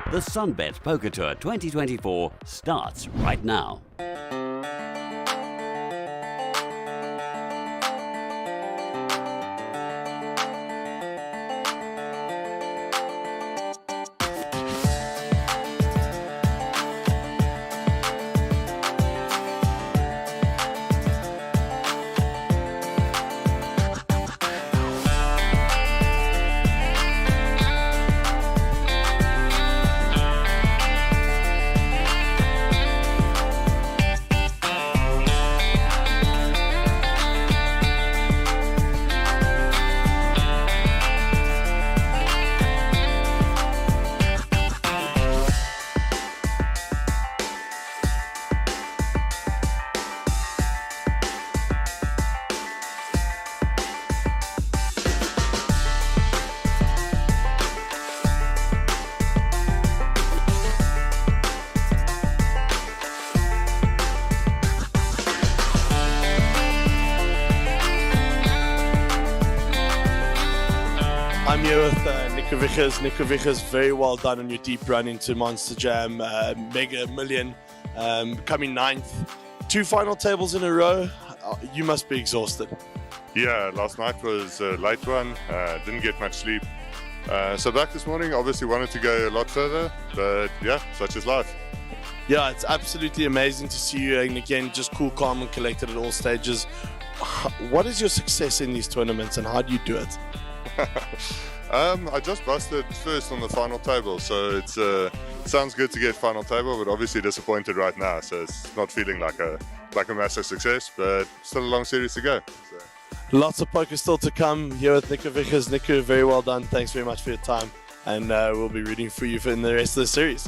The SunBet Poker Tour 2024 starts right now. I'm here with Nikas. Very well done on your deep run into Monster Jam, Mega Million, coming ninth. 2 final tables in a row. You must be exhausted. Yeah, last night was a late one. Didn't get much sleep. So back this morning, obviously wanted to go a lot further, but yeah, such is life. Yeah, it's absolutely amazing to see you, and again, just cool, calm, and collected at all stages. What is your success in these tournaments, and how do you do it? I just busted first on the final table, so it's sounds good to get final table, but obviously disappointed right now. So it's not feeling like a massive success, but still a long series to go. So. Lots of poker still to come here with Nikas. Niku, very well done. Thanks very much for your time, and we'll be rooting for you in the rest of the series.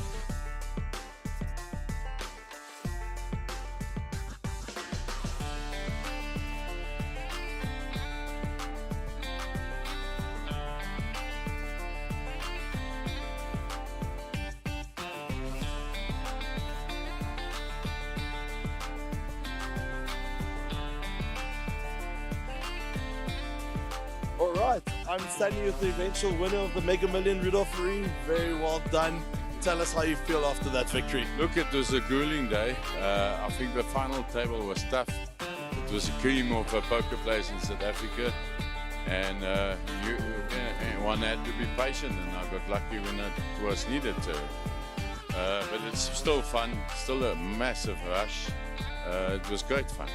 All right, I'm standing with the eventual winner of the Mega Million, Rudolph Marine. Very well done. Tell us how you feel after that victory. Look, it was a grueling day. I think the final table was tough. It was a cream of poker players in South Africa, and one had to be patient, and I got lucky when it was needed to. But it's still fun, still a massive rush. It was great fun.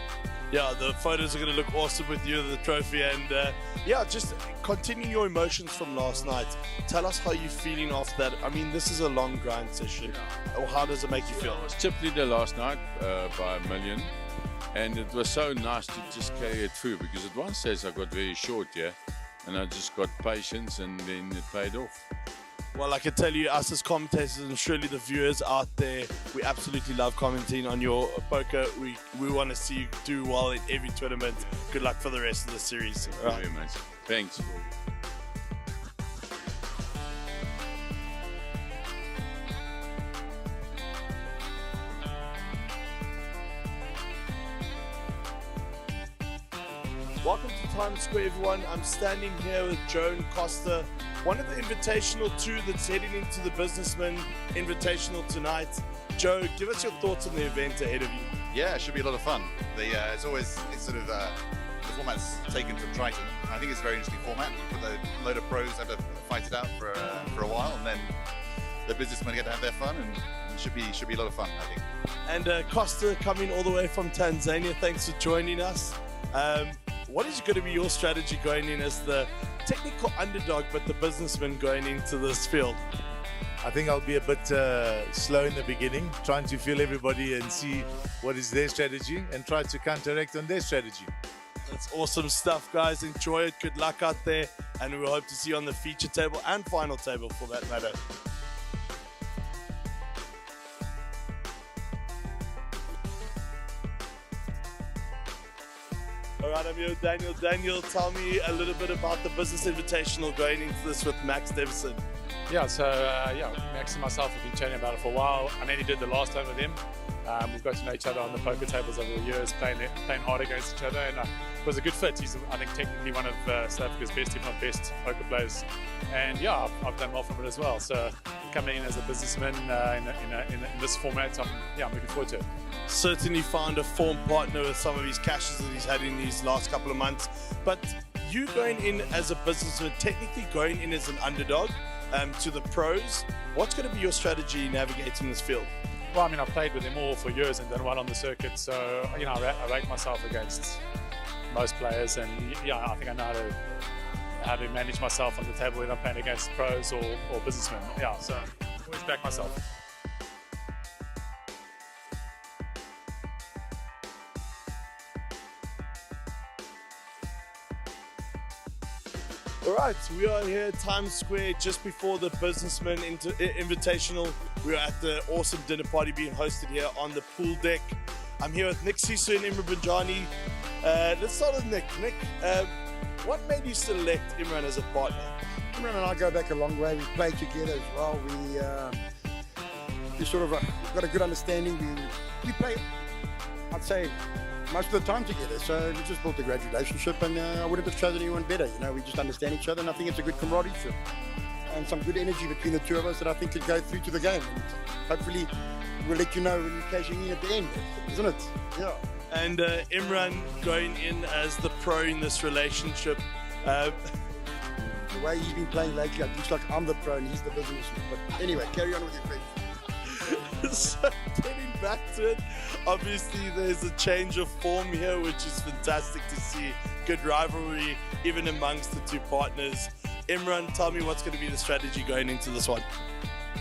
Yeah, the photos are going to look awesome with you, the trophy, and yeah, just continue your emotions from last night. Tell us how you're feeling after that. I mean, this is a long grind session. Or how does it make you feel? I was chip leader last night by $1 million, and it was so nice to just carry it through, because at one stage I got very short here, and I just got patience, and then it paid off. Well, I can tell you, us as commentators and surely the viewers out there, we absolutely love commenting on your poker. We want to see you do well in every tournament. Good luck for the rest of the series. Thank you very much. Thanks. Welcome to Times Square, everyone. I'm standing here with Joan Costa, one of the Invitational 2 that's heading into the Businessman Invitational tonight. Joe, give us your thoughts on the event ahead of you. Yeah, it should be a lot of fun. It's sort of the format's taken from Triton. I think it's a very interesting format. You put a load of pros have to fight it out for a while, and then the businessmen get to have their fun, and it should be a lot of fun, I think. And Costa coming all the way from Tanzania. Thanks for joining us. What is going to be your strategy going in as the technical underdog, but the businessman going into this field? I think I'll be a bit slow in the beginning, trying to feel everybody and see what is their strategy and try to counteract on their strategy. That's awesome stuff, guys. Enjoy it. Good luck out there. And we hope to see you on the feature table and final table for that matter. All right, I'm here with Daniel. Daniel, tell me a little bit about the Business Invitational going into this with Max Devison. Yeah, so Max and myself have been chatting about it for a while. I nearly did the last time with him. We've got to know each other on the poker tables over the years, playing hard against each other, and it was a good fit. He's, I think, technically one of South Africa's best, if not best, poker players. And yeah, I've done well from it as well. So coming in as a businessman in this format, I'm looking forward to it. Certainly found a form partner with some of his cashes that he's had in these last couple of months. But you going in as a businessman, technically going in as an underdog to the pros, what's going to be your strategy navigating this field? Well, I mean, I've played with them all for years and done well on the circuit, so I rate myself against most players, and I think I know how to manage myself on the table when I'm playing against pros or businessmen. So always back myself. All right, we are here at Times Square just before the Businessman Invitational. We are at the awesome dinner party being hosted here on the pool deck. I'm here with Nick Sisu and Imran Banjani. Let's start with Nick. Nick, what made you select Imran as a partner? Imran and I go back a long way. We play together as well. We sort of got a good understanding. We play, I'd say, most of the time together. So we just built a great relationship, and I wouldn't have chosen anyone better. We just understand each other, and I think it's a good camaraderie and some good energy between the two of us that I think could go through to the game. And hopefully, we'll let you know when you're cashing in at the end, isn't it? Yeah. And Imran going in as the pro in this relationship. The way he's been playing lately, it looks like I'm the pro and he's the businessman. But anyway, carry on with your question. So getting back to it, obviously there's a change of form here, which is fantastic to see. Good rivalry even amongst the two partners. Imran, tell me what's going to be the strategy going into this one.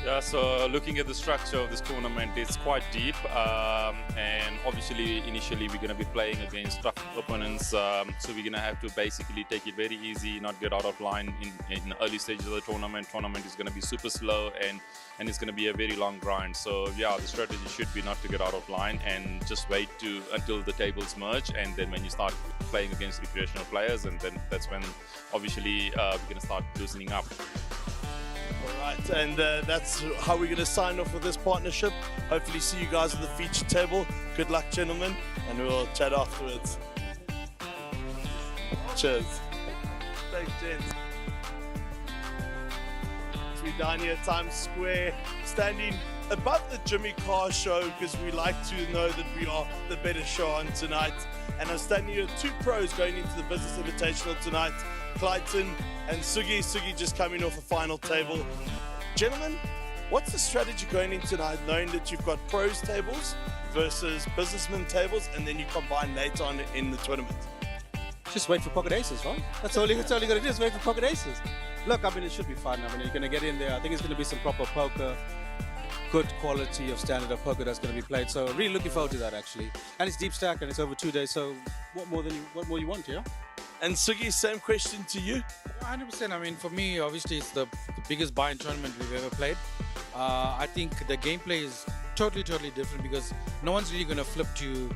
Yeah, so looking at the structure of this tournament, it's quite deep, and obviously initially we're going to be playing against tough opponents, so we're going to have to basically take it very easy, not get out of line in the early stages of the tournament. Tournament is going to be super slow, and it's going to be a very long grind. So yeah, the strategy should be not to get out of line and just wait until the tables merge, and then when you start playing against recreational players, and then that's when obviously we're going to start loosening up. All right, and that's how we're going to sign off with this partnership. Hopefully see you guys at the feature table. Good luck, gentlemen, and we'll chat afterwards. Cheers. Thanks, gents. We're down here at Times Square, standing above the Jimmy Carr show, because we like to know that we are the better show on tonight. And I'm standing here with two pros going into the Business Invitational tonight, Clayton and Sugi. Sugi just coming off a final table. Gentlemen, what's the strategy going in tonight, knowing that you've got pros tables versus businessmen tables, and then you combine later on in the tournament? Just wait for pocket aces, right? That's all you got to do, is wait for pocket aces. Look, I mean, it should be fun. I mean, you're going to get in there. I think it's going to be some proper poker, good quality of standard of poker that's going to be played. So really looking forward to that, actually. And it's deep stack, and it's over 2 days. So what more you want, yeah? And Sugi, same question to you. 100%. I mean, for me, obviously, it's the biggest buy-in tournament we've ever played. I think the gameplay is totally different, because no one's really going to flip to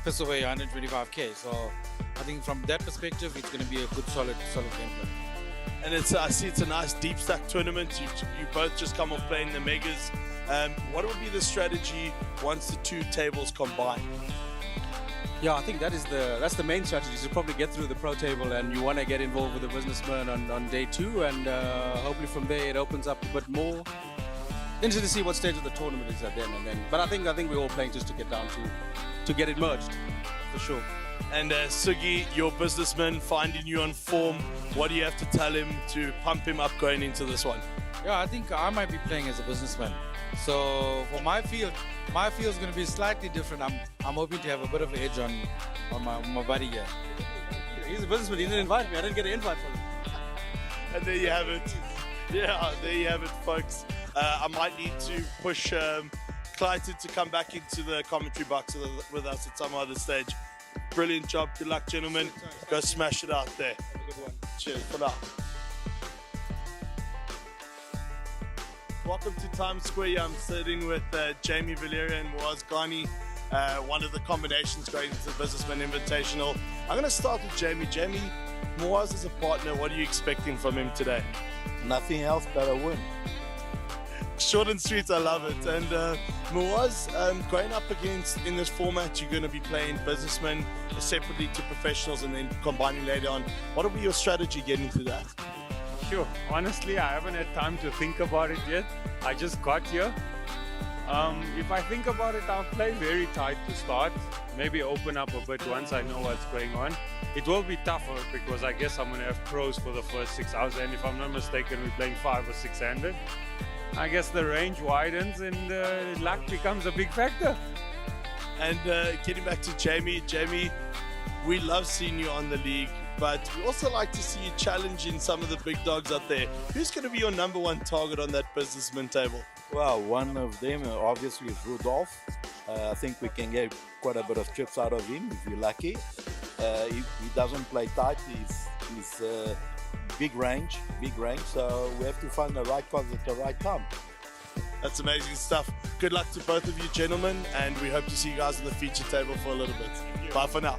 piss away 125k. So I think from that perspective, it's going to be a good, solid gameplay. And I see it's a nice deep stack tournament. You both just come off playing the megas. What will be the strategy once the two tables combine? Yeah, I think that's the main strategy, is to probably get through the pro table, and you want to get involved with the businessman on day 2, and hopefully from there it opens up a bit more. Interested to see what stage of the tournament is at then. But I think we're all playing just to get down to get it merged, for sure. And Sugi, your businessman finding you on form, what do you have to tell him to pump him up going into this one? Yeah, I think I might be playing as a businessman. So for my field is going to be slightly different. I'm hoping to have a bit of an edge on my buddy here. He's a businessman. He didn't invite me. I didn't get an invite from him. And there you have it. Yeah, there you have it, folks. I might need to push Clayton to come back into the commentary box with us at some other stage. Brilliant job. Good luck, gentlemen. Go smash it out there. Have a good one. Cheers for now. Welcome to Times Square. I'm sitting with Jamie Valeria and Moaz Ghani, one of the combinations going into the Businessman Invitational. I'm going to start with Jamie. Jamie, Moaz is a partner. What are you expecting from him today? Nothing else but a win. Short and sweet, I love it. And Moaz, going up against, in this format, you're going to be playing businessmen separately to professionals and then combining later on. What will be your strategy getting to that? Sure. Honestly, I haven't had time to think about it yet. I just got here. If I think about it, I'll play very tight to start. Maybe open up a bit once I know what's going on. It will be tougher because I guess I'm going to have pros for the first 6 hours. And if I'm not mistaken, we're playing 5 or 6-handed. I guess the range widens and luck becomes a big factor. And getting back to Jamie, we love seeing you on the league, but we also like to see you challenging some of the big dogs out there. Who's going to be your number one target on that businessman table? Well, one of them obviously is Rudolph. I think we can get quite a bit of chips out of him if we're lucky. He doesn't play tight. He's big range. So we have to find the right cards at the right time. That's amazing stuff. Good luck to both of you gentlemen, and we hope to see you guys on the feature table for a little bit. Bye for now.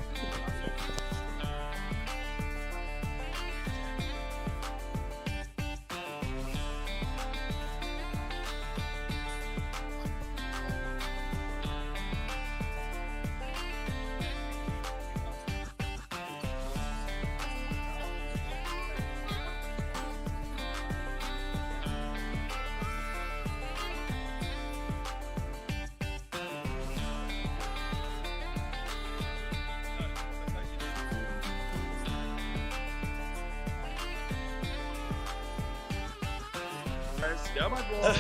Yeah, my boy.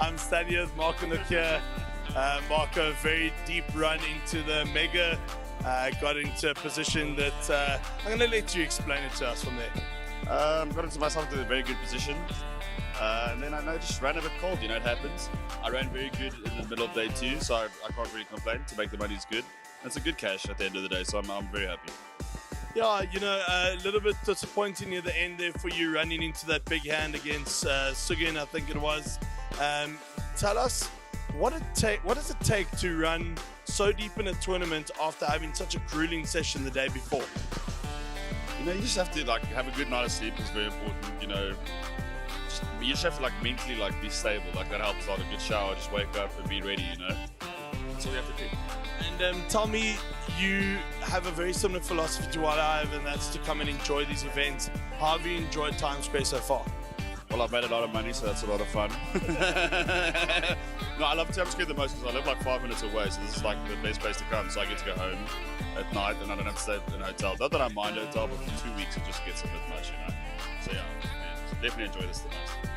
I'm standing with Marco here. Marco, very deep run into the mega. Got into a position that I'm going to let you explain it to us from there. Got into myself into a very good position. And then I just ran a bit cold, it happens. I ran very good in the middle of day 2, so I can't really complain. To make the money is good. It's a good cash at the end of the day, so I'm very happy. Yeah, a little bit disappointing near the end there for you running into that big hand against Sugin, I think it was. Tell us, what does it take to run so deep in a tournament after having such a grueling session the day before? You just have to have a good night of sleep is very important. You just have to mentally be stable. That helps a lot. A good shower, just wake up and be ready. That's all you have to do. And tell me, you have a very similar philosophy to what I have, and that's to come and enjoy these events. How have you enjoyed Times Square so far? Well, I've made a lot of money, so that's a lot of fun. No, I love Times Square the most because I live 5 minutes away, so this is the best place to come. So I get to go home at night and I don't have to stay in a hotel. Not that I mind a hotel, but for 2 weeks it just gets a bit much, So yeah, definitely enjoy this the most.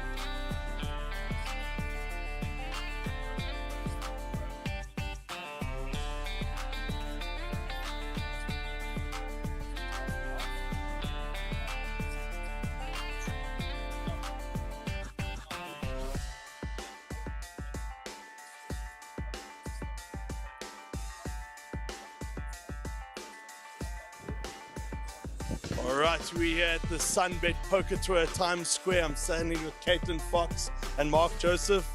All right, we're here at the SunBet Poker Tour at Times Square. I'm standing with Caitlin Fox and Mark Joseph.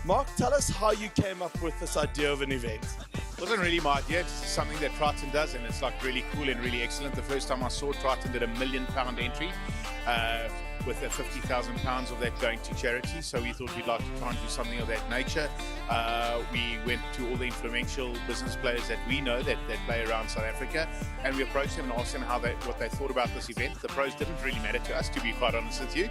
Mark, tell us how you came up with this idea of an event. It wasn't really my idea, it's something that Triton does, and it's really cool and really excellent. The first time I saw Triton did £1 million entry with £50,000 of that going to charity, so we thought we'd like to try and do something of that nature. We went to all the influential business players that we know that play around South Africa, and we approached them and asked them what they thought about this event. The pros didn't really matter to us, to be quite honest with you,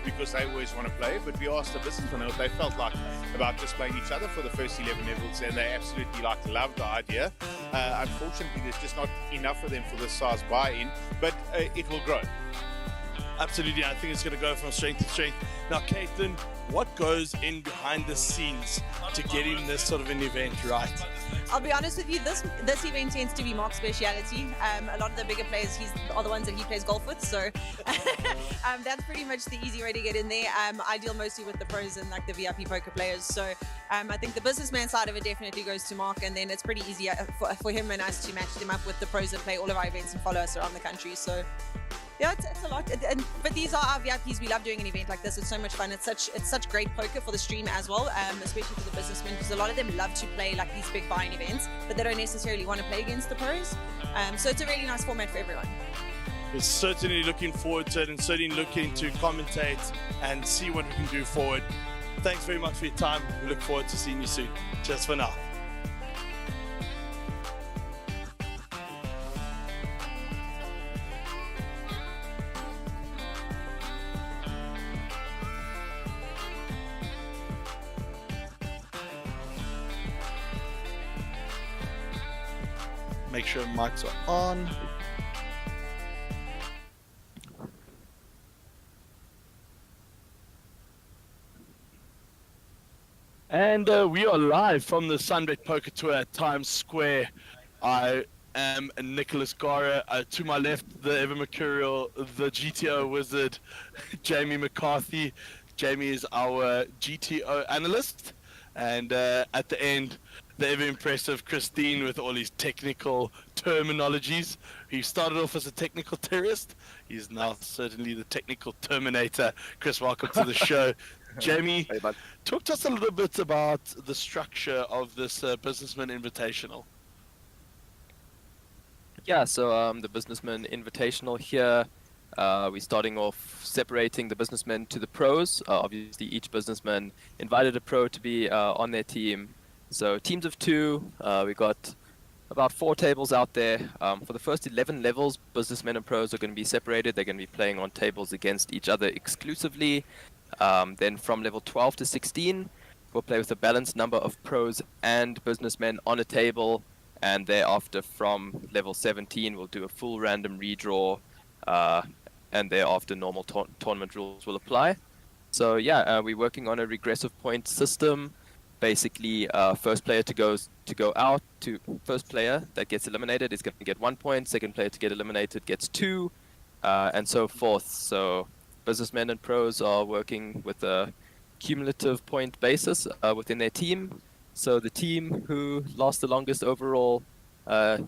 because they always want to play, but we asked the businessmen what they felt about just playing each other for the first 11 levels, and they absolutely loved the idea. Unfortunately, there's just not enough of them for this size buy-in, but it will grow. Absolutely, I think it's going to go from strength to strength. Now, Caitlin, what goes in behind the scenes to getting this sort of an event right? I'll be honest with you, this event tends to be Mark's speciality. A lot of the bigger players are the ones that he plays golf with, so that's pretty much the easy way to get in there. I deal mostly with the pros and the VIP poker players, so I think the businessman side of it definitely goes to Mark, and then it's pretty easy for him and us to match them up with the pros that play all of our events and follow us around the country. So yeah, it's a lot. But these are our VIPs. We love doing an event like this. It's so much fun. It's such great poker for the stream as well, especially for the businessmen, because a lot of them love to play these big buying events, but they don't necessarily want to play against the pros. So it's a really nice format for everyone. We're certainly looking forward to it, and certainly looking to commentate and see what we can do forward. Thanks very much for your time. We look forward to seeing you soon. Just for now. make sure mics are on. And we are live from the SunBet Poker Tour at Times Square. I am Nicholas Gara. To my left, the ever mercurial, the GTO wizard, Jamie McCarthy. Jamie is our GTO analyst. And at the end, the ever impressive Christine with all his technical terminologies. He started off as a technical terrorist. He's now certainly the technical terminator. Chris, welcome to the show. Jamie, talk to us a little bit about the structure of this Businessman Invitational. Yeah, so the Businessman Invitational here, we're starting off separating the businessmen to the pros. Obviously, each businessman invited a pro to be on their team. So teams of 2, we got about 4 tables out there. For the first 11 levels, businessmen and pros are going to be separated. They're going to be playing on tables against each other exclusively. Then from level 12 to 16, we'll play with a balanced number of pros and businessmen on a table. And thereafter, from level 17, we'll do a full random redraw. And thereafter, normal tournament rules will apply. So yeah, we're working on a regressive point system. Basically, first player to go out to first player that gets eliminated is going to get 1 point. Second player to get eliminated gets 2, and so forth. So businessmen and pros are working with a cumulative point basis within their team. So the team who lost the longest overall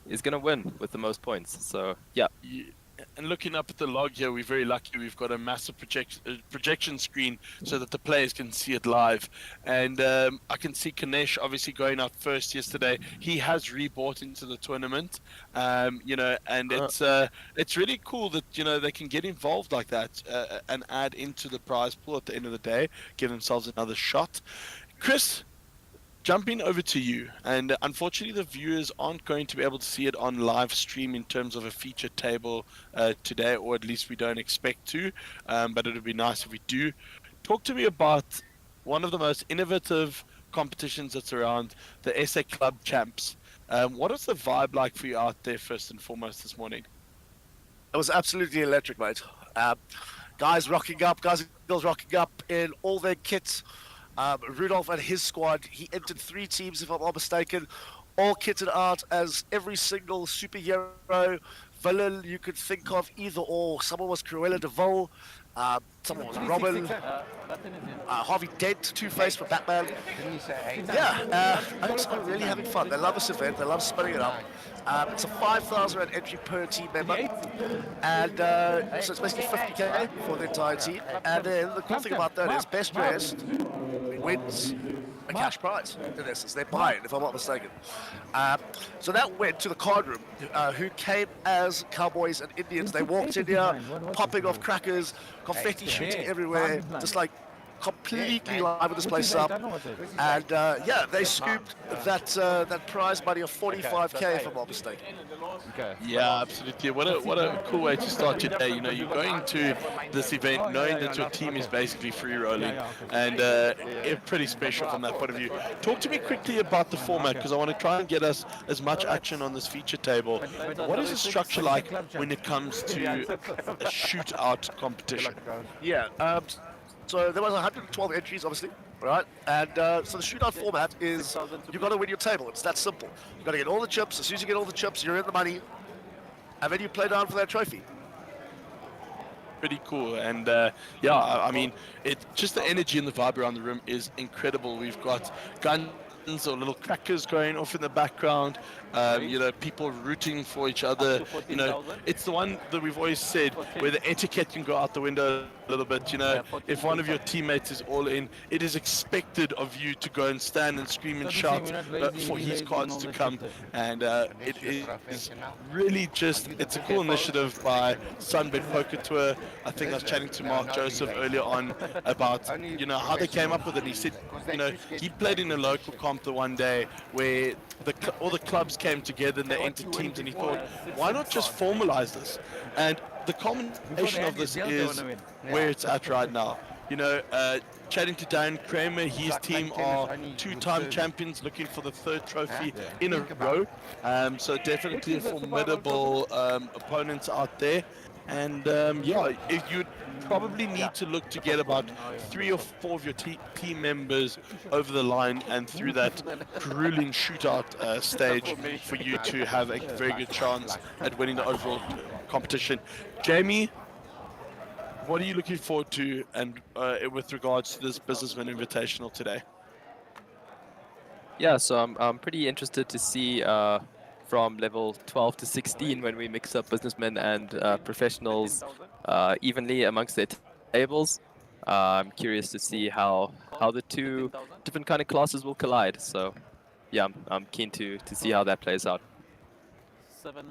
is going to win with the most points. So yeah. And looking up at the log here, we're very lucky. We've got a massive projection screen so that the players can see it live. And I can see Kanesh obviously going out first yesterday. He has rebought into the tournament, and it's really cool that they can get involved like that and add into the prize pool at the end of the day, give themselves another shot. Chris, jumping over to you, and unfortunately the viewers aren't going to be able to see it on live stream in terms of a feature table today, or at least we don't expect to, but it would be nice if we do. Talk to me about one of the most innovative competitions that's around, the SA Club Champs. What is the vibe like for you out there first and foremost this morning? It was absolutely electric, mate. Guys rocking up, guys and girls rocking up in all their kits. Rudolph and his squad, he entered 3 teams if I'm not mistaken, all kitted out as every single superhero villain you could think of, either or. Someone was Cruella de Vil, someone was Robin, Harvey Dent, Two-Face for Batman. Yeah, I'm really having fun. They love this event, they love spinning it up. It's a 5,000 rand entry per team member, and so it's basically 50k for the entire team. And then the cool thing about that is best dressed wins a cash prize, in essence. They're buying, if I'm not mistaken. So that went to the card room, who came as cowboys and Indians. They walked in here, popping off crackers, confetti shooting everywhere, just like completely liven this place up. And yeah, they scooped that prize money of 45k, if I'm not mistaken. Yeah, absolutely. What a cool way to start your day. You're going to this event knowing that your team is basically free rolling, and it's pretty special from that point of view. Talk to me quickly about the format, because I want to try and get us as much action on this feature table. What is the structure like when it comes to a shootout competition? Yeah, so there was 112 entries, obviously, right? And so the shootout format is you've got to win your table. It's that simple. You've got to get all the chips. As soon as you get all the chips, you're in the money, and then you play down for that trophy. Pretty cool. And yeah, I mean, just the energy and the vibe around the room is incredible. We've got guns or little crackers going off in the background, people rooting for each other. It's the one that we've always said where the etiquette can go out the window a little bit. If one of your teammates is all in, it is expected of you to go and stand and scream and shout for his cards to come. And it is really it's a cool initiative by SunBet Poker Tour. I think I was chatting to Mark Joseph earlier on about how they came up with it. He said he played in a local comp the one day where all the clubs came together and they entered teams, and he thought, why not just formalize this? And the culmination of this is where it's at right now. chatting to Dan Kramer. His team are two-time champions, looking for the third trophy in a row. So definitely a formidable opponents out there. And yeah, if you'd probably need to look to get about 3 or 4 of your team members over the line and through that grueling shootout stage for you to have a very good chance at winning the overall competition. Jamie, what are you looking forward to and with regards to this Businessman Invitational today? Yeah, so I'm pretty interested to see from level 12 to 16 when we mix up businessmen and professionals evenly amongst their tables. I'm curious to see how the two different kind of classes will collide. So yeah, I'm keen to see how that plays out.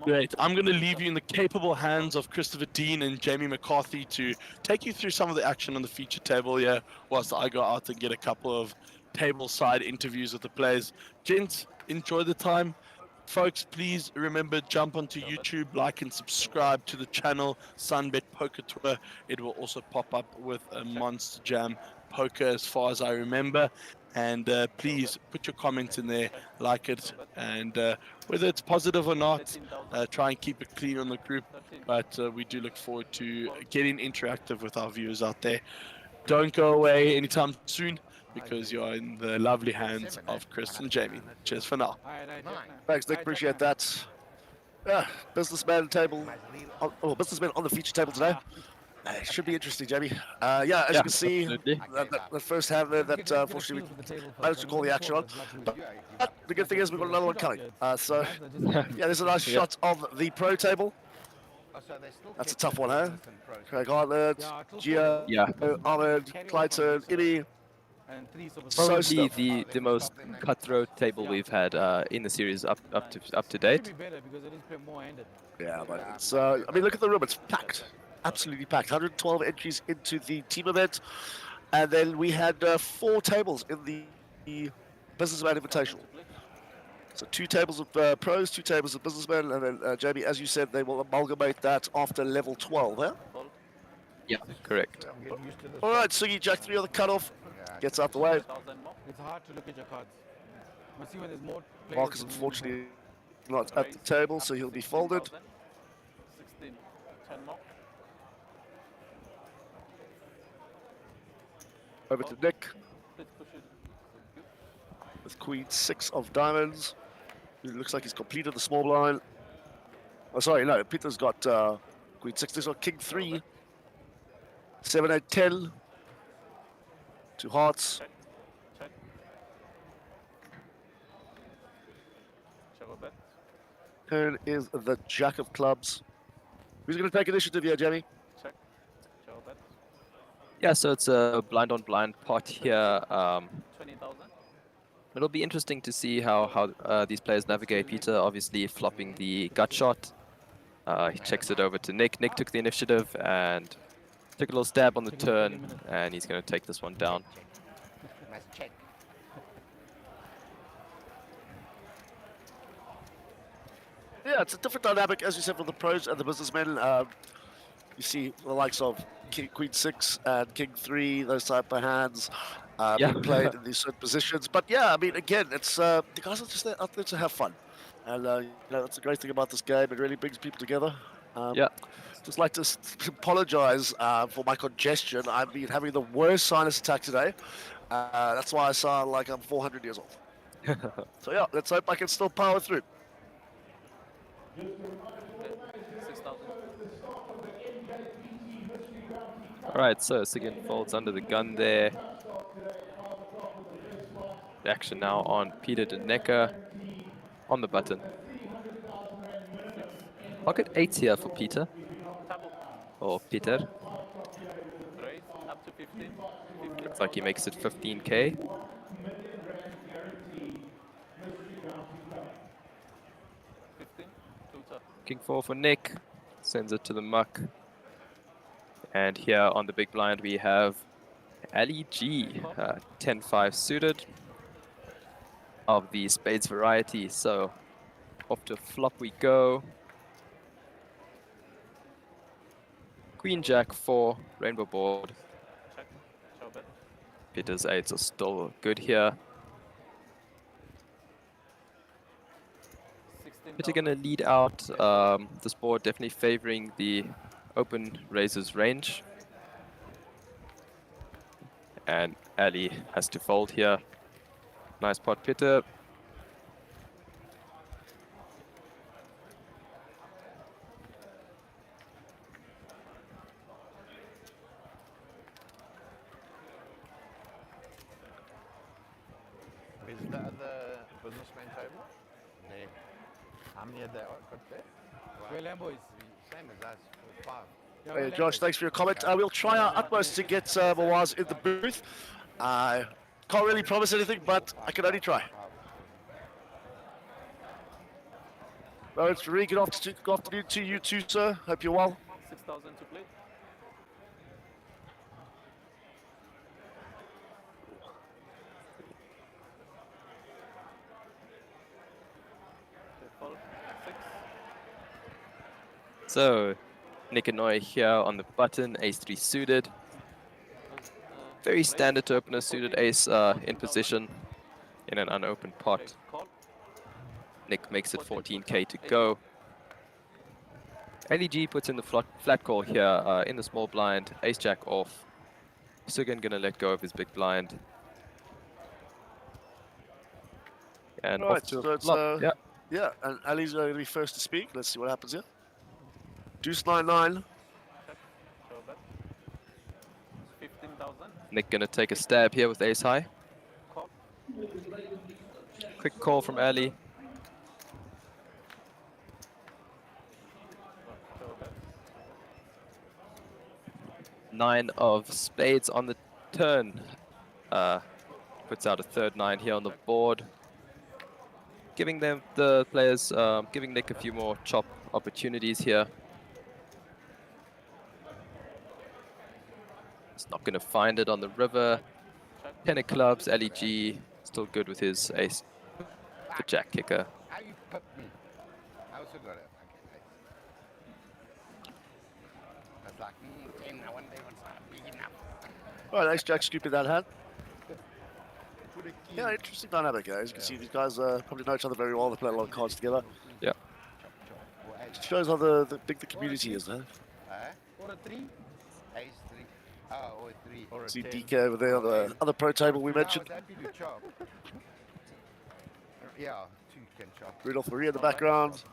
Great. I'm going to leave you in the capable hands of Christopher Dean and Jamie McCarthy to take you through some of the action on the feature table here, whilst I go out and get a couple of table side interviews with the players. Gents, enjoy the time. Folks, please remember, jump onto YouTube, like and subscribe to the channel SunBet Poker Tour. It will also pop up with a Monster Jam Poker as far as I remember. And please put your comments in there, like it, and whether it's positive or not, try and keep it clean on the group. But we do look forward to getting interactive with our viewers out there. Don't go away anytime soon, because you're in the lovely hands of Chris and Jamie. Cheers for now. Thanks, Nick. Appreciate that. Yeah, businessman table, businessman on the feature table today. It should be interesting, Jamie. Yeah, as you can see, the first hand there that unfortunately we managed to call the action on. But the good thing is we've got another one coming. So, yeah, there's a nice shot of the pro table. That's a tough one, huh? Craig Hartland, Gio, Ahmed, Clayton, Ibby. Probably the most cutthroat table we've had in the series up to date. Yeah, but it's I mean, look at the room, it's packed. Absolutely packed. 112 entries into the team event, and then we had 4 tables in the Businessman Invitational. So 2 tables of pros, 2 tables of businessmen, and then Jamie, as you said, they will amalgamate that after level 12, huh? Yeah, correct. All right, Sugi, Jack 3 on the cutoff, gets out the way. It's hard to look at your cards. But see when there's more Marcus, unfortunately, not at the table, so he'll be folded. 16, 10 more. Over to Nick with Queen 6 of diamonds. It looks like he's completed the small blind. Oh, sorry, no, Peter's got Queen 6. He's got King 3, 7, 8, 10. 2 hearts. Turn is the Jack of clubs. Who's going to take initiative here, Jamie? Yeah, so it's a blind on blind pot here. It'll be interesting to see how these players navigate. Peter obviously flopping the gut shot. He checks it over to Nick. Nick took the initiative and took a little stab on the turn, and he's going to take this one down. Yeah, it's a different dynamic, as you said, for the pros and the businessmen. You see the likes of Queen 6 and King 3, those type of hands being played in these certain positions. But yeah, I mean, again, it's the guys are just out there to have fun. And you know, that's the great thing about this game. It really brings people together. Just like to apologize for my congestion. I've been having the worst sinus attack today. That's why I sound like I'm 400 years old. So yeah, let's hope I can still power through. Alright, so Sigyn folds under the gun there. The action now on Peter de Necker on the button. Pocket 8 here for Peter. Or Peter. Looks like he makes it 15k. King 4 for Nick. Sends it to the muck. And here on the big blind we have Ali G, 10-5 suited of the spades variety. So off to flop we go. Queen Jack 4, rainbow board. Peter's 8s are still good here. Peter going to lead out. This board definitely favoring the open raises range. And Ali has to fold here. Nice pot, Peter. Where's the other businessman table? There. How many are there got there? Well, boys, same as us, 5. Hey, Josh, thanks for your comment. We'll try our utmost to get Mawaz in the booth. Can't really promise anything, but I can only try. Well, it's really good afternoon to you too, sir. Hope you're well. 6,000 to play. So, Nick and Noy here on the button, ace-3 suited. Very standard to open a suited ace in position in an unopened pot. Nick makes it 14k to go. LEG puts in the flat call here in the small blind, ace-jack off. Sugan gonna let go of his big blind. And off to a flop. Yeah, and Ali's going to be first to speak. Let's see what happens here. Deuce 9-9. Nick gonna take a stab here with ace high. Quick call from Ali. Nine of spades on the turn. Puts out a third 9 here on the board. Giving the players, giving Nick a few more chop opportunities here. He's not going to find it on the river. 10 of clubs, LEG, still good with his ace, the jack kicker. How you put me? I also got it. Okay, that's like, 10, I wonder what's not big enough. All right, ace-jack scoop in that hand. Yeah, interesting dynamic, guys. You can see these guys probably know each other very well. They play a lot of cards together. Yeah. It shows how the big the community is, though. Or a 3? Ace 3. Oh, or a 3. Or a See 10. DK over there on the other pro table we mentioned. I was happy to chop. Yeah, 2 can chop. Rudolph Marine in the background.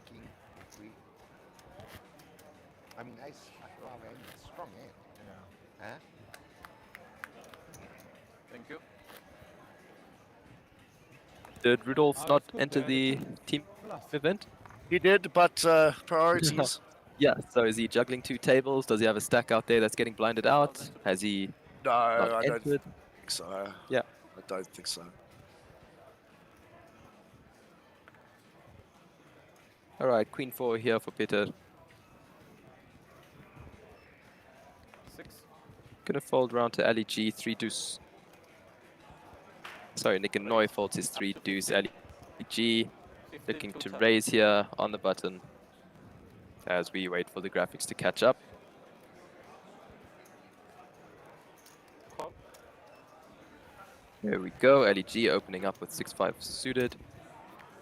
King, 3. I mean, ace, wow, man, it's strong hand. Yeah. Huh? Thank you. Did Rudolph not enter the team event? He did, but priorities. Yeah, so is he juggling 2 tables? Does he have a stack out there that's getting blinded out? Has he No, I don't entered? think so. Yeah. I don't think so. All right, queen 4 here for Peter. 6. Gonna fold round to LEG, 3 deuce. Sorry, Nick and Noy folds his 3 deuce. LEG looking to raise here on the button as we wait for the graphics to catch up. There we go, LEG opening up with 6-5 suited.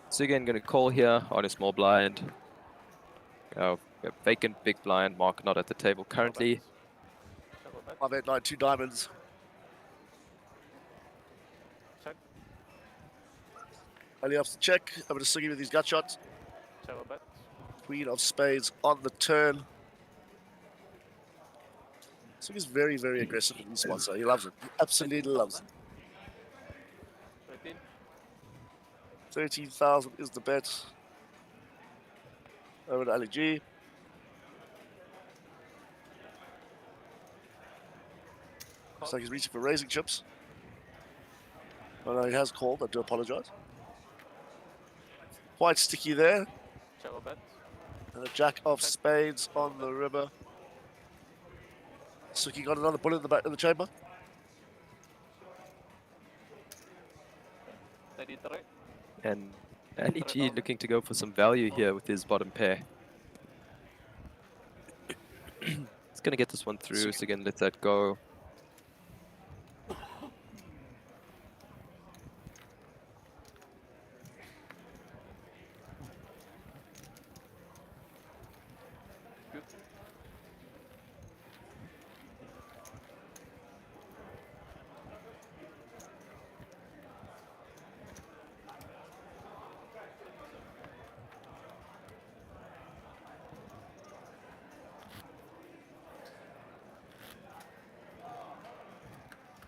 So again, gonna call here on a small blind. Vacant big blind, Mark not at the table currently. 5-8-9, 2 diamonds. Ali has to check. I'm going to swing with these gut shots. Queen of spades on the turn. So he's very, very aggressive in this one, so he loves it. He absolutely loves it. 13,000 is the bet. Over to LEG. Looks like he's reaching for raising chips. Oh no, he has called. I do apologize. Quite sticky there. And a jack of spades on the river. Suki got another bullet in the back of the chamber. And LEG looking to go for some value here with his bottom pair. He's going to get this one through, so again, let that go.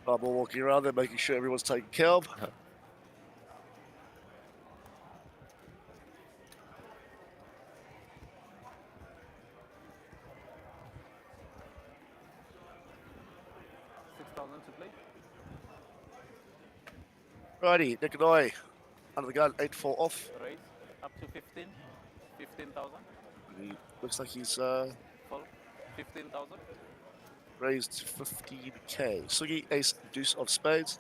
Ball walking around there, making sure everyone's taken care of. Righty, Nikanoi under the gun, 8-4 off. Raise up to 15, 15,000. Looks like he's Full, 15,000. raised to 15k. Sugi, ace, deuce of spades.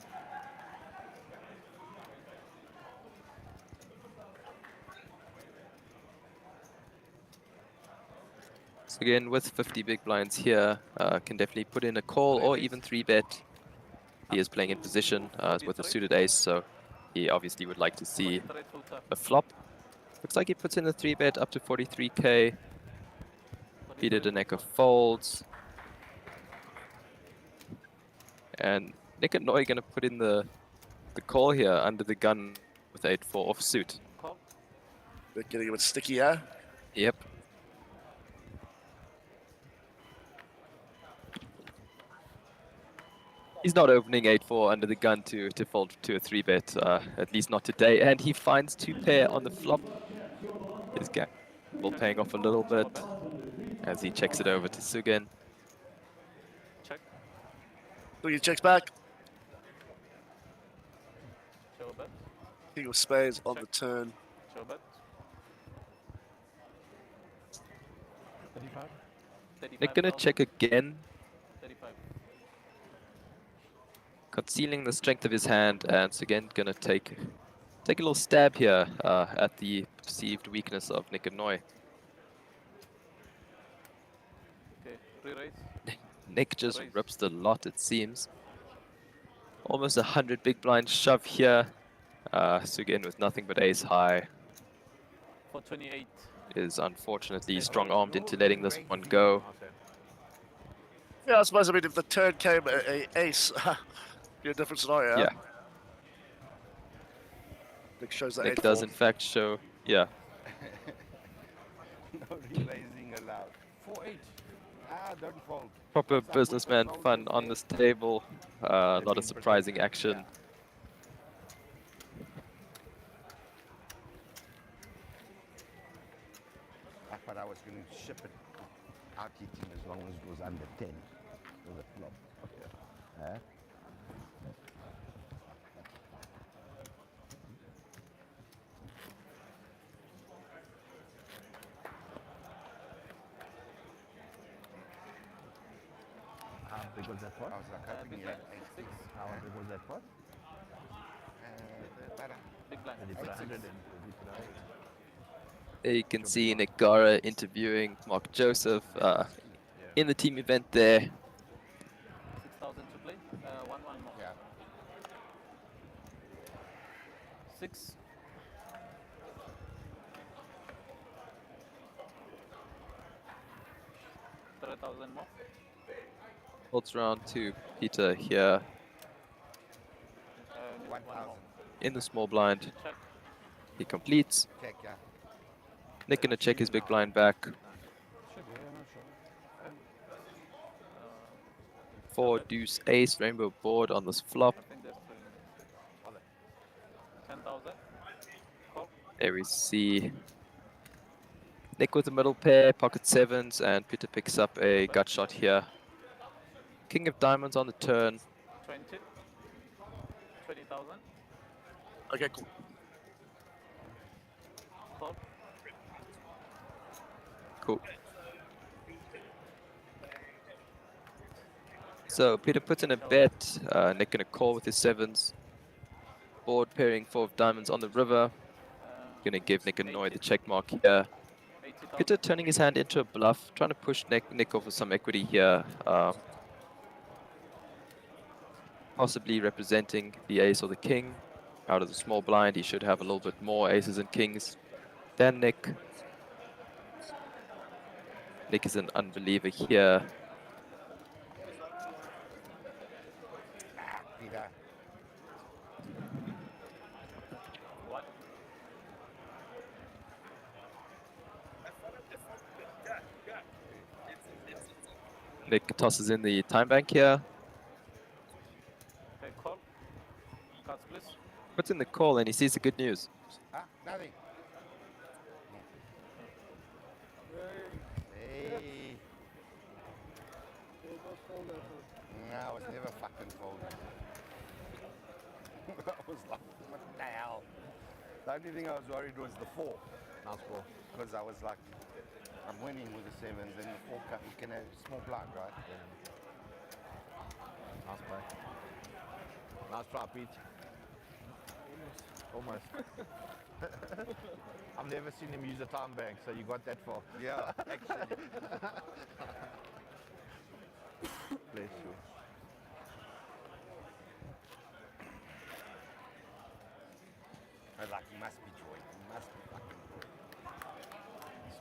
So again, with 50 big blinds here, can definitely put in a call or even 3-bet. He is playing in position with a suited ace, so he obviously would like to see a flop. Looks like he puts in a 3-bet up to 43k. Peter Daneka folds. And Nikanoi going to put in the call here under the gun with 8-4 offsuit. They're getting a bit sticky, yeah? Yep. He's not opening 8-4 under the gun to fold to a 3-bet, at least not today. And he finds 2-pair on the flop. His gamble paying off a little bit as he checks it over to Sugen. Check. Sugi checks back. Show bet. King of spades on the turn. Show bet. 35. Nick gonna check again, 35. concealing the strength of his hand, and Sugen gonna take a little stab here at the perceived weakness of Nikanoi. Okay, re-raise. Nick just rips the lot, it seems. Almost 100 big blind shove here. Sugen with nothing but ace high For 28. is unfortunately strong-armed into letting this one go. Yeah, I suppose, I mean, if the turn came a ace, be a different scenario. Yeah. Nick shows that Nick 8-4. does in fact show, yeah. No re-raising allowed. 4-8. Ah, don't fold. Proper businessman fun on this table. A lot of surprising action. I thought I was going to ship it out eating as long as it was under 10 with a flop. Okay. How big was that pot? I was like hoping you had 8-6. How big was that pot? Big blind. There you can see Nick Gara interviewing Mark Joseph in the team event there. 6,000 to play. 1 more. Yeah. 6. $3,000 more. Folds round to Peter here 1,000. in the small blind. Check. He completes. Check, yeah. Nick gonna check his big blind back. 4 deuce ace rainbow board on this flop. 10,000. There we see Nick with the middle pair, pocket sevens, and Peter picks up a gut shot here. King of diamonds on the turn. 20. 20,000. Okay, cool. Call. Cool. So Peter puts in a bet. Nick gonna call with his sevens. Board pairing 4 of diamonds on the river. Gonna give Nick the check mark here. Peter turning his hand into a bluff, trying to push Nick off with some equity here. Possibly representing the ace or the king. Out of the small blind, he should have a little bit more aces and kings than Nick. Nick is an unbeliever here. What? Nick tosses in the time bank here. in the call and he sees the good news. Ah, nothing. Hey. No, I was never fucking folded. I was like, what the hell? The only thing I was worried was the 4. Nice ball. Because I was like, I'm winning with the 7s and the 4 cut. You can have small blind, right? Nice play. Nice try, Pete. Almost. I've never seen him use a time bank, so you got that far. Yeah, actually. Bless you. I was like, he must be joy. He must be fucking joy.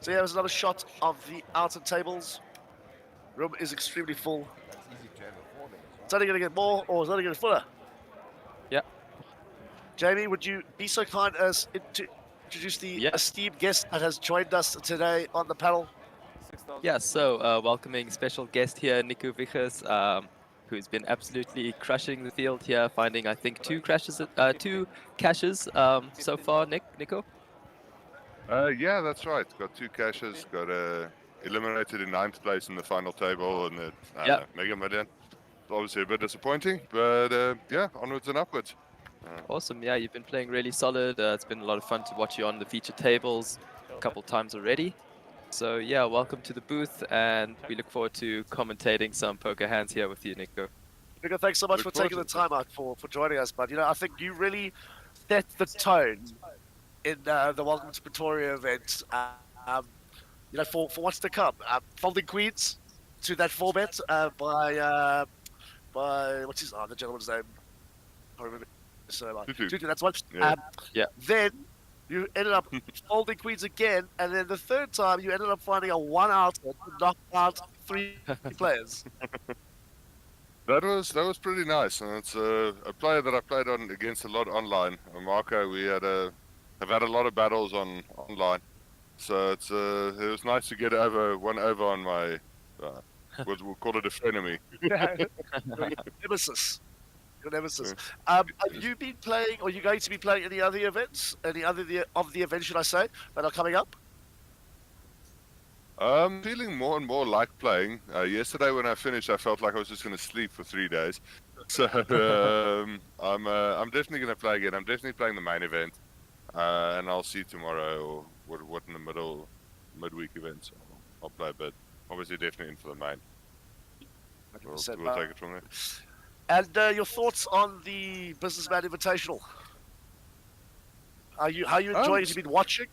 So yeah, there's another shot of the outer tables. Room is extremely full. That's easy to have a 4 there. It's only going to get more, or it's only going to get fuller. Yeah. Jamie, would you be so kind as to introduce the esteemed guest that has joined us today on the panel? Yeah, so welcoming special guest here, Nico Vichers, who's been absolutely crushing the field here, finding I think 2 caches so far. Nico? Yeah, that's right. Got 2 caches. Got eliminated in 9th place in the final table, and the Mega Million. Obviously a bit disappointing, but yeah, onwards and upwards. Awesome. Yeah, you've been playing really solid. It's been a lot of fun to watch you on the feature tables a couple times already. So yeah, welcome to the booth, and we look forward to commentating some poker hands here with you, Nico. Nico, thanks so much for taking the time out for joining us, bud. You know, I think you really set the tone in the Welcome to Pretoria event. You know, for what's to come. Folding Queens to that 4-bet by what's his the gentleman's name? I remember. So Tutu, that's one. Yeah. Then you ended up folding Queens again, and then the 3rd time you ended up finding a 1-out to knock out 3 players. That was pretty nice, and it's a player that I played on against a lot online. Marco, we have had a lot of battles online, so it was nice to get one over on my we'll call it a frenemy. Nemesis. Good nemesis. Have you been playing, or are you going to be playing any other events? Any other of the events, should I say, that are coming up? I'm feeling more and more like playing. Yesterday when I finished, I felt like I was just going to sleep for 3 days. So I'm definitely going to play again. I'm definitely playing the main event, and I'll see tomorrow or what in the midweek events. I'll play a bit. Obviously, definitely in for the main. We'll take it from there. And your thoughts on the Businessman Invitational? How are you enjoying it? Have you been watching?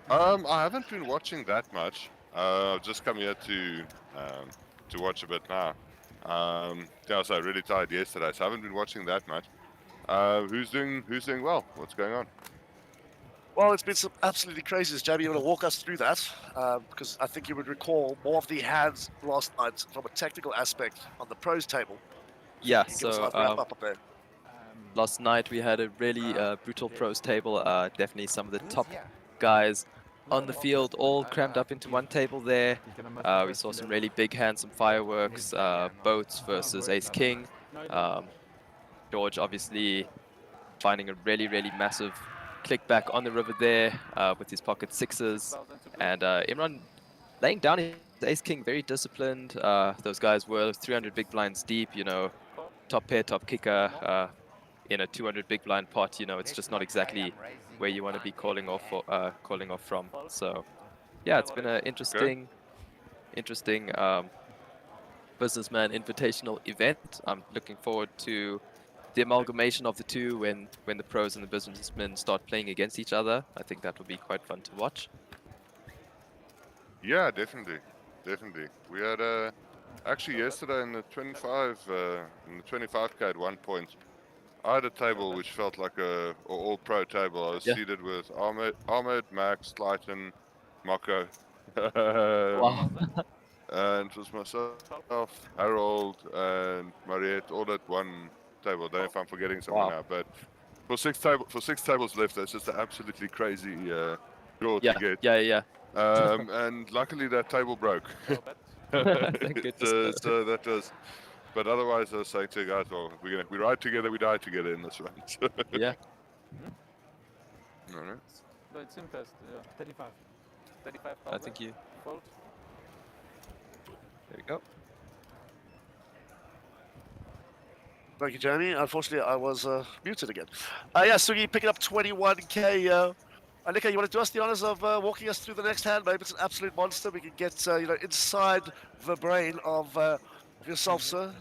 I haven't been watching that much. I've just come here to watch a bit now. Yeah, so I really tired yesterday, so I haven't been watching that much. Who's doing well? What's going on? Well, it's been some absolutely craziness. Jamie, you want to walk us through that? Because I think you would recall more of the hands last night from a technical aspect on the pros table. Yeah, So last night we had a really brutal pros table. Definitely some of the top guys on the field all crammed up into one table there. We saw some really big hands, some fireworks, boats versus ace king. George obviously finding a really massive click back on the river there with his pocket 6s, and Imran laying down his ace king, very disciplined. Those guys were 300 big blinds deep, you know, top pair, top kicker in a 200 big blind pot. You know, it's just not exactly where you want to be calling off from. So yeah, it's been an interesting Businessman Invitational event. I'm looking forward to the amalgamation of the two when the pros and the businessmen start playing against each other. I think that will be quite fun to watch. Yeah, definitely. We had actually yesterday in the 25k at one point, I had a table which felt like a all-pro table. I was seated with Ahmed, Max, Slyton, Mako, Wow. and it was myself, Harold, and Mariette, all at one table. I don't know if I'm forgetting someone now, but for six tables left, that's just an absolutely crazy draw to get. Yeah. And luckily that table broke. Thank goodness. So that was But otherwise, I was saying to you guys, well, we ride together, we die together in this one. So. Yeah. All right. No, it's impressed. 35. 35,000. I think you. Fold. There you go. Thank you, Jamie. Unfortunately, I was muted again. Yeah, Sugi picking up 21k. Nika, you want to do us the honors of walking us through the next hand? Maybe it's an absolute monster. We can get inside the brain of yourself, sir.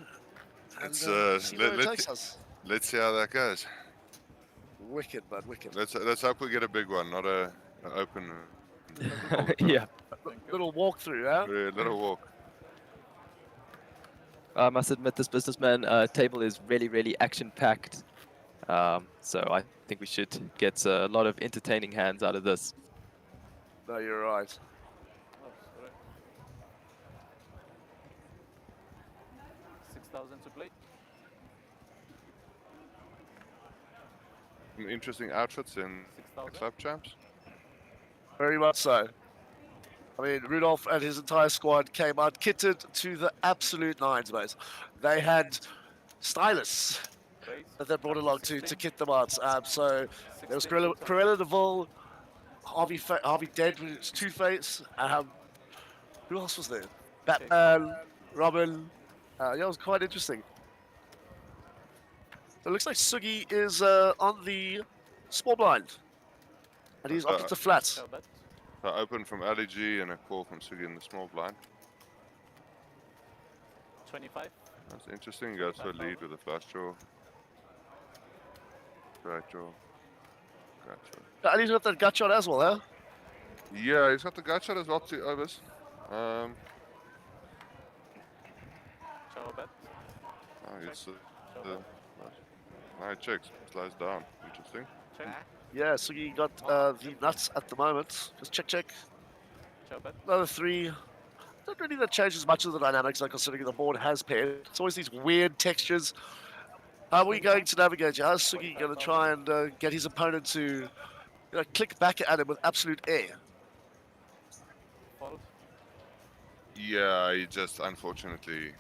And see where it takes us. Let's see how that goes. Wicked, man, wicked. Let's hope we get a big one, not an open. Yeah. Little walkthrough, huh? Yeah, little walk. I must admit, this businessman table is really, really action-packed. So I think we should get a lot of entertaining hands out of this. No, you're right. 6,000 to play. Some interesting outfits in club champs. Very much so. I mean, Rudolph and his entire squad came out kitted to the absolute nines, mate. They had stylists that they brought along to kit them out. So there was Cruella DeVille, Harvey Dent, Two-Face. Who else was there? Batman, Robin. Yeah, it was quite interesting. So it looks like Sugi is on the small blind. And he's opted to flat. I open from Ali G and a call from Sugi in the small blind. 25. That's interesting. He goes for a lead with a flush draw. Great draw. Great draw. And he's got that gut shot as well, huh? Yeah, he's got the gut shot as well, 2 overs. Ciao bet. It's no, he checks. Slows down. Interesting. Yeah, Sugi got the nuts at the moment. Just check. Ciao bet. Another 3. Not really that changes much of the dynamics, like considering the board has paired. It's always these weird textures. How are we going to navigate? How's Sugi going to try and get his opponent to click back at him with absolute air? Fold. Yeah, he just, unfortunately,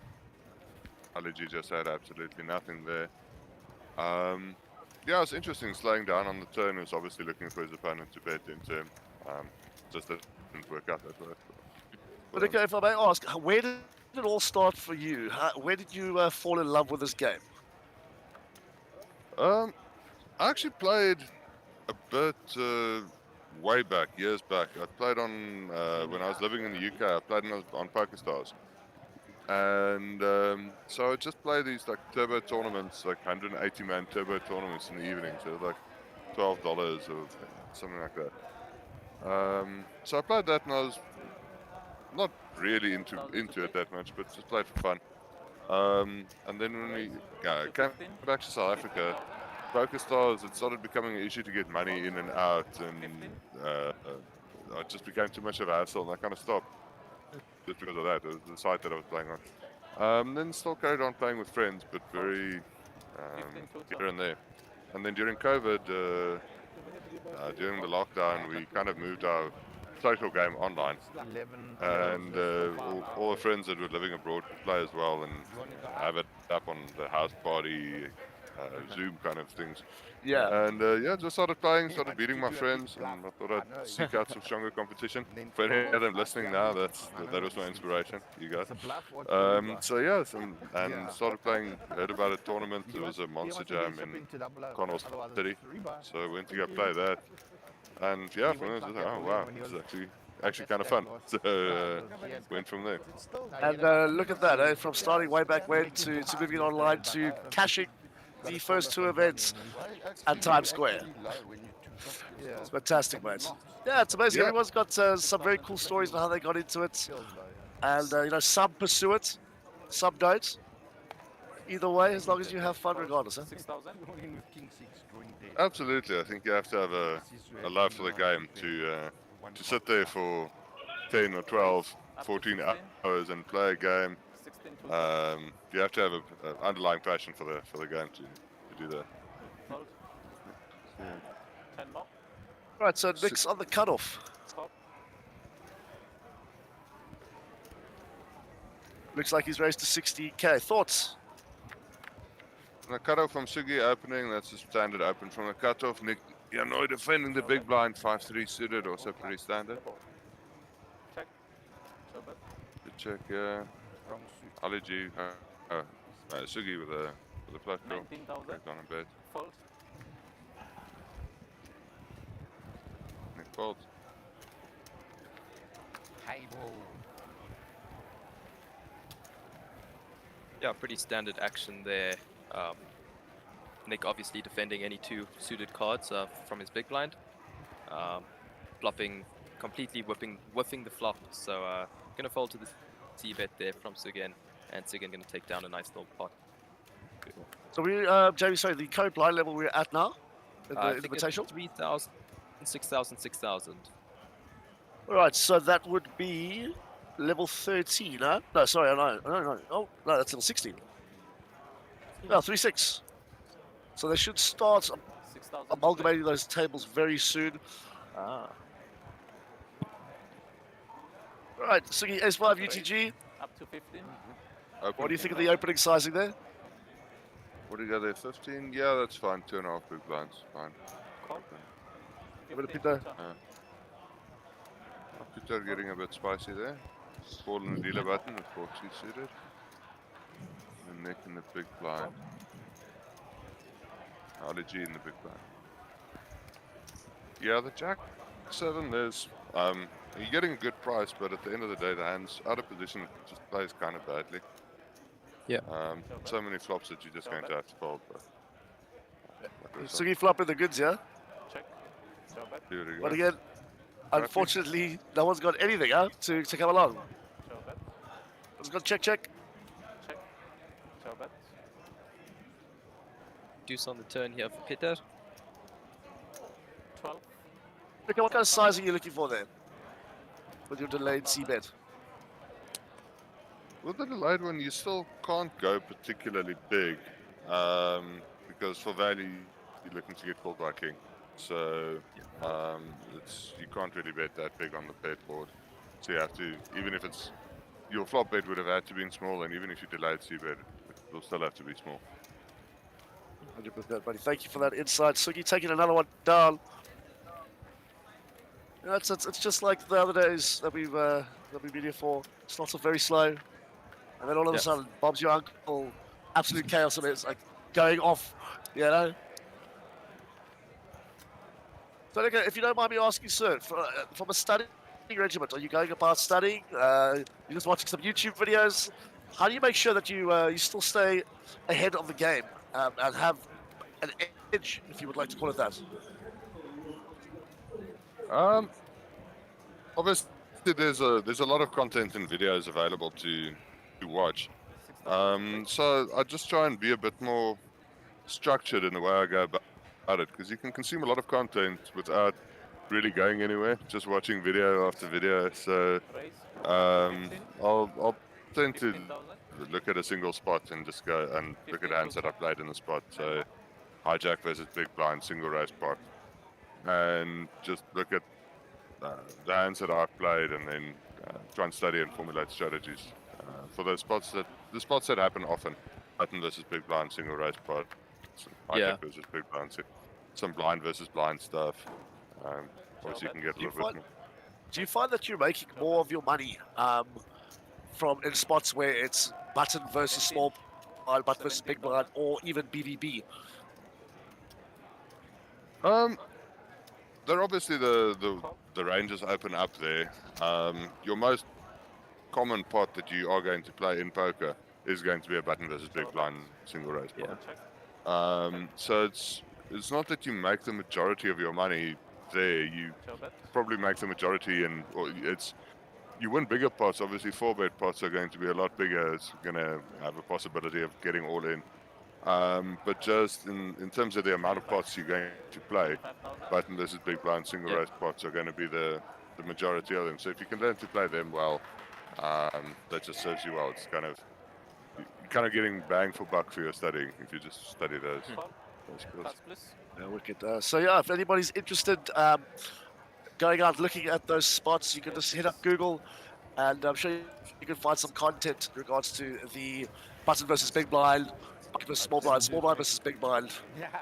Ali G just had absolutely nothing there. Yeah, it's interesting. Slowing down on the turn. He was obviously looking for his opponent to bet into him. Just that didn't work out that way. But okay, if I may ask, where did it all start for you? Where did you fall in love with this game? I actually played a bit way back, years back. I played on, when I was living in the UK, I played on PokerStars. And so I just play these like turbo tournaments, like 180-man turbo tournaments in the evening. So like $12 or something like that. So I played that, and I was not really into it that much, but just played for fun. And then when we came back to South Africa, PokerStars, it started becoming an issue to get money in and out, and it just became too much of a hassle, and I kind of stopped. Just because of that, it was the site that I was playing on. Then still carried on playing with friends, but very here and there. And then during COVID, during the lockdown, we kind of moved our social game online. And all the friends that were living abroad could play as well, and have it up on the house party, Zoom kind of things. Yeah. And yeah, just started playing, started beating my friends, and I thought I'd seek out some stronger competition. For any of them listening now, that was my inspiration, you guys. So yeah, and started playing, heard about a tournament. There was a Monster Jam in Cornwall City, so I went to go play that. And yeah, from there, I was like, oh wow, this is actually kind of fun. So went from there. And look at that, from starting way back when to moving online to cashing the first 2 events at Times Square. It's fantastic, mate. Yeah, it's amazing. Yeah. Everyone's got some very cool stories about how they got into it. And, some pursue it, some don't. Either way, as long as you have fun regardless. Huh? 6,000. Absolutely, I think you have to have a love for the game to sit there for 10 or 12, 14 hours and play a game. You have to have an underlying passion for the game to do that. Fold. 10 more. Right, so Nick's on the cutoff. Stop. Looks like he's raised to 60k. Thoughts? And the cutoff from Sugi opening, that's a standard open from the cutoff. Nick Yanoi defending the big blind, 5-3 suited, also pretty standard. Check. So bet. Good check, yeah. Wrong suit. Ali G, Sugi with a flush draw. 19,000. Break on a bet. Fold. Nick folds. Table. Yeah, pretty standard action there. Nick obviously defending any two suited cards from his big blind. Flopping, completely whiffing the flop. So gonna fold to the C-bet there from Sugan, and Sugan gonna take down a nice little pot. So we, Jamie, sorry, the current blind level we're at now, in the Invitational? 3,000, 6,000, 6,000. All right, so that would be level 13, huh? No, sorry, no. Oh, no, that's level 16. No, 3-6. So they should start amalgamating those tables very soon. All right, Sugi, S5 UTG. Up to 15. What do you think of the opening sizing there? What do you got there, 15? Yeah, that's fine. 2.5 big blinds, fine. Give it a Peter. Peter getting a bit spicy there. Ball in the dealer button with 4-2 suited. And Nick in the big blind. Ali G in the big blind. Yeah, the Jack 7, there's you're getting a good price, but at the end of the day, the hand's out of position. It just plays kind of badly. Yeah. So many flops that you're just going to have to fold. Sugi flopping the goods, yeah? Check. So bet. Here we go. But again, unfortunately, no one's got anything, huh, to come along. So bet. Let's go check. Check. So bet. Deuce on the turn here for Peter. 12. Okay, what kind of sizing are you looking for there? With your delayed C-bet? With the delayed one, you still can't go particularly big because for value, you're looking to get called by king. So you can't really bet that big on the bet board. So you have to, even if it's your flop bet would have had to be small, and even if you delayed C-bet, it will still have to be small. 100%, buddy. Thank you for that insight. Sugi taking another one down. You know, it's just like the other days that we've been here for. Starts off very slow, and then all of a sudden, Bob's your uncle, absolute chaos, and it's like going off, you know. So, okay, if you don't mind me asking, sir, from a studying regiment, are you going about studying? You're just watching some YouTube videos. How do you make sure that you still stay ahead of the game and have an edge, if you would like to call it that? Obviously, there's a lot of content and videos available to watch. So I just try and be a bit more structured in the way I go about it, because you can consume a lot of content without really going anywhere, just watching video after video. So I'll tend to look at a single spot and just go and look at hands that I played in the spot. So hijack versus big blind, single raise pot, and just look at the hands that I've played, and then try and study and formulate strategies for the spots that happen often. Button versus big blind, single raise pot, hijack versus big blind, some blind versus blind stuff. Obviously, you can get a little bit more. Do you find that you're making more of your money from in spots where it's button versus small blind, button versus big blind, or even BVB? They're obviously the ranges open up there. Your most common pot that you are going to play in poker is going to be a button versus big blind single raise pot. So it's not that you make the majority of your money there. You probably make the majority, you win bigger pots. Obviously, 4-bet pots are going to be a lot bigger. It's going to have a possibility of getting all in. But just in terms of the amount of pots you're going to play, button versus big blind single raise pots are going to be the majority of them. So if you can learn to play them well, that just serves you well. It's you're kind of getting bang for buck for your studying if you just study those skills. Yeah, wicked. So yeah, if anybody's interested, going out looking at those spots, you can just hit up Google, and I'm sure you can find some content in regards to the button versus big blind versus small blind versus big blind.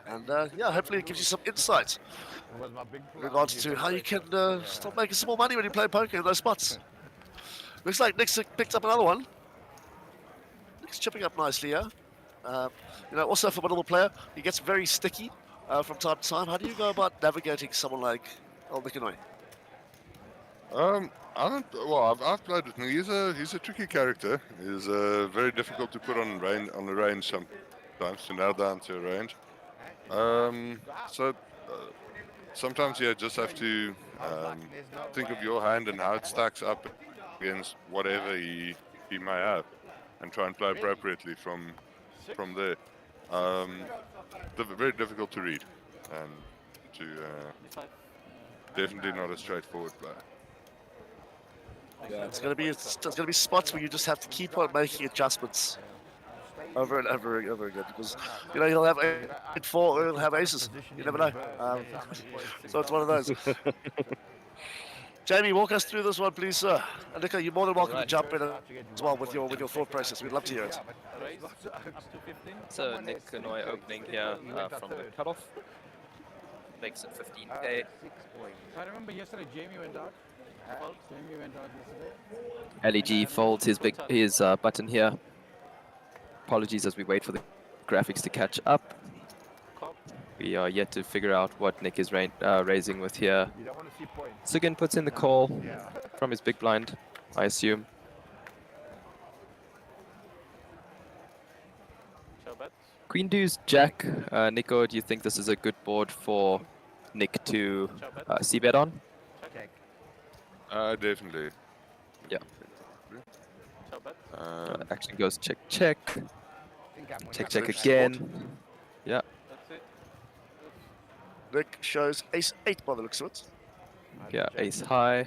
And yeah, hopefully it gives you some insight in regards to how you can start making some more money when you play poker in those spots. Looks like Nick's picked up another one. Nick's chipping up nicely here. Also a formidable player. He gets very sticky from time to time. How do you go about navigating someone like Nikanoi? I've played with him. He's a tricky character. He's very difficult to put on the range sometimes, to nail down to a range. Sometimes you just have to think of your hand and how it stacks up against whatever he may have, and try and play appropriately from there. Very difficult to read, and definitely not a straightforward player. Yeah, it's gonna be spots where you just have to keep on making adjustments over and over and over again, because he'll have 8-4 or he'll have aces. You never know. So it's one of those. Jamie, walk us through this one, please, sir. And Nico, you're more than welcome to jump in as well with your thought process. We'd love to hear it. So Nick Kanoy opening here from the cutoff. Makes it 15k. I remember yesterday Jamie went out. Jamie went out yesterday. LEG folds his button here. Apologies as we wait for the graphics to catch up. We are yet to figure out what Nick is raising with here. Sugin puts in the call from his big blind, I assume. Queen deuce jack. Nico, do you think this is a good board for Nick to c-bet on? Definitely. Yeah. Action goes check, check. Check, check again. Yeah. Nick shows ace 8 by the looks of it. Yeah, ace high.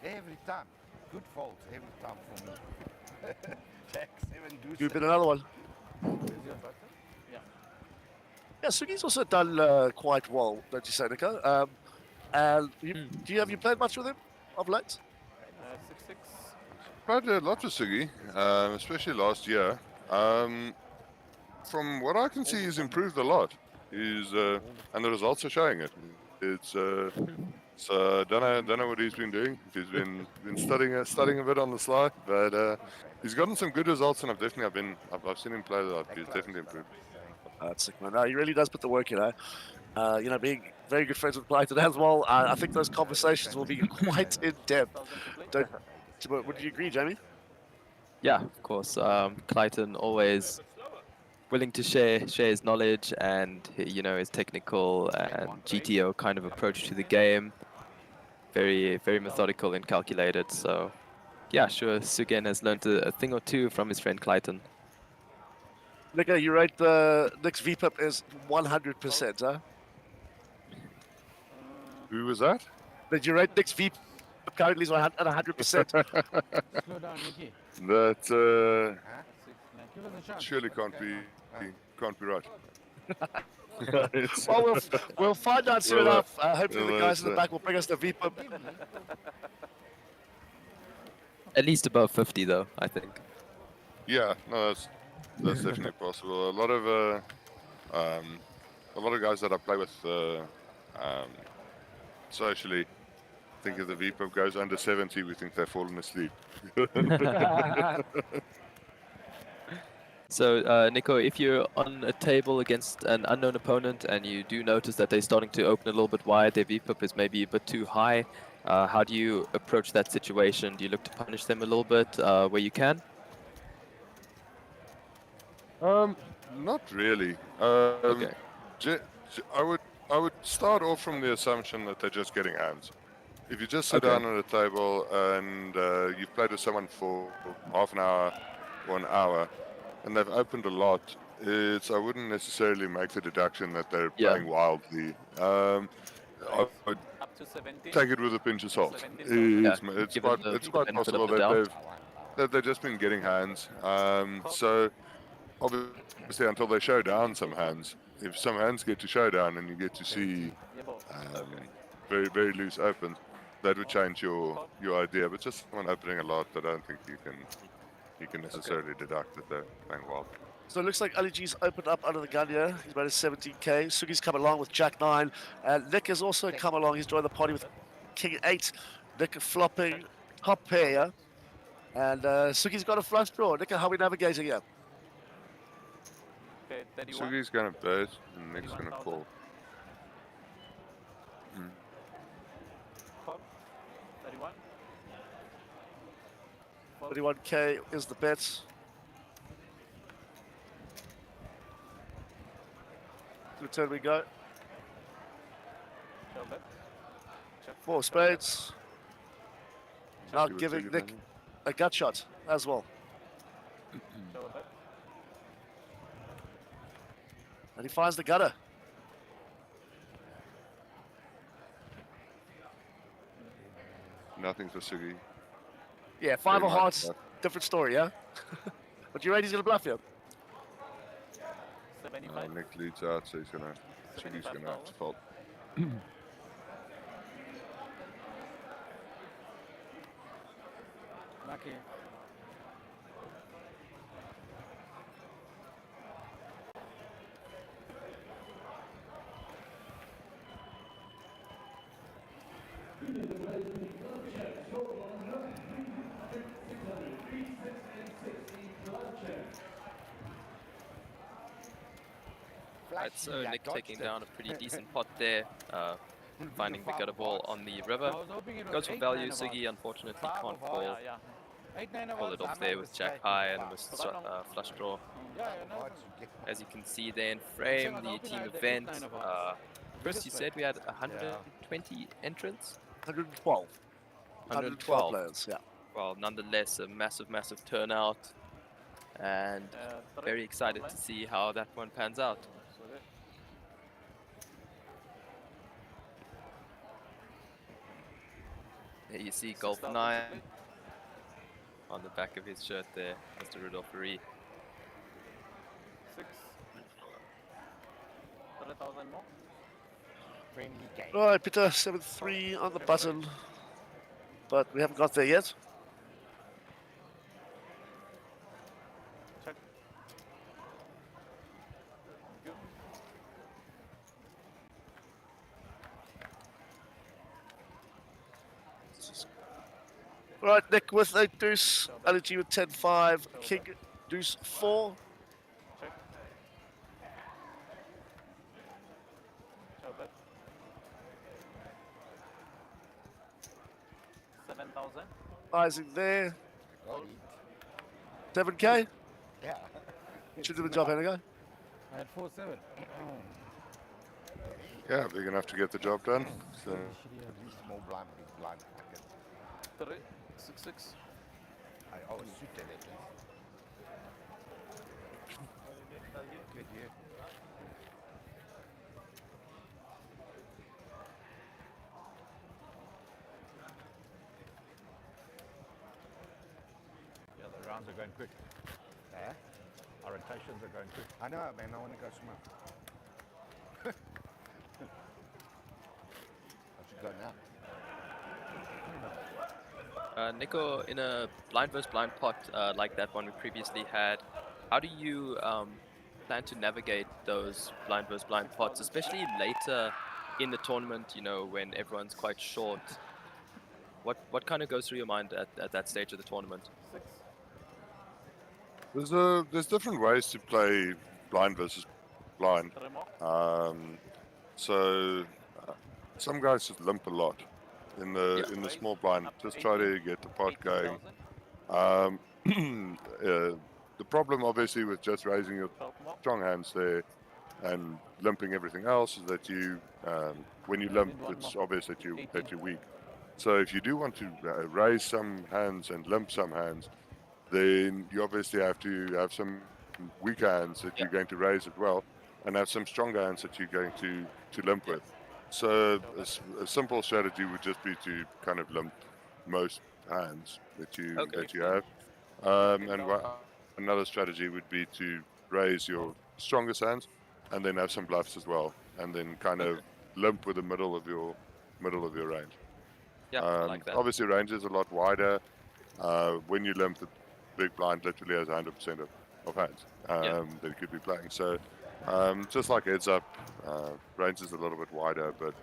Every time. Good fault every time for me. Jack 7 deuce. You've been another one. Yeah, Sugi's also done quite well, don't you say, Nico? And have you played much with him of late? 6-6. Played a lot with Sugi, especially last year. From what I can see, he's improved a lot. And the results are showing it. So don't know what he's been doing. He's been studying a bit on the sly, but he's gotten some good results, and I've seen him play a lot. He's definitely improved. That's sick, man. No, he really does put the work in, being very good friends with Clayton as well. I think those conversations will be quite in depth. Would you agree, Jamie? Yeah, of course. Clayton always willing to share his knowledge and his technical and GTO kind of approach to the game. Very, very methodical and calculated. So, yeah, sure. Sugen has learned a thing or two from his friend Clayton. Nico, you rate Nick's VPIP as 100%, huh? Who was that? Did you rate Nick's VPIP currently at 100%? Slow down, Nicky. That surely can't be right. Well, we'll find out soon enough. Hopefully the guys in the back will bring us the VPIP. At least above 50, though, I think. Yeah, no, that's definitely possible. A lot of guys that I play with socially think if the VPIP goes under 70, we think they've fallen asleep. So, Nico, if you're on a table against an unknown opponent and you do notice that they're starting to open a little bit wide, their VPIP is maybe a bit too high, how do you approach that situation? Do you look to punish them a little bit where you can? Not really. Okay. I would start off from the assumption that they're just getting hands. If you just sit down at a table and you've played with someone for half an hour or an hour, and they've opened a lot, I wouldn't necessarily make the deduction that they're playing wildly. I would take it with a pinch of salt. It's quite possible that they've just been getting hands. So obviously, until they show down some hands, if some hands get to showdown and you get to see very, very loose opens, that would change your idea. But just someone opening a lot, I don't think you can necessarily deduct that they're playing wild. So it looks like Ali G's opened up under the gun here. He's made a 17k. Sugi's come along with Jack 9. And Nick has also come along. He's joined the party with King 8. Nick flopping top pair. And Sugi's got a flush draw. Nick, how are we navigating here? Okay, 31. Sugi's going to bet and Nick's going to call. 31. 31k is the bet. To the turn we go. Show bet. 4 spades. Now You would giving take it, Nick Daniel? a gut shot as well. Show bet. And he finds the gutter. Nothing for Sugi. Yeah, 5 Very of much hearts, bluff. different story, yeah? But you ready he's going to bluff you? 75. Nick leads out, so Sugi's going to have to fold. Lucky. Right, so Nick taking down a pretty decent pot there, finding the gutter ball on the river. Goes for value. Sugi unfortunately can't call. Pull it off there with Jack High and with flush draw. As you can see there in frame, the team event. Chris, you said we had 120 entrants? 112. 112 players, yeah. Well, nonetheless, a massive, massive turnout. And very excited to see how that one pans out. There you see Golf 9 on the back of his shirt there, Mr. Rudolph Marine. 6. 30,000 more. Right, Peter, 7-3 on the button. But we haven't got there yet. Check. Right, Nick with a deuce, Ali G with 10-5, King deuce 4. Check. Show bet. 7,000. Rising there. 7k? Yeah. Should do the job, Hennigan. I had 4-7. Yeah, they're going to have to get the job done. So. Small blind, big blind. 3. 6. I always shoot at it. Good, yeah. Yeah, the rounds are going quick. Yeah? Our rotations are going quick. I know, man. I want to go swim. I should go now. Nico, in a blind versus blind pot like that one we previously had, how do you plan to navigate those blind versus blind pots, especially later in the tournament, you know, when everyone's quite short? What kind of goes through your mind at that stage of the tournament? 6. There's different ways to play blind versus blind. Some guys just limp a lot in the small blind. Just try to get the pot going. The problem, obviously, with just raising your strong hands there and limping everything else is that you, when you limp, it's obvious that you're weak. So if you do want to raise some hands and limp some hands, then you obviously have to have some weaker hands that you're going to raise as well, and have some stronger hands that you're going to limp with. So a simple strategy would just be to kind of limp most hands that you have, and another strategy would be to raise your strongest hands, and then have some bluffs as well, and then kind of limp with the middle of your range. Yeah, I like that. Obviously, range is a lot wider. When you limp, the big blind literally has 100% of hands that he could be playing. So just like heads up, range is a little bit wider, but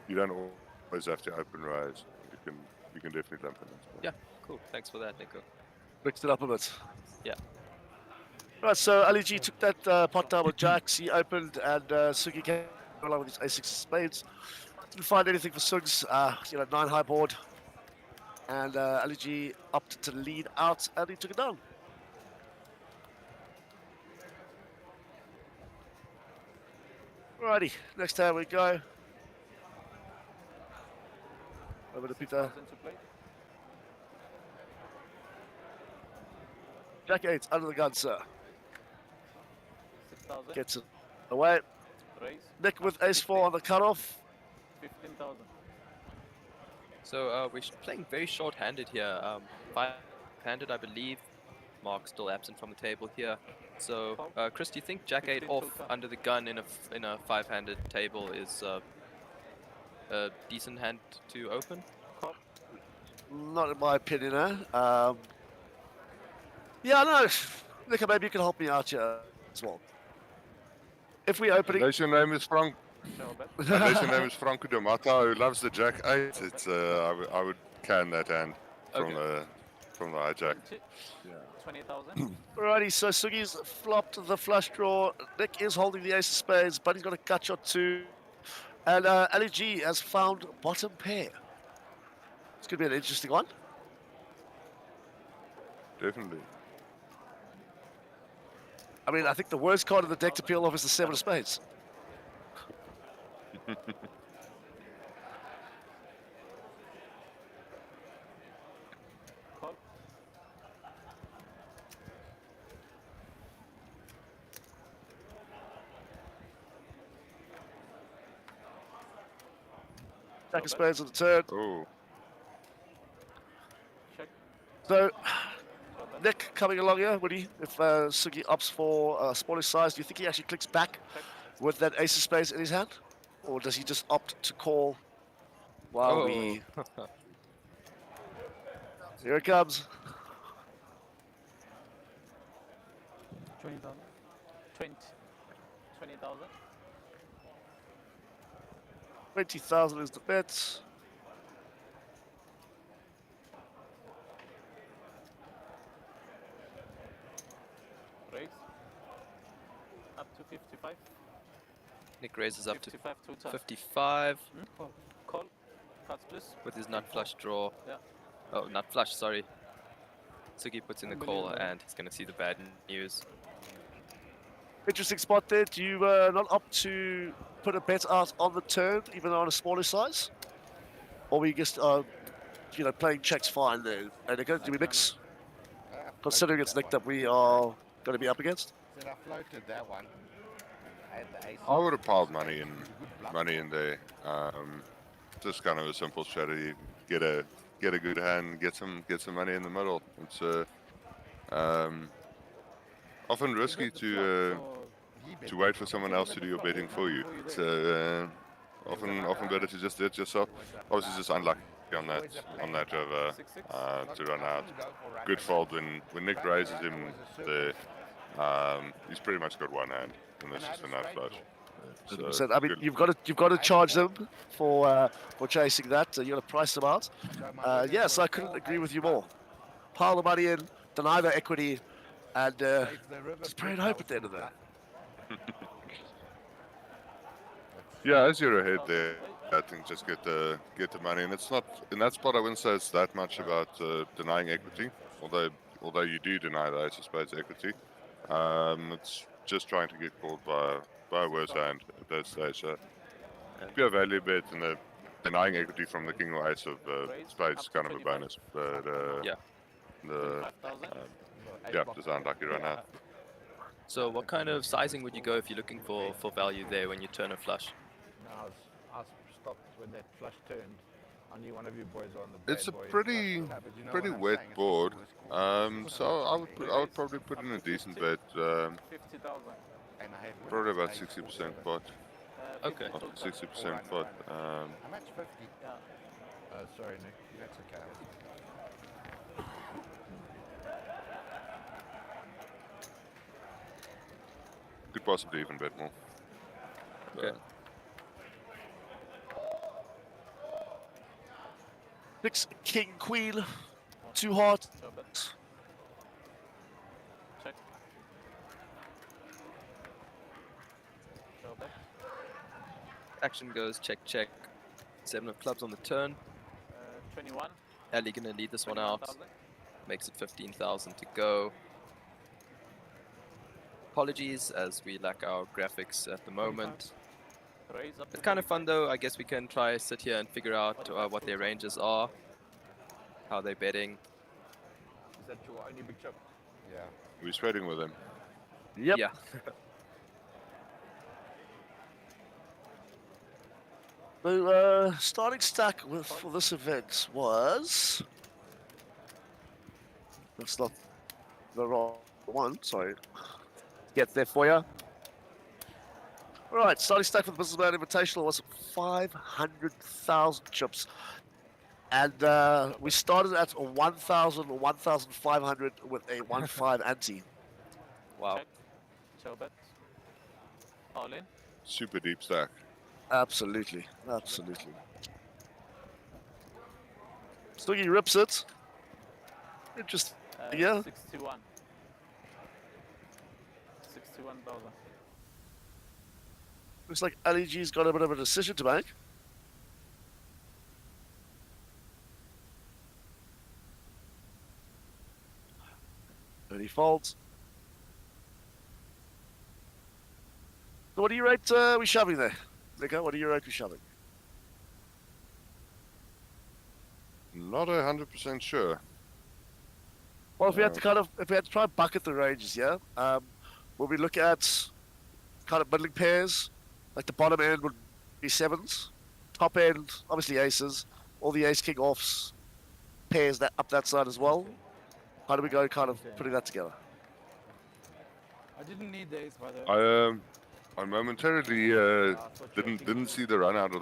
you don't always have to open raise. You can definitely limp in it. Yeah, cool. Thanks for that, Nico. Mixed it up a bit. Yeah. Right, so Ali G took that pot down with jacks. He opened, and Sugi came along with his A6 spades. Didn't find anything for Suggs. 9 high board, and Ali G opted to lead out, and he took it down. Alrighty, next hand we go. Over to Peter. Jack 8 under the gun, sir. 6,000. Gets it away. Raise. Nick with ace 4 on the cutoff. 15,000. So we're playing very short-handed here. Five-handed, I believe. Mark still absent from the table here. So, Chris, do you think Jack 8 off under the gun in a five-handed table is a decent hand to open? Not in my opinion, eh? Yeah, no. Nick, maybe you can help me out here as well. If we opening... Unless your name is Frank. Unless your name is Franco de Mata, who loves the Jack 8, it's I would can that hand from the hijack. 20,000. Alrighty, so Sugi's flopped the flush draw. Nick is holding the ace of spades, but he's got a cut shot too. And Ali G has found bottom pair. It's going to be an interesting one. Definitely. I mean, I think the worst card of the deck to peel off is the 7 of spades. Jack of spades on the turn. Oh. So, Nick coming along here, would he? If Sugi opts for smallish size, do you think he actually clicks back with that ace of spades in his hand? Or does he just opt to call while we... Here it comes. 20,000. 20,000. 20,000 is the bet. Raise. Up to 55. Nick raises up to 55 two times. 55 Call. Cards please. with his nut flush draw. Yeah. Oh, nut flush, sorry. Sugi puts in the call and he's going to see the bad news. Interesting spot there. Do you not opt to put a bet out on the turn, even on a smaller size? Or we just, playing checks fine there? And again, do we mix? Considering it's Nick that we are going to be up against? Said I floated that one. I had the ace. I would have piled money in there. Just kind of a simple strategy. Get a good hand, get some money in the middle. It's often risky to wait for someone else to do your betting for you. It's often better to just do it yourself. Obviously, just unlucky on that over to run out. Good fold when Nick raises him there. He's pretty much got one hand, and that's just a nut flush. So, I mean, you've got to charge them for chasing that. You got to price them out. Yes, I couldn't agree with you more. Pile the money in, deny the equity, and just pray and hope at the end of that. Yeah, as you're ahead there, I think just get the money, and it's not in that spot. I wouldn't say it's that much about denying equity, although you do deny the ace of spades equity. It's just trying to get called by a worse hand at that stage. So if you have value bet and the denying equity from the king or ace of spades is kind of a bonus, but just unlucky run out. So what kind of sizing would you go if you're looking for value there when you turn a flush? No, I stopped when that flush turned. I knew one of you boys were on the bad It's a boys. pretty But, wet board, so I would probably put in a decent bet. 50,000. Probably about 60% pot. Okay. 60% pot. How much? 50? Yeah. Sorry, Nick. That's okay. could possibly even bet more. Okay. Six, king, queen, 2 hearts. Check. Show bet. Action goes check, check. 7 of clubs on the turn. 21. Ali gonna lead this one out. 21,000. Makes it 15,000 to go. Apologies as we lack our graphics at the moment. Raise up It's to kind of fun though. I guess we can try sit here and figure out what their ranges are, how they're betting. Is that your only big chip? Yeah. We're spreading with them. Yep. Yeah. So, starting stack for this event was... That's not the wrong one, sorry. Get there for you. Alright, starting stack for the Businessman Invitational was 500,000 chips. And we started at 1,000 or 1,500 with a 1-5 ante. Wow. Show bet. All in. Super deep stack. Absolutely, absolutely. Stuggy rips it. Interesting. Yeah. 61. 61,000. Looks like LEG's got a bit of a decision to make. And he folds. So what do you rate we shoving there? Nico, what do you rate we shoving? Not 100% sure. Well, if we had to try and bucket the ranges, yeah, will we look at kind of middling pairs? Like the bottom end would be 7s, top end obviously aces, all the ace king offs, pairs that up that side as well. How do we go kind of putting that together? I didn't need the ace, by the way. I momentarily didn't see the run out of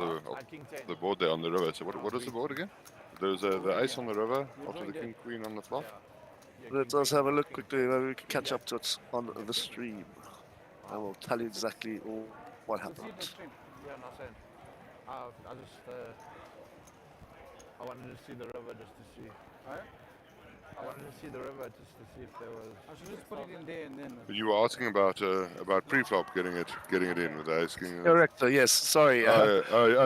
the board there on the river. So what is the board again? There's the ace on the river after the king queen on the flop. Let's also have a look quickly. Maybe we can catch up to it on the stream. I will tell you exactly what happened. Yeah, no, saying. I just I wanted to see the river just to see. I wanted to see the river just to see if there was. I should just put it in there and then. But you were asking about pre-flop getting it in with the ace king. Correct. Yes. Sorry.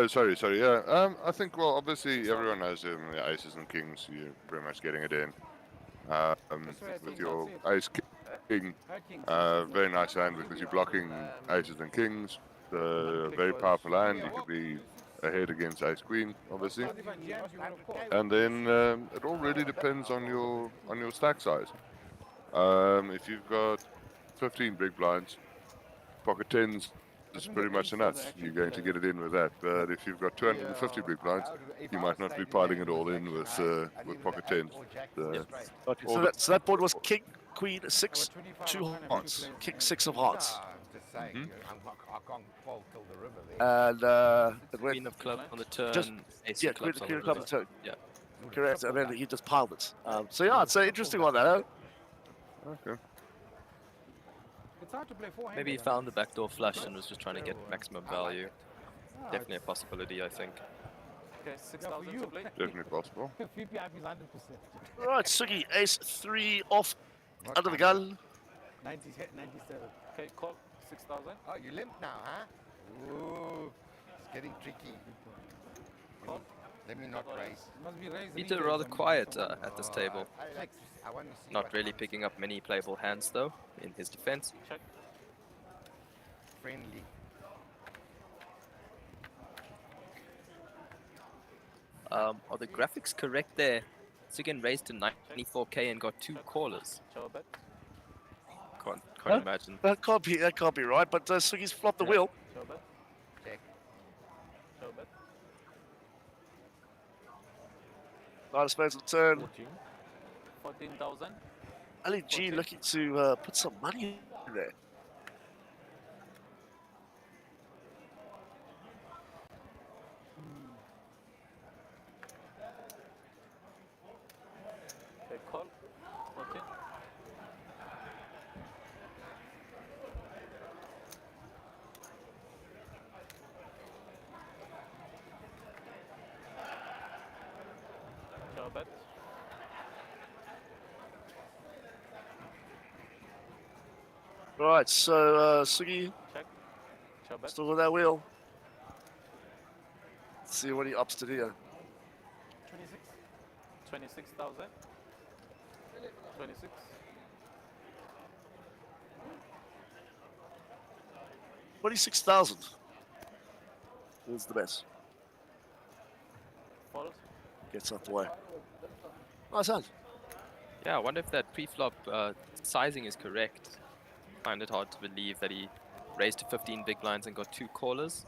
Sorry. Yeah. I think obviously everyone knows the aces and kings. You're pretty much getting it in. With your ace king, very nice hand because you're blocking aces and kings. Very powerful hand. You could be ahead against ace queen, obviously. And then it all really depends on your stack size. If you've got 15 big blinds, pocket tens is pretty much enough. You're going to get it in with that. But if you've got 250 big blinds, you might not be piling it all in with pocket tens. So that board was king, queen, 6, 2 hearts, king, 6 of hearts. I can't fall till the river there. And it went Queen of club on the turn. Ace of clubs queen of club on the turn. Yeah. Correct. And then he just piled it. So yeah, it's an interesting one, though. Okay. It's hard to play forehand. Maybe he found the backdoor flush and was just trying to get maximum value. Definitely a possibility, I think. Okay, 6,000 to play. Definitely possible. VPIP is 100%. Right, Sugi, ace 3 off under the gun. 97. Okay, call 6,000. Oh, you limp now, huh? Ooh, it's getting tricky. Call. Let me not raise. Must be raised. Peter rather quiet at this table. I want to see Not really picking up many playable hands though, in his defense. Check. friendly. Are the graphics correct there? Sugan raised to 94k and got 2 callers. Show bet. Can't imagine. That can't be right, but Sugi's flopped the wheel. Show bet. Check. Show bet. Nice space on turn. 14,000. LEG looking to put some money in there. Okay, call. 14. Ciao, bet. Right, so Sugi, Check. Ciao, bet. still with that wheel. Let's see what he opts to do here. 26. 26,000. 26. 26,000. Is the best. Fold. Gets out the way. Nice hand. Yeah, I wonder if that pre-flop sizing is correct. I find it hard to believe that he raised to 15 big blinds and got 2 callers.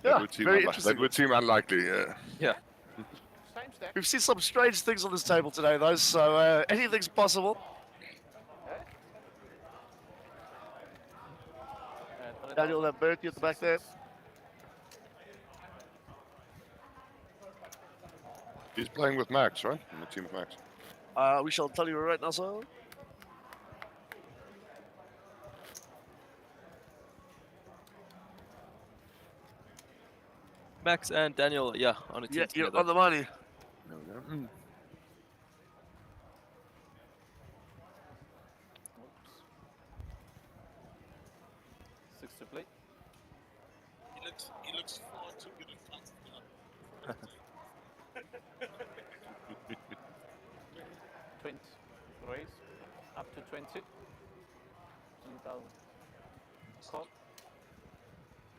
Yeah, very That interesting. would seem unlikely, yeah. Yeah. We've seen some strange things on this table today, though, so anything's possible. Daniel, that Bertie at the back there. He's playing with Max, right? In the team with Max. We shall tell you right now, sir. Max and Daniel, yeah, on a team Yeah, together. you're on the money. There we go. Six to play. He looks far too good at 20. Raise. Up to 20. 20,000. Call.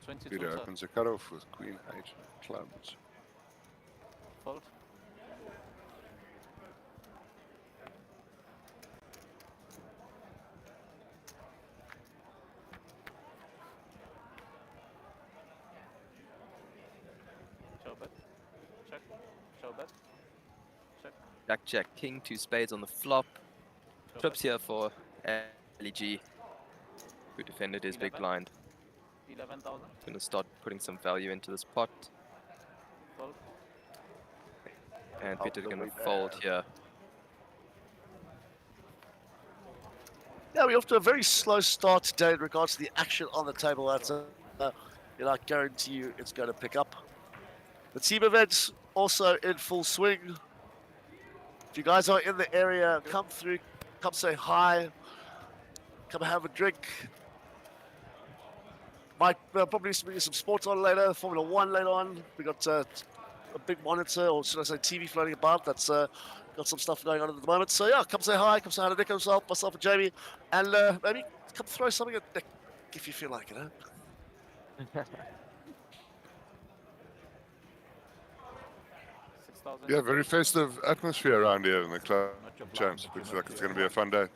22. Peter sir. opens a cutoff with Queen 8 clubs. Fold. Ciao, bet. Check. Ciao, bet. Check. Jack, Jack, King, 2 spades on the flop. Trips here for LEG, who defended his big 11. blind. 11,000. Going to start putting some value into this pot. Fold. And Out Peter the going way to fold back. here. Yeah, we're off to a very slow start today in regards to the action on the table. That's I guarantee you it's going to pick up. The team events also in full swing. If you guys are in the area, come through, come say hi, come have a drink. Might probably be some sports on later, Formula One later on. We got a big monitor, or should I say TV floating about. That's got some stuff going on at the moment. So yeah, come say hi, come say hi to Nick himself, myself and Jamie, and maybe come throw something at Nick if you feel like it, huh? 6,000. Yeah, very festive atmosphere around here in the club champs. Looks like it's going to be a fun day.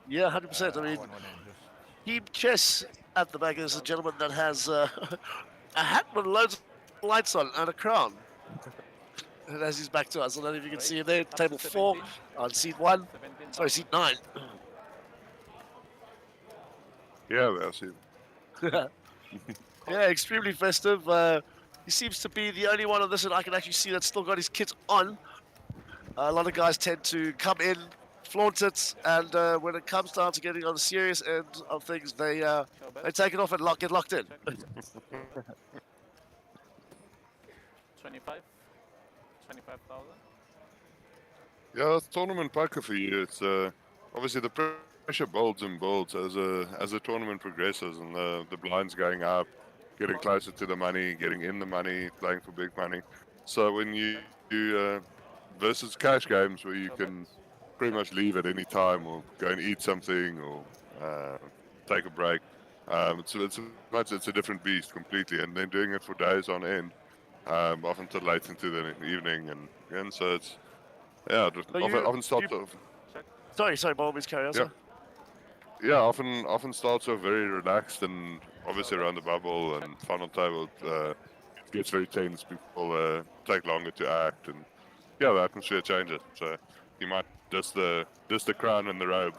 Yeah, 100%. I mean, Team Chess at the back is a gentleman that has a hat with loads of lights on and a crown. And as he's back to us, I don't know if you can see him there. Table 4 on seat 1. Sorry, seat 9. Yeah, that's it. Yeah, extremely festive. He seems to be the only one of this that I can actually see that's still got his kit on. A lot of guys tend to come in, flaunt it, and when it comes down to getting on the serious end of things, they take it off and get locked in. 25. 25,000. Yeah, it's tournament poker for you. It's obviously the pressure builds and builds as the tournament progresses, and the blinds going up, getting closer to the money, getting in the money, playing for big money. So when you versus cash games where you can pretty much leave at any time or go and eat something or take a break, it's a different beast completely. And then doing it for days on end, often till late into the evening, and so it's often starts off. Sorry, by all means, carry on. Yeah. Sir. Yeah, often starts off very relaxed, and obviously around the bubble and final table it gets very tense. People take longer to act, and yeah, the atmosphere changes. So you might just the crown and the robe.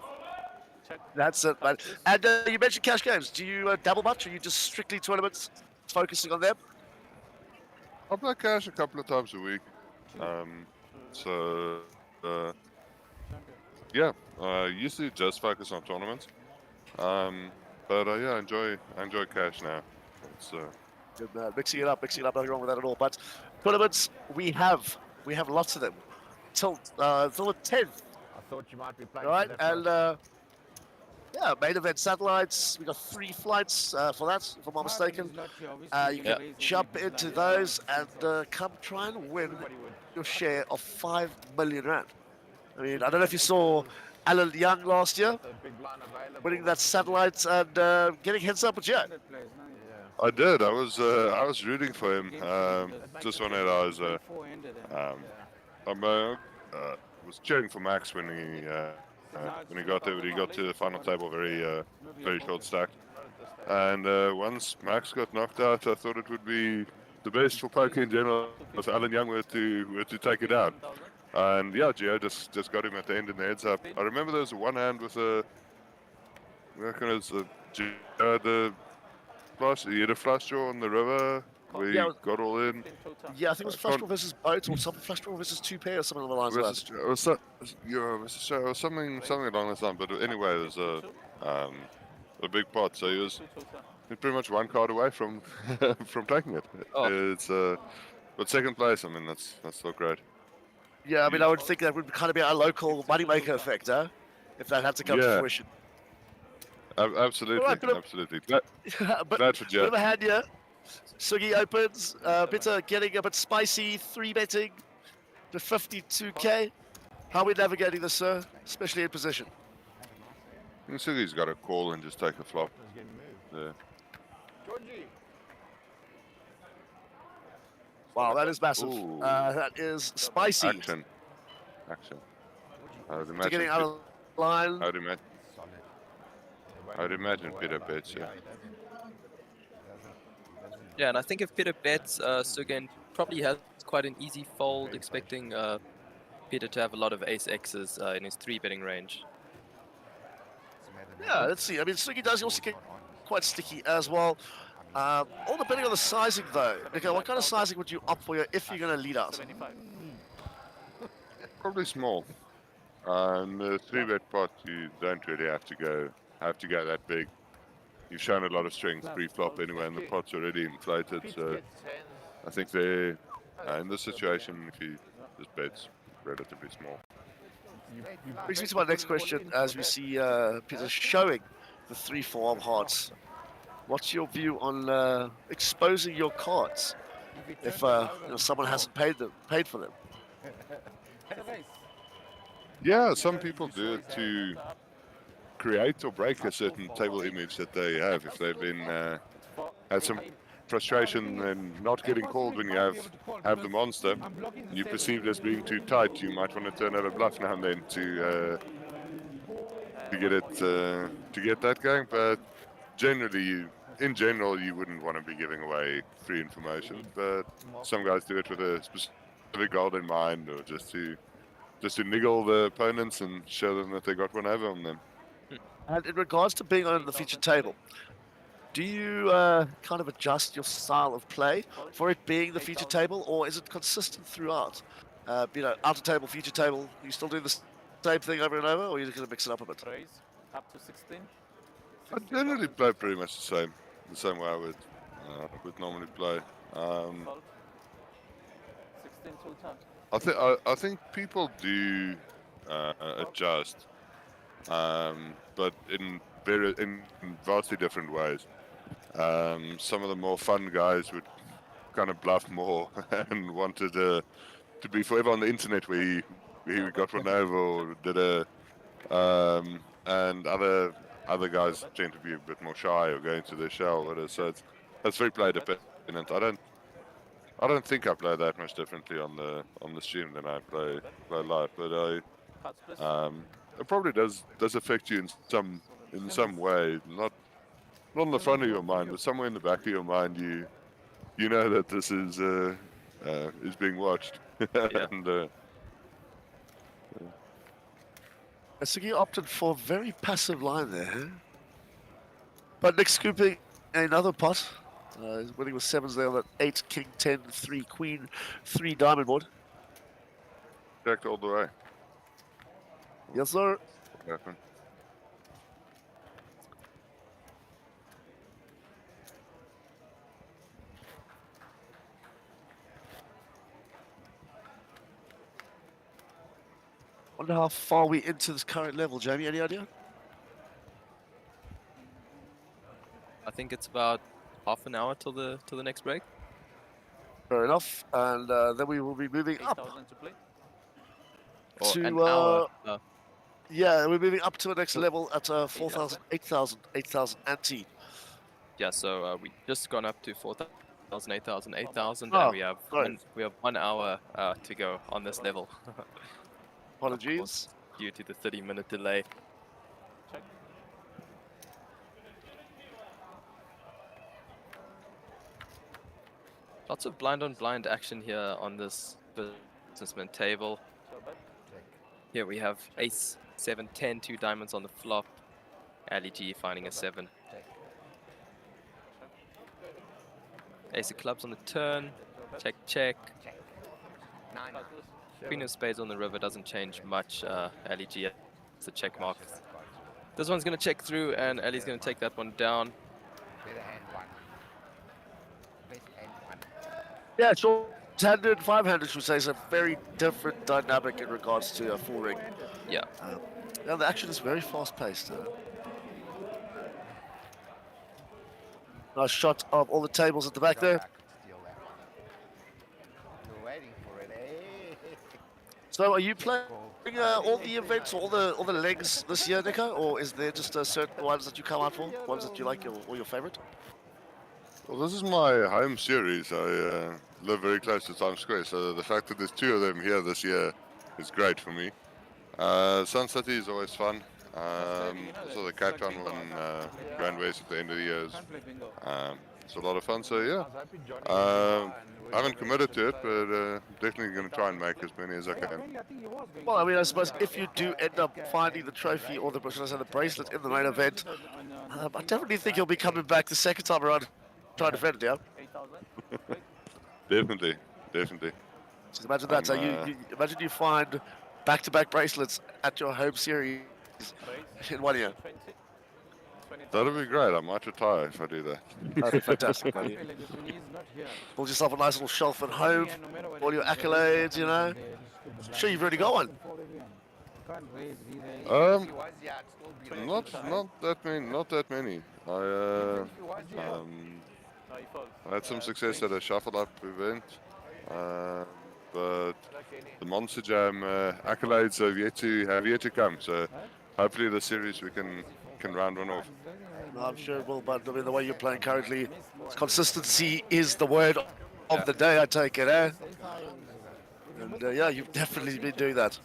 That's it, man. And you mentioned cash games. Do you dabble much, or are you just strictly tournaments, focusing on them? I play cash a couple of times a week. Yeah, I used to just focus on tournaments. But yeah, I enjoy cash now. It's Good, mixing it up, nothing wrong with that at all. But tournaments, we have We have lots of them. Till the 10th. I thought you might be playing. Right, for that and lot. yeah, main event satellites. We got 3 flights for that, if I'm not mistaken. You can jump into those and come try and win your share of 5 million rand. I mean, I don't know if you saw Alan Young last year winning that satellite and getting heads up with you. I did. I was rooting for him. Just wanted I was was cheering for Max when he got there. But he got to the final table very short stacked. And once Max got knocked out, I thought it would be the best for poker in general if Alan Young were to take it out. And yeah, Gio just got him at the end in the heads up. I remember there was one hand with a, I reckon it was the flush. He had a flush draw on the river where he got all in. Yeah, I think it was flush draw versus boat or something. Flush draw versus 2 pair or something along the lines of that. It was something along those lines. But anyway, it was a big pot. So he was pretty much 1 card away from from taking it. It's but second place. I mean, that's still great. Yeah, I mean, I would think that would kind of be our local moneymaker effect, huh? If that had to come to fruition. Absolutely, Right, absolutely. Glad for Bit Joe. of a hand here. Sugi opens. Bitter getting a bit spicy. 3 betting to 52k. How are we navigating this, sir? Especially in position. I think Sugi's got a call and just take a flop. Yeah. Wow, that is massive. Ooh. That is spicy. Action. I would imagine. Getting out of line. I would imagine Peter bets, yeah. Yeah, and I think if Peter bets, Sugan probably has quite an easy fold, expecting Peter to have a lot of ace X's in his 3-betting range. Yeah, let's see. I mean, Sugi does also get quite sticky as well. All depending on the sizing, though. Okay, what kind of sizing would you opt for if you're going to lead out? Probably small. The 3-bet pot, you don't really have to go that big. You've shown a lot of strength pre-flop anyway, and the pot's already inflated. So I think they're in this situation, if he just bets relatively small. Brings me to my next question. As we see Peter showing the 3 4 hearts, what's your view on exposing your cards if someone hasn't paid for them? Yeah, some people do it to create or break a certain table image that they have. If they've been had some frustration and not getting called when you have the monster, you perceived as being too tight, you might want to turn out a bluff now and then to get that going. But generally, in general, you wouldn't want to be giving away free information. But some guys do it with a specific goal in mind, or just to niggle the opponents and show them that they got one over on them. And in regards to being on the featured table, do you kind of adjust your style of play for it being the featured table, or is it consistent throughout? Outer table, featured table, you still do the same thing over and over, or are you going to mix it up a bit? Up to 16. I generally play pretty much the same way I would normally play. 16 full time. I think people do adjust, but in vastly different ways. Some of the more fun guys would kind of bluff more and wanted to be forever on the internet where he got one over or did and other guys tend to be a bit more shy or go into their shell. So that's very play dependent. I don't think I play that much differently on the stream than I play live, but it probably does affect you in some way, not on the front of your mind, but somewhere in the back of your mind, you know that this is being watched. And Sugi opted for a very passive line there, huh? But Nick scooping another pot. He's winning with 7s there on that 8, King 10, 3, Queen, 3 diamond board. Checked all the way. Yes, sir. Happen. Wonder how far we into this current level, Jamie. Any idea? I think it's about half an hour till the next break. Fair enough. And then we will be moving up 8,000 to play. Or to. an hour. Yeah, we're moving up to the next level at 4,000, 8,000, 8,000 ante. Yeah, so we just gone up to 4,000, 8,000, 8,000, Oh, and sorry. we have 1 hour to go on this level. Apologies. Of course, due to the 30-minute delay. Check. Lots of blind on blind action here on this businessman table. Here we have ace, 7, 10, 2 diamonds on the flop. Ali G finding a 7. Ace of clubs on the turn. Check, check. Queen of spades on the river doesn't change much. Ali G, it's a check mark. This one's going to check through, and Ali's going to take that one down. Yeah, sure. 100 and 500, should say, is a very different dynamic in regards to a full ring. Yeah. Now the action is very fast-paced. Nice shot of all the tables at the back there. So, are you playing all the events, all the legs this year, Nico, or is there just certain ones that you come out for, ones that you like or your favorite? Well, this is my home series. I live very close to Times Square, so the fact that there's 2 of them here this year is great for me. Sun City is always fun. Also the Cape Town one, Grand West at the end of the year is it's a lot of fun. So yeah, I haven't committed to it, but definitely going to try and make as many as I can. Well, I mean, I suppose if you do end up finding the trophy or the bracelet in the main event, I definitely think you'll be coming back the second time around trying to defend it, yeah? Definitely. Just imagine that. So imagine you find back-to-back bracelets at your home series in 1 year. That'll be great. I might retire if I do that. That'd be fantastic, buddy. Build yourself a nice little shelf at home, all your accolades, you know. I'm sure you've already got one. Not that many. I had some success at a shuffle up event, but the Monster Jam accolades have yet to come. So hopefully the series we can round one off. No, I'm sure it will, but I mean, the way you're playing currently, consistency is the word of the day, I take it, eh? And yeah, you've definitely been doing that.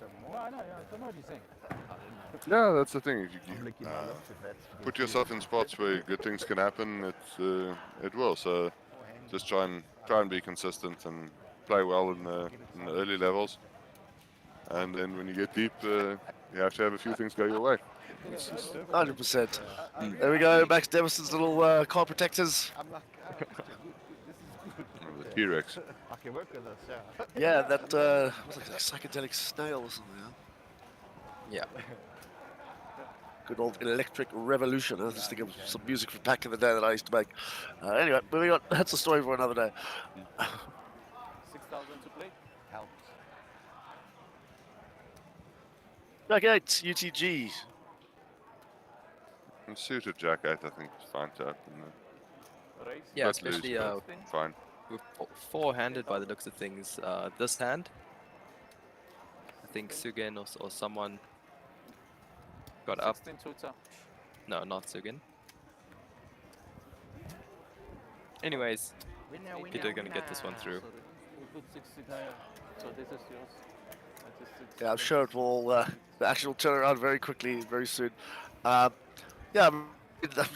Yeah, that's the thing. If you put yourself in spots where good things can happen, it will. So just try and be consistent and play well in the early levels. And then when you get deep, you have to have a few things go your way. 100%. There we go, Max Devison's little car protectors. The T-Rex. I can work with this, Yeah, that was like a psychedelic snail or something. Yeah. Good old electric revolution. I just think of some music from back in the day that I used to make. Anyway, moving on. That's a story for another day. 6,000 to play. Helps. Jack 8, UTG. And suited Jack 8, I think it's fine to open. Yeah, Let's lose, especially but fine. we're four-handed by the looks of things. This hand, I think Sugen or someone got up. 16 tutor. No, not Sugen. Anyways, Peter gonna get this one through. We put 69. So this is yours. That is 60. Yeah, I'm sure it will. The action will turn around very quickly, very soon. Yeah, I'm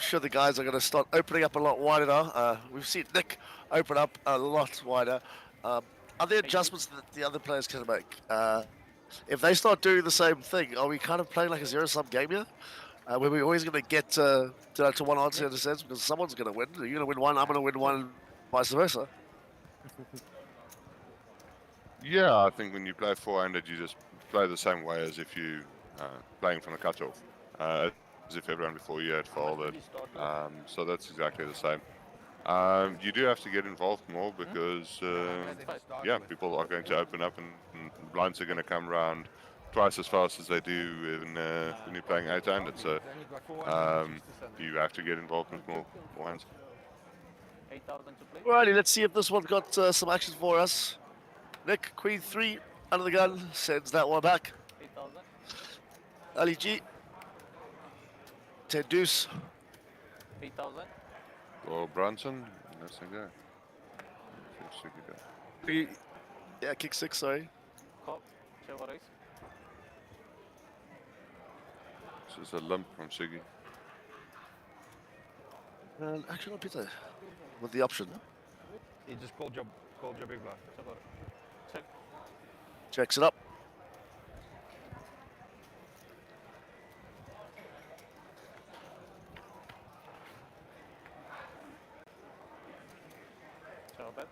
sure the guys are going to start opening up a lot wider now. We've seen Nick open up a lot wider. Are there adjustments that the other players can make? If they start doing the same thing, are we kind of playing like a zero-sum game here? Where we're always going to get to one answer in a sense, because someone's going to win. You're going to win one, I'm going to win one, vice versa. Yeah, I think when you play four-handed, you just play the same way as if you playing from the cutoff. As if everyone before you had folded. So that's exactly the same. You do have to get involved more because, yeah, people are going to open up and blinds are going to come around. twice as fast as they do when you're playing 8-handed. So you have to get involved with more hands. 8,000 to play. Alrighty, let's see if this one got some action for us. Nick, Queen 3, under the gun, sends that one back. 8,000. Ali G. 10 deuce. 8,000. Or Brunson, let's go. Yeah, kick 6, sorry. Call. Cheva raise. This is a limp from Siggy. And actually, not Peter. With the option. He just called your big blind. Check. Checks it up. Cheva bet.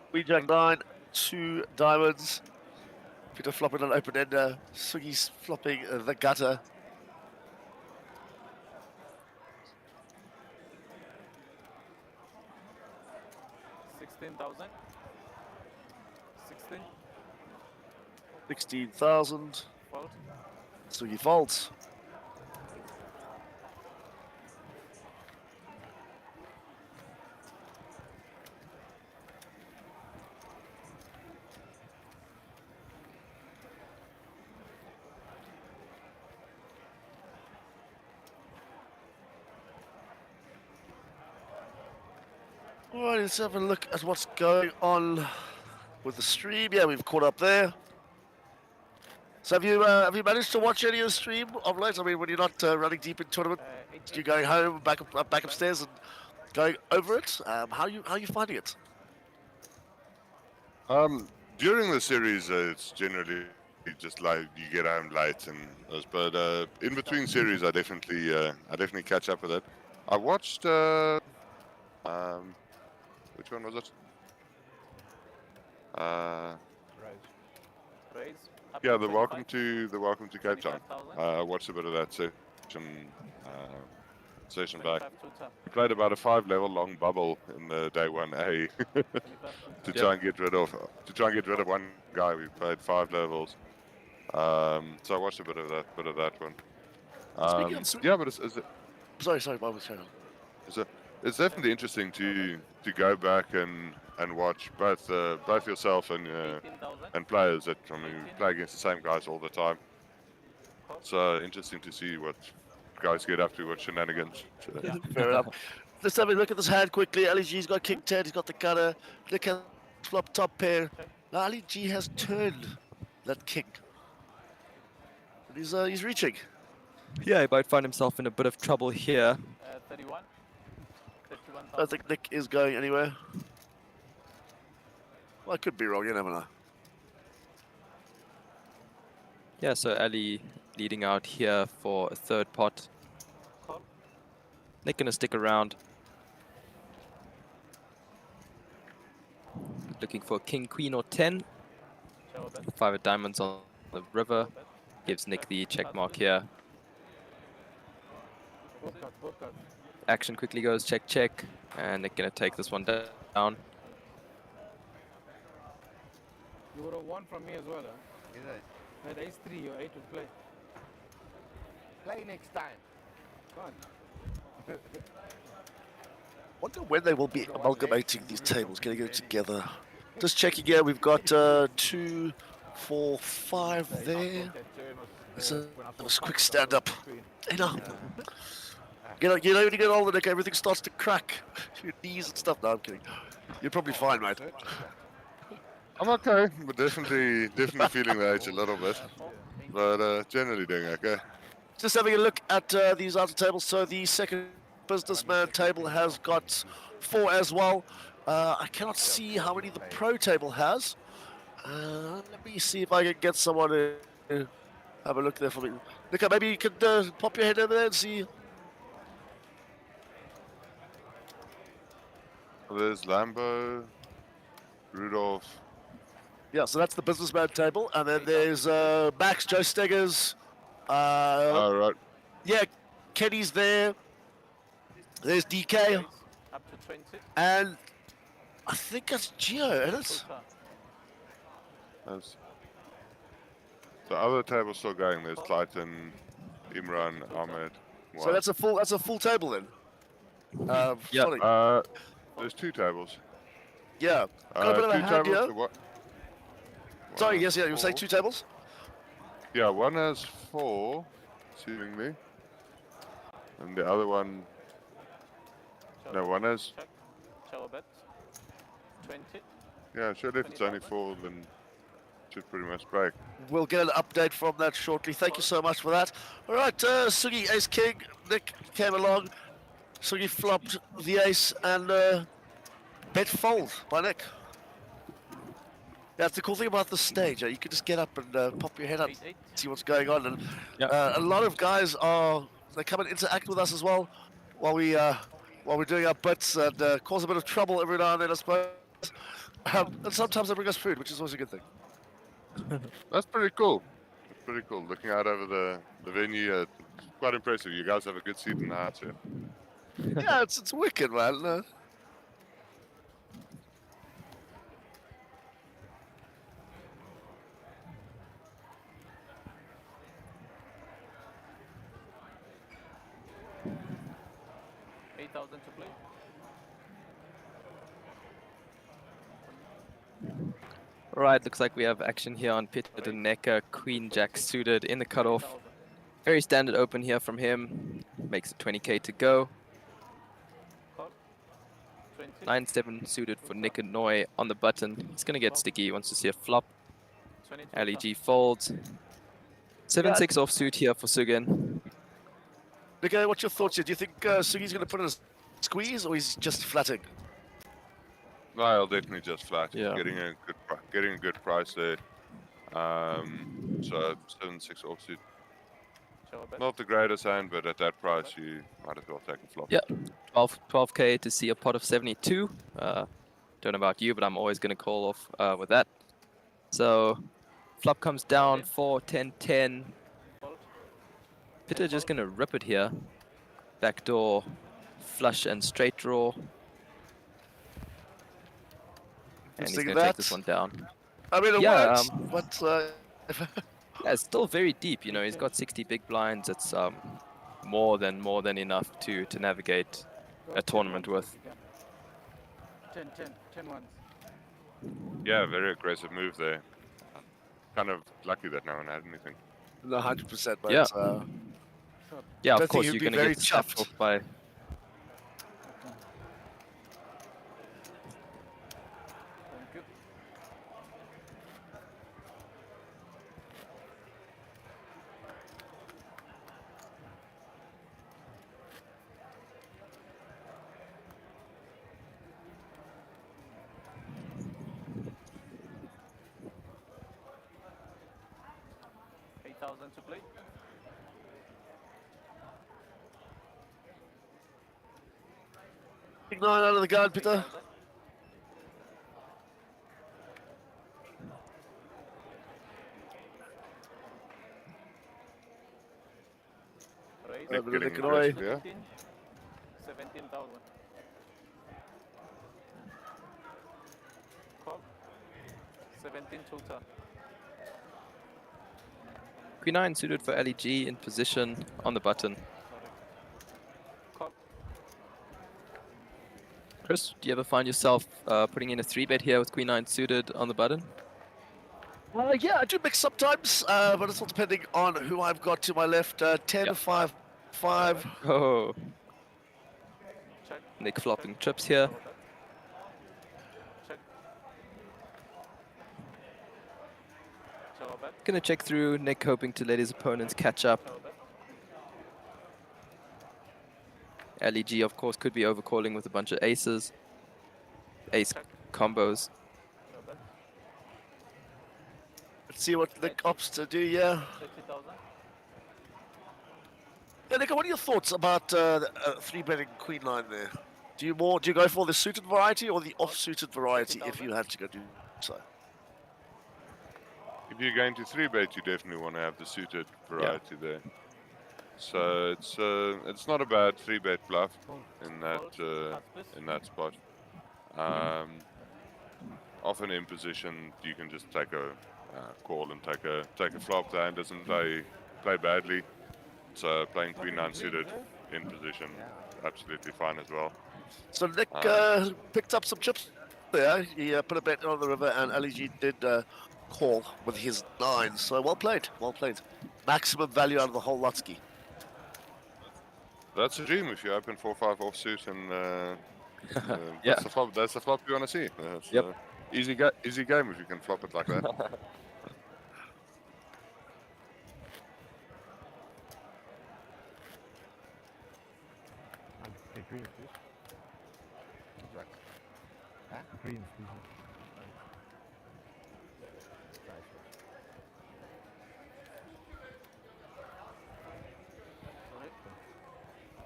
Queen Jack 9, 2 diamonds. Peter flopping an open ender. Sugi's flopping the gutter. $16,000. 16. 16,000. Fold. Sugi folds. Alright, let's have a look at what's going on with the stream. Yeah, we've caught up there. So have you managed to watch any of the stream of late? I mean, when you're not running deep in tournament, you're going home, back upstairs, and going over it. How you finding it? During the series, it's generally just like you get home late, and but in between series, I definitely catch up with it. I watched which one was it? Raise. Yeah, the welcome to Cape Town. I watched a bit of that session back. We played about a 5-level long bubble in the day 1A to try and get rid of one guy. We played 5 levels. So I watched a bit of that one. Yeah, but it's sorry, Bob was saying. It's definitely interesting to go back and watch both yourself and players that play against the same guys all the time. It's interesting to see what guys get up to, what shenanigans. Yeah, fair enough. Let's have a look at this hand quickly. Ali G's got king 10, he's got the cutter. Nick has flop top pair. Now Ali G has turned that king. And he's reaching. Yeah, he might find himself in a bit of trouble here. 31. I don't think Nick is going anywhere. Well, I could be wrong, you never know. Yeah, so Ali leading out here for a third pot. Nick gonna stick around. Looking for king, queen, or 10. 5 of diamonds on the river. Gives Nick the check mark here. Action quickly goes check, check. And Nick gonna take this one down. You would have won from me as well, huh? At ace-3, your 8 would play. Play next time. Come on. Wonder when they will be amalgamating these tables, getting it together. Just checking here, we've got 2, 4, 5 there. There's a quick stand up. You know, when you get older, Nick, everything starts to crack. Your knees and stuff. No, I'm kidding. You're probably fine, mate. I'm okay, but definitely feeling the age a little bit. But generally doing okay. Just having a look at these outer tables. So the second businessman table has got 4 as well. I cannot see how many the pro table has. Let me see if I can get someone to have a look there for me. Nika, maybe you could pop your head over there and see. There's Lambo, Rudolph. Yeah, so that's the businessman table, and then there's Max, Joe Steggers. Right. Yeah, Kenny's there. There's DK. Up to 20. And I think that's Gio, isn't it? The other table's still going. There's Clayton, Imran, Ahmed. So Juan. that's a full table then. Yeah. Sorry. There's 2 tables. Yeah. Got a bit of a 2 hand tables. here. One Sorry, has yes, yeah, you were saying 4. 2 tables? Yeah, one has 4, seemingly. And the other one... No, one has... Check. Show a bet. 20. Yeah, sure, if it's only 4, then it should pretty much break. We'll get an update from that shortly. Thank you so much for that. All right, Sugi, Ace King, Nick came along. Sugi flopped the ace and bet fold by Nick. That's the cool thing about the stage. You can just get up and pop your head up, see what's going on. And a lot of guys they come and interact with us as well while we're doing our bits and cause a bit of trouble every now and then, I suppose. And sometimes they bring us food, which is always a good thing. That's pretty cool. It's pretty cool. Looking out over the venue, it's quite impressive. You guys have a good seat in the house here. Yeah, it's wicked, man. $8,000 to play. Alright, looks like we have action here on Peter de Necker, Queen Jack suited in the cutoff. Very standard open here from him. Makes it 20k to go. 9-7 suited for Nick and Noy on the button. He's going to get sticky. He wants to see a flop. LEG folds. 7-6 offsuit here for Sugan. Nick, what's your thoughts here? Do you think Sugi's going to put in a squeeze or he's just flatting? No, I'll definitely just flat. Yeah. Getting a good price there. So 7-6 offsuit. Not the greatest hand, but at that price, you might as well take a flop. Yeah, 12k to see a pot of 72. Don't know about you, but I'm always going to call off with that. So, flop comes down 4, 10, 10. Peter just going to rip it here. Backdoor, flush and straight draw. And he's going to take this one down. I mean, it works, but... Yeah, it's still very deep, you know, he's got 60 big blinds. It's more than enough to navigate a tournament with. 10 ones. Yeah, very aggressive move there. Kind of lucky that no one had anything. No, 100%, but... Yeah, yeah, don't of course, think you're he'd be going to very get snapped chuffed. off by... $8,000 to play. Big 9 out of the gun, Peter. Raise. Over to Nick and Oi. 17,000. Call. 17 total. Queen 9 suited for LEG in position on the button. Call. Chris, do you ever find yourself putting in a 3-bet here with Queen 9 suited on the button? Yeah, I do mix sometimes, but it's all depending on who I've got to my left. 10, 5, 5. Oh. Nick flopping trips here. Check. Show a bet. Gonna check through, Nick hoping to let his opponents catch up. LEG, of course, could be overcalling with a bunch of aces. Ace combos. Let's see what Nick opts to do, yeah. 60,000. Yeah, Nick, what are your thoughts about 3-betting Queen 9 there? Do you go for the suited variety or the off-suited variety if you had to go do so? If you're going to 3-bet, you definitely want to have the suited variety there. So it's not a bad 3-bet bluff in that spot. often in position, you can just take a call and take a flop. The hand doesn't play badly. So playing queen nine suited in position, absolutely fine as well. So Nick picked up some chips there. He put a bet on the river, and LEG did call with his 9. So well played, well played. Maximum value out of the whole Lotski. That's a dream if you open 4-5 offsuit and Yeah. That's the flop you want to see. Yep. Easy game if you can flop it like that. Green, please. Green, please.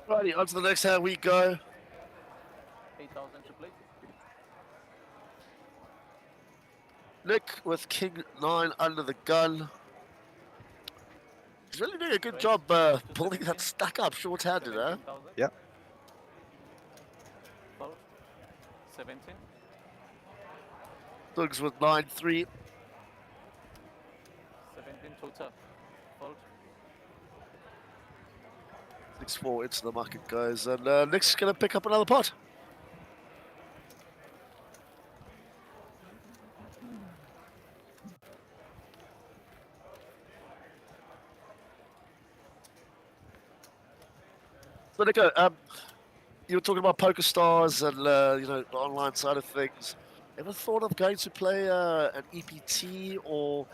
Righty, on to the next hand we go. 8,000 to play. Nick with king 9 under the gun. He's really doing a good job pulling that stack up short-handed, huh? Yep. Fold. 17. Thugs with 9-3. 17 total. Fold. 6-4 into the market goes, and Nick's going to pick up another pot. So Nico, you were talking about Poker Stars and you know, the online side of things. Ever thought of going to play an EPT or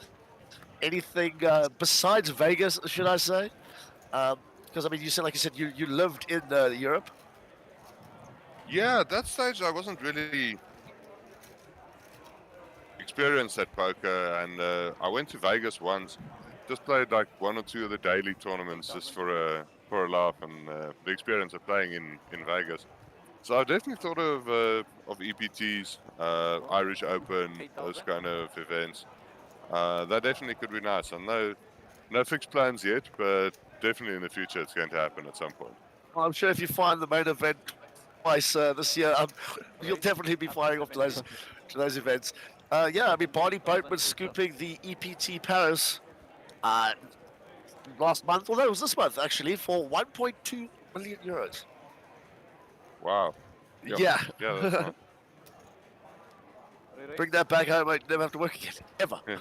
anything besides Vegas, should I say? Because I mean, you said, like you said, you lived in Europe. Yeah, at that stage I wasn't really experienced at poker, and I went to Vegas once. Just played like 1 or 2 of the daily tournaments just for a laugh, and the experience of playing in Vegas. So I definitely thought of EPTs, Irish Open, those kind of events. That definitely could be nice. And no fixed plans yet, but definitely in the future it's going to happen at some point. Well, I'm sure if you find the main event twice this year, you'll definitely be firing off to those events. Yeah, I mean, Barney Boatman scooping the EPT Paris last month, although it was this month actually, for 1.2 million euros. Wow. Yeah. Yeah, that's nice. Bring that back home, mate. Never have to work again, ever. Yeah.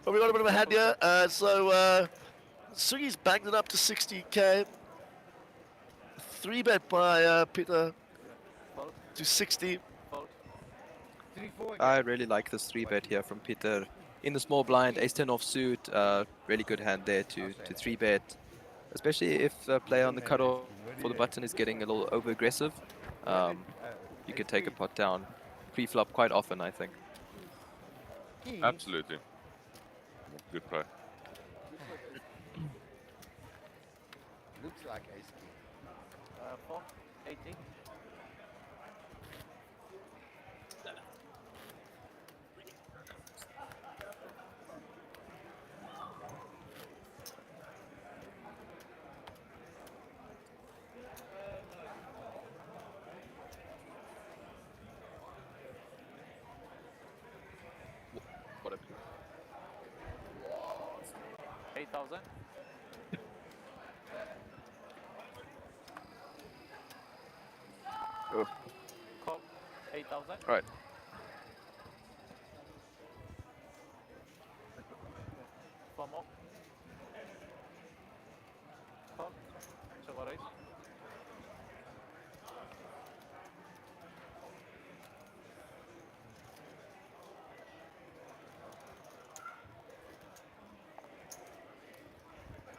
But we got a bit of a hand here. So Sugi's banged it up to 60k. 3-bet by Peter to 60. I really like this 3-bet here from Peter. In the small blind, ace-10 offsuit, really good hand there to 3-bet. Especially if the player on the cutoff for the button is getting a little over-aggressive. You could take a pot down pre-flop quite often, I think. Absolutely. Good play. Looks like ace king. 4, 80. What a 8,000. Oh. Call. 8,000. All right. Four more. Call. Sugar raise.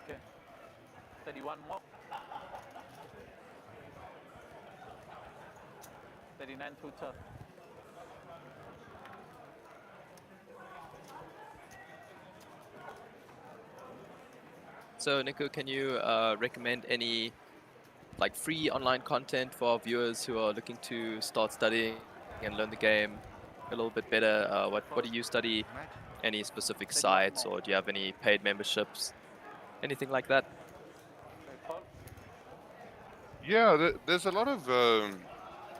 Okay. 31 more. 39 to turn. So Nico, can you recommend any like free online content for our viewers who are looking to start studying and learn the game a little bit better? What do you study? Any specific sites, or do you have any paid memberships? Anything like that? Yeah, there's a lot of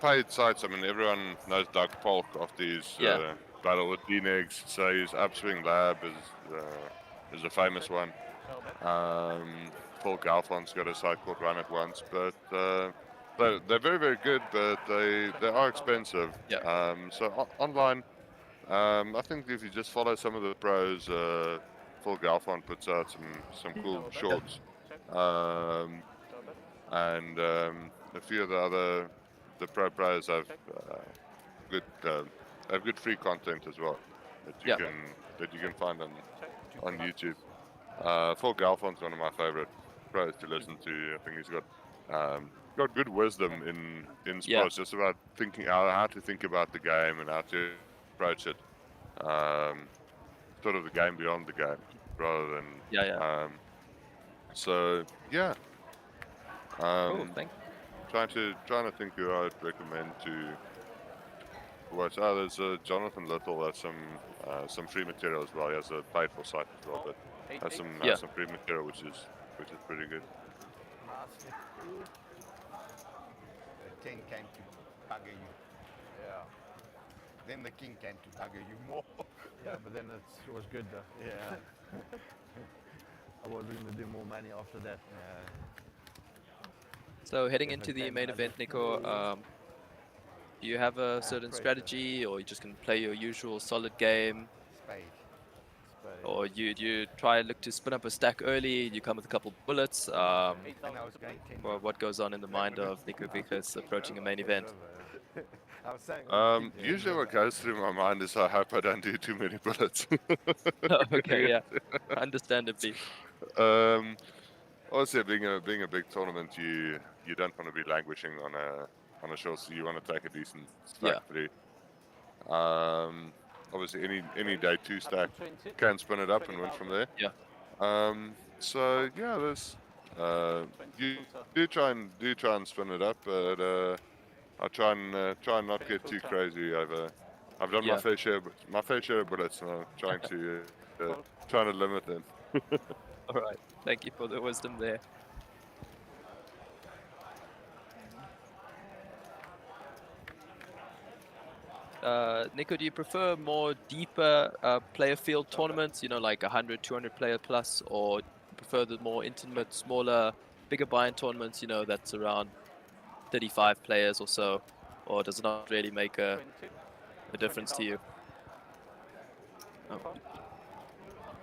paid sites. I mean, everyone knows Doug Polk after his battle with D-Negs, so his Upswing Lab is a famous one. Paul Galfon's got a site called Run It Once, but they're very, very good, but they are expensive. So online, I think if you just follow some of the pros, Paul Galfon puts out some cool shorts, and a few of the pros have good free content as well that you can find on YouTube. Paul Galfon's one of my favorite pros to listen to. I think he's got good wisdom in sports, just about thinking how to think about the game and how to approach it. Sort of the game beyond the game, rather than so yeah. Cool, thank you. Trying to think who I'd recommend to watch. Oh, there's Jonathan Little. That's some free material as well. He has a paid for site as well, but has some free material which is pretty good. The 10 came to bugger you. Yeah. Then the king came to bugger you more. Yeah, but then it was good though. Yeah. I was going to do more money after that. So heading into the main event, Nico, do you have a certain strategy, or you just can play your usual solid game? Or you try and look to spin up a stack early, you come with a couple bullets? Well, what goes on in the mind of Nico Vickers approaching a main event? Usually what goes through my mind is I hope I don't do too many bullets. Okay, yeah, understandably. Obviously, being a big tournament, you don't want to be languishing on a short, so you want to take a decent stack through. Obviously, any day 2 stack can spin it up and win from there. So yeah, there's you do try and spin it up, but I try and not get too crazy over. I've done my fair share of bullets, and I'm trying to limit them. All right, thank you for the wisdom there. Nico, do you prefer more deeper player field tournaments, like 100, 200 player plus, or prefer the more intimate, smaller, bigger buy-in tournaments, that's around 35 players or so, or does it not really make a difference to you? Oh.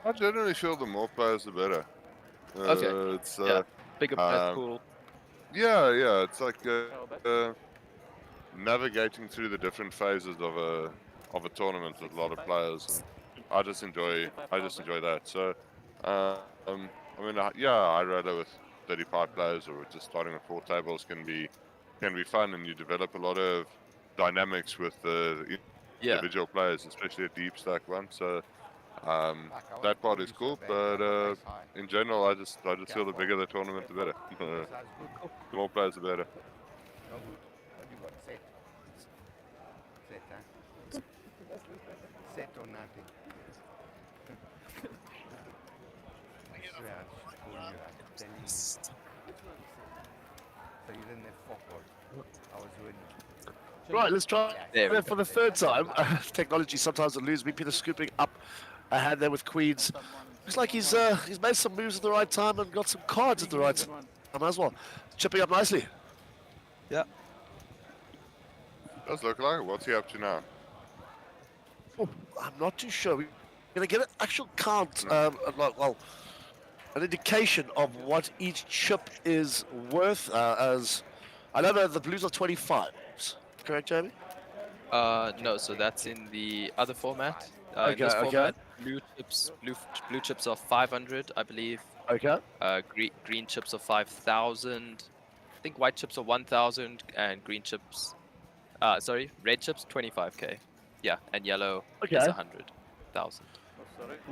I generally feel the more players, the better. Okay. It's bigger players, cool. Yeah. It's like navigating through the different phases of a tournament with a lot of players, and I just enjoy that. So I mean, I'd rather with 35 players or just starting with 4 tables can be fun, and you develop a lot of dynamics with the individual players, especially a deep stack one. So that part is cool, but in general, I just feel the bigger the tournament, the better. The more players, the better. Set or nothing. I swear I should call you. I'm telling you. So you didn't have football. I was winning. Right, let's try it for the third time. Technology sometimes eludes me. Peter scooping up a hand there with queens. Looks like he's made some moves at the right time and got some cards at the right time as well. Chipping up nicely. Yeah. Does look like it. What's he up to now? Oh, I'm not too sure. We're going to get an actual count, well, an indication of what each chip is worth. As I know the blues are 25s. Correct, Jamie? No, so that's in the other format. In this format, blue chips are 500, I believe. Okay. Green chips are 5,000. I think white chips are 1,000, and red chips 25k. Yeah, and yellow is 100,000.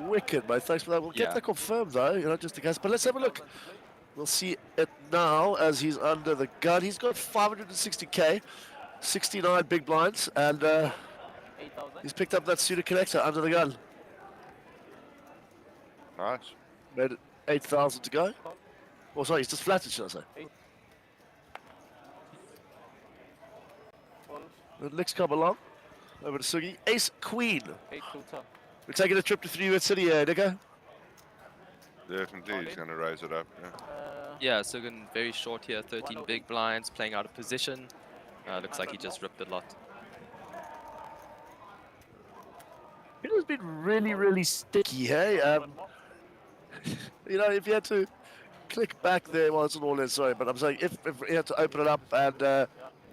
Wicked, mate. Thanks for that. We'll get that confirmed though, just in case. But let's have a look. We'll see it now as he's under the gun. He's got 560k, 69 big blinds, and he's picked up that pseudo connector under the gun. Nice. Made it 8,000 to go. Oh, sorry, he's just flatted, should I say? The Nicks come along. Over to Sugi. Ace Queen. 8 filter. We're taking a trip to 3-bet city here, Nico. Definitely, he's going to raise it up. Yeah. Yeah, Sugan very short here, 13 big blinds, playing out of position. Looks like he just ripped a lot. It has been really, really sticky, hey? You know, if you had to click back there, well, it's an all-in, sorry, but I'm saying if you had to open it up and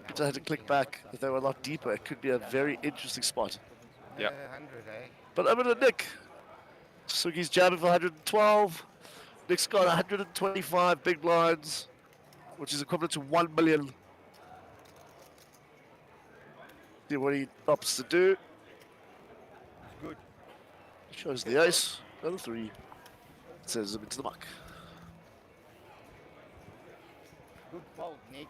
just had to click back, if they were a lot deeper, it could be a very interesting spot. Yeah. 100, eh? But over to Nick. Sugi's jabbing for 112. Nick's got 125 big blinds, which is equivalent to 1 million. See what he opts to do. It's good. Shows the ace, another 3. Sends him into the muck. Good fold, Nick.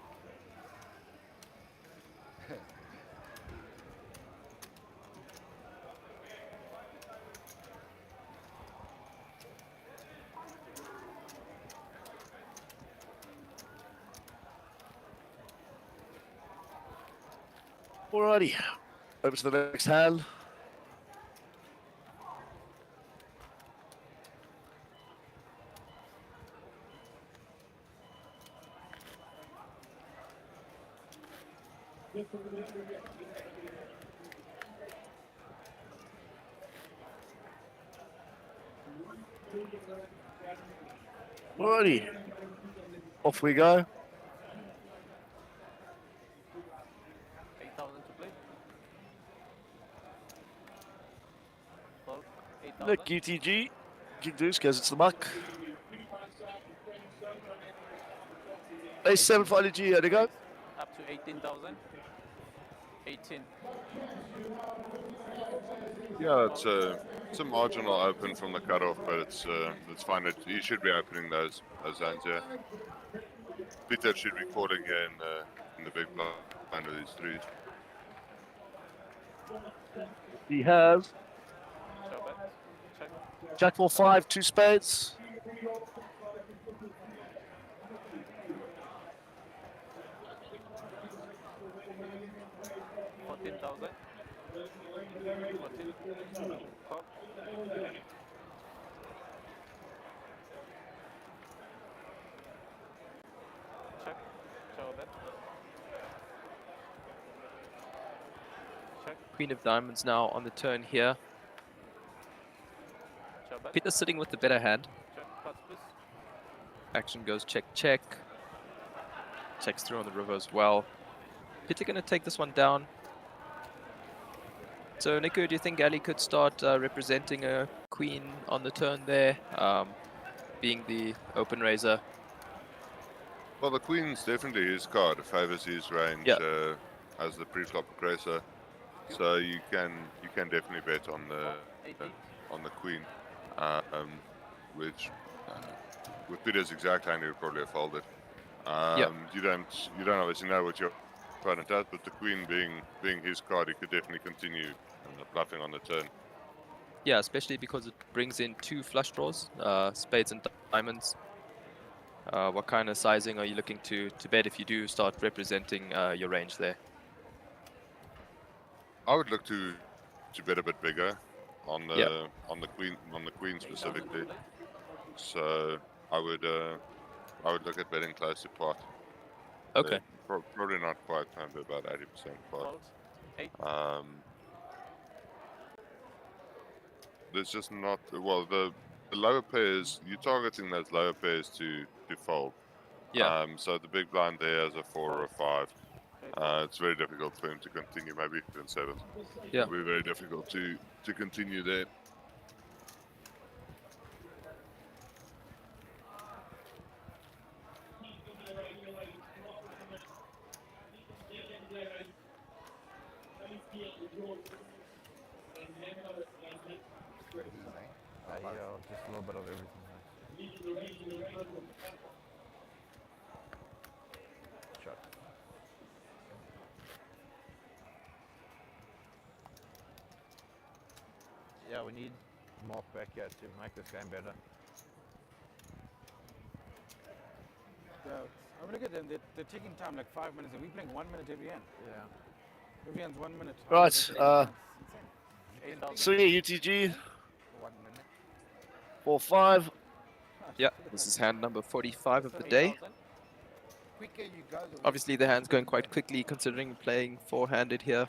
Alrighty, over to the next hand. Alrighty, off we go. 8,000 to play. Fold. 8,000. Nick UTG, King Deuce goes into the muck. Ace 7 for IDG, here to go. Up to 18,000. 18. Yeah, it's a marginal open from the cutoff, but it's fine. You should be opening those zones here. Peter should be calling here in the big blind with these 3s. He has Check. Jack 4-5, 2 spades. $14,000. 14. Call. Check. Show that. Check. Queen of diamonds now on the turn here. Show back. Peter's sitting with the better hand. Check. Pass, please. Action goes check, check. Checks through on the river as well. Peter going to take this one down. So, Nico, do you think Ali could start representing a queen on the turn there, being the open raiser? Well, the queen's definitely his card. It favors his range as the pre-flop aggressor. So you can definitely bet on the queen, which with Peter's exact hand he would probably have folded. You don't obviously know what your opponent does, but the queen being his card, he could definitely continue bluffing on the turn. Yeah, especially because it brings in 2 flush draws, spades and diamonds. What kind of sizing are you looking to bet if you do start representing your range there? I would look to bet a bit bigger on the queen specifically. So I would look at betting close to pot. Okay. Probably not quite, maybe about 80% pot. There's just not, well, the lower pairs, you're targeting those lower pairs to fold. Yeah. So the big blind there has a 4 or a 5. It's very difficult for him to continue, maybe even 7. Yeah. It'll be very difficult to continue there. Just a little bit of everything. Shot. Yeah, we need more back here to make this game better. Yeah, I mean, look at them. They're taking time, like 5 minutes, and we're playing 1 minute every end. Yeah. Vivian's 1 minute. Right. Insane. So yeah, UTG. 4-5. Yeah, this is hand number 45 of the day. 8,000. Quicker you go, the Obviously, the hand's going quite quickly considering playing four-handed here.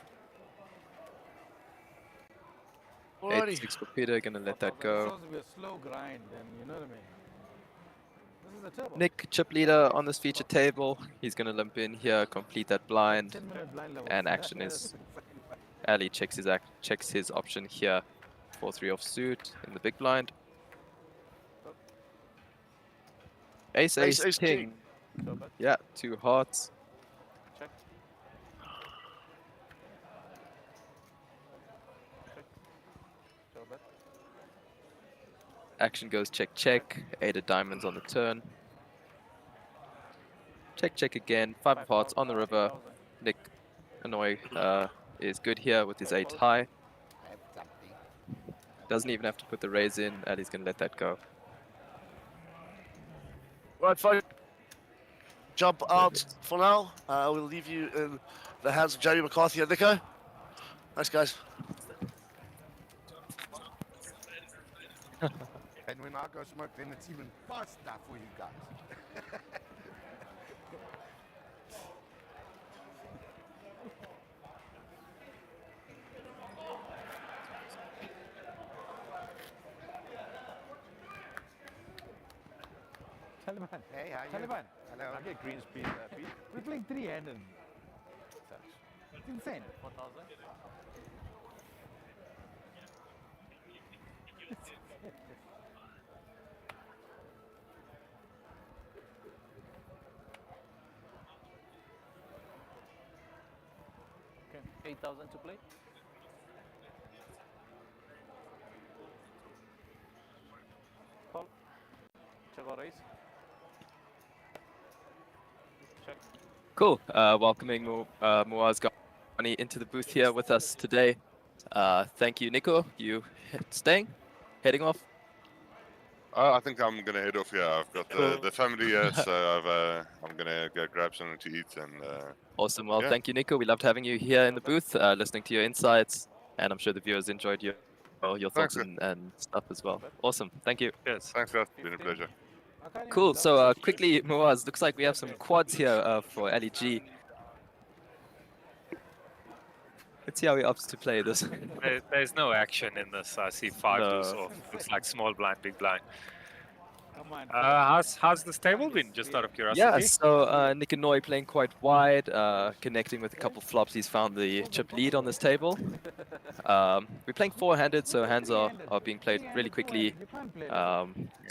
Alrighty. 8-6 for Peter, gonna let that It's go. supposed to be a slow grind, and you know what I mean. This is a turbo. Nick, chip leader on this feature table. He's gonna limp in here, complete that blind, 10-minute blind level. and action is Ali checks his option here. 4-3 offsuit in the big blind. Ace, Ace, king. Yeah, 2 hearts. Check. Bet. Action goes check, check. 8 of diamonds on the turn. Check, check again. 5 of hearts on the river. Nick Hanoi is good here with his 8 high. Doesn't even have to put the raise in. Ali's going to let that go. Right, folks. Jump out for now. We'll leave you in the hands of Jamie McCarthy and Nico. Thanks, guys. And when I go smoke, then it's even faster for you guys. Taliban. Hey, how you? Taliban. Hello. I get green speed. We're playing 3-handed. It's insane. 4,000. Okay, 8,000 to play. Call. Check our raise. Check. Cool. Welcoming Muaz Ghani into the booth here with us today. Thank you, Nico. You staying? Heading off? I think I'm gonna head off here. I've got the family here, so I'm gonna go grab something to eat and. Awesome. Well, yeah. thank you, Nico. We loved having you here in the booth, listening to your insights, and I'm sure the viewers enjoyed your thoughts and stuff as well. Awesome. Thank you. Yes. Thanks, guys. It's been a pleasure. Cool. So quickly, Muaz, looks like we have some quads here for LEG. Let's see how he opts to play this. There's no action in this. I see 5 loose off. Looks like small blind, big blind. How's this table been, just out of curiosity? Yeah, so Nick and Noi playing quite wide, connecting with a couple flops. He's found the chip lead on this table. We're playing four-handed, so hands are being played really quickly.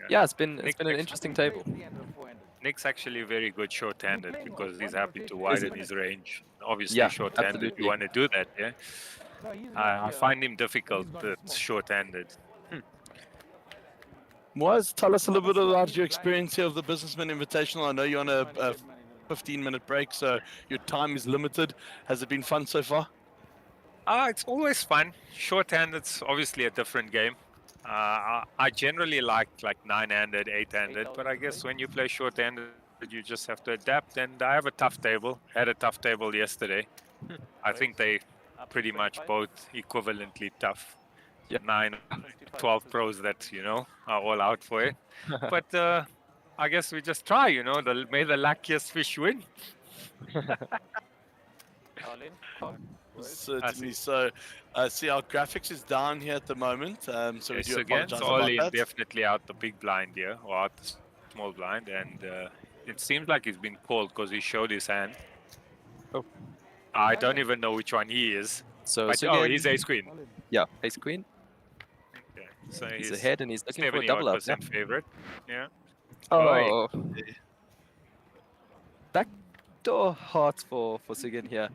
Yeah, it's been an interesting table. Nick's actually very good short-handed because he's happy to widen his range. Obviously, Yeah, short-handed, absolutely. you want to do that, yeah? I find him difficult, but short-handed. Moaz, tell us a little bit about your experience here of the Businessman Invitational. I know you're on a 15-minute break, so your time is limited. Has it been fun so far? It's always fun. Short-handed's obviously a different game. I generally like 9-handed, 8-handed, but I guess when you play short-handed, you just have to adapt. And I have a tough table. Had a tough table yesterday. I think they pretty much both equivalently tough. 9, 12 pros that are all out for it. But I guess we just try. May the luckiest fish win. Certainly. So, see, our graphics is down here at the moment, so we do Against apologize all about in, that. definitely out the big blind here, or out the small blind, and it seems like he's been called because he showed his hand. Oh. I don't even know which one he is. So, But, again, he's ace queen. Yeah, ace queen. Okay. So He's ahead and he's looking for a 70% double up. Yeah. favorite. Yeah. Oh. Backdoor hearts for Sigyn here.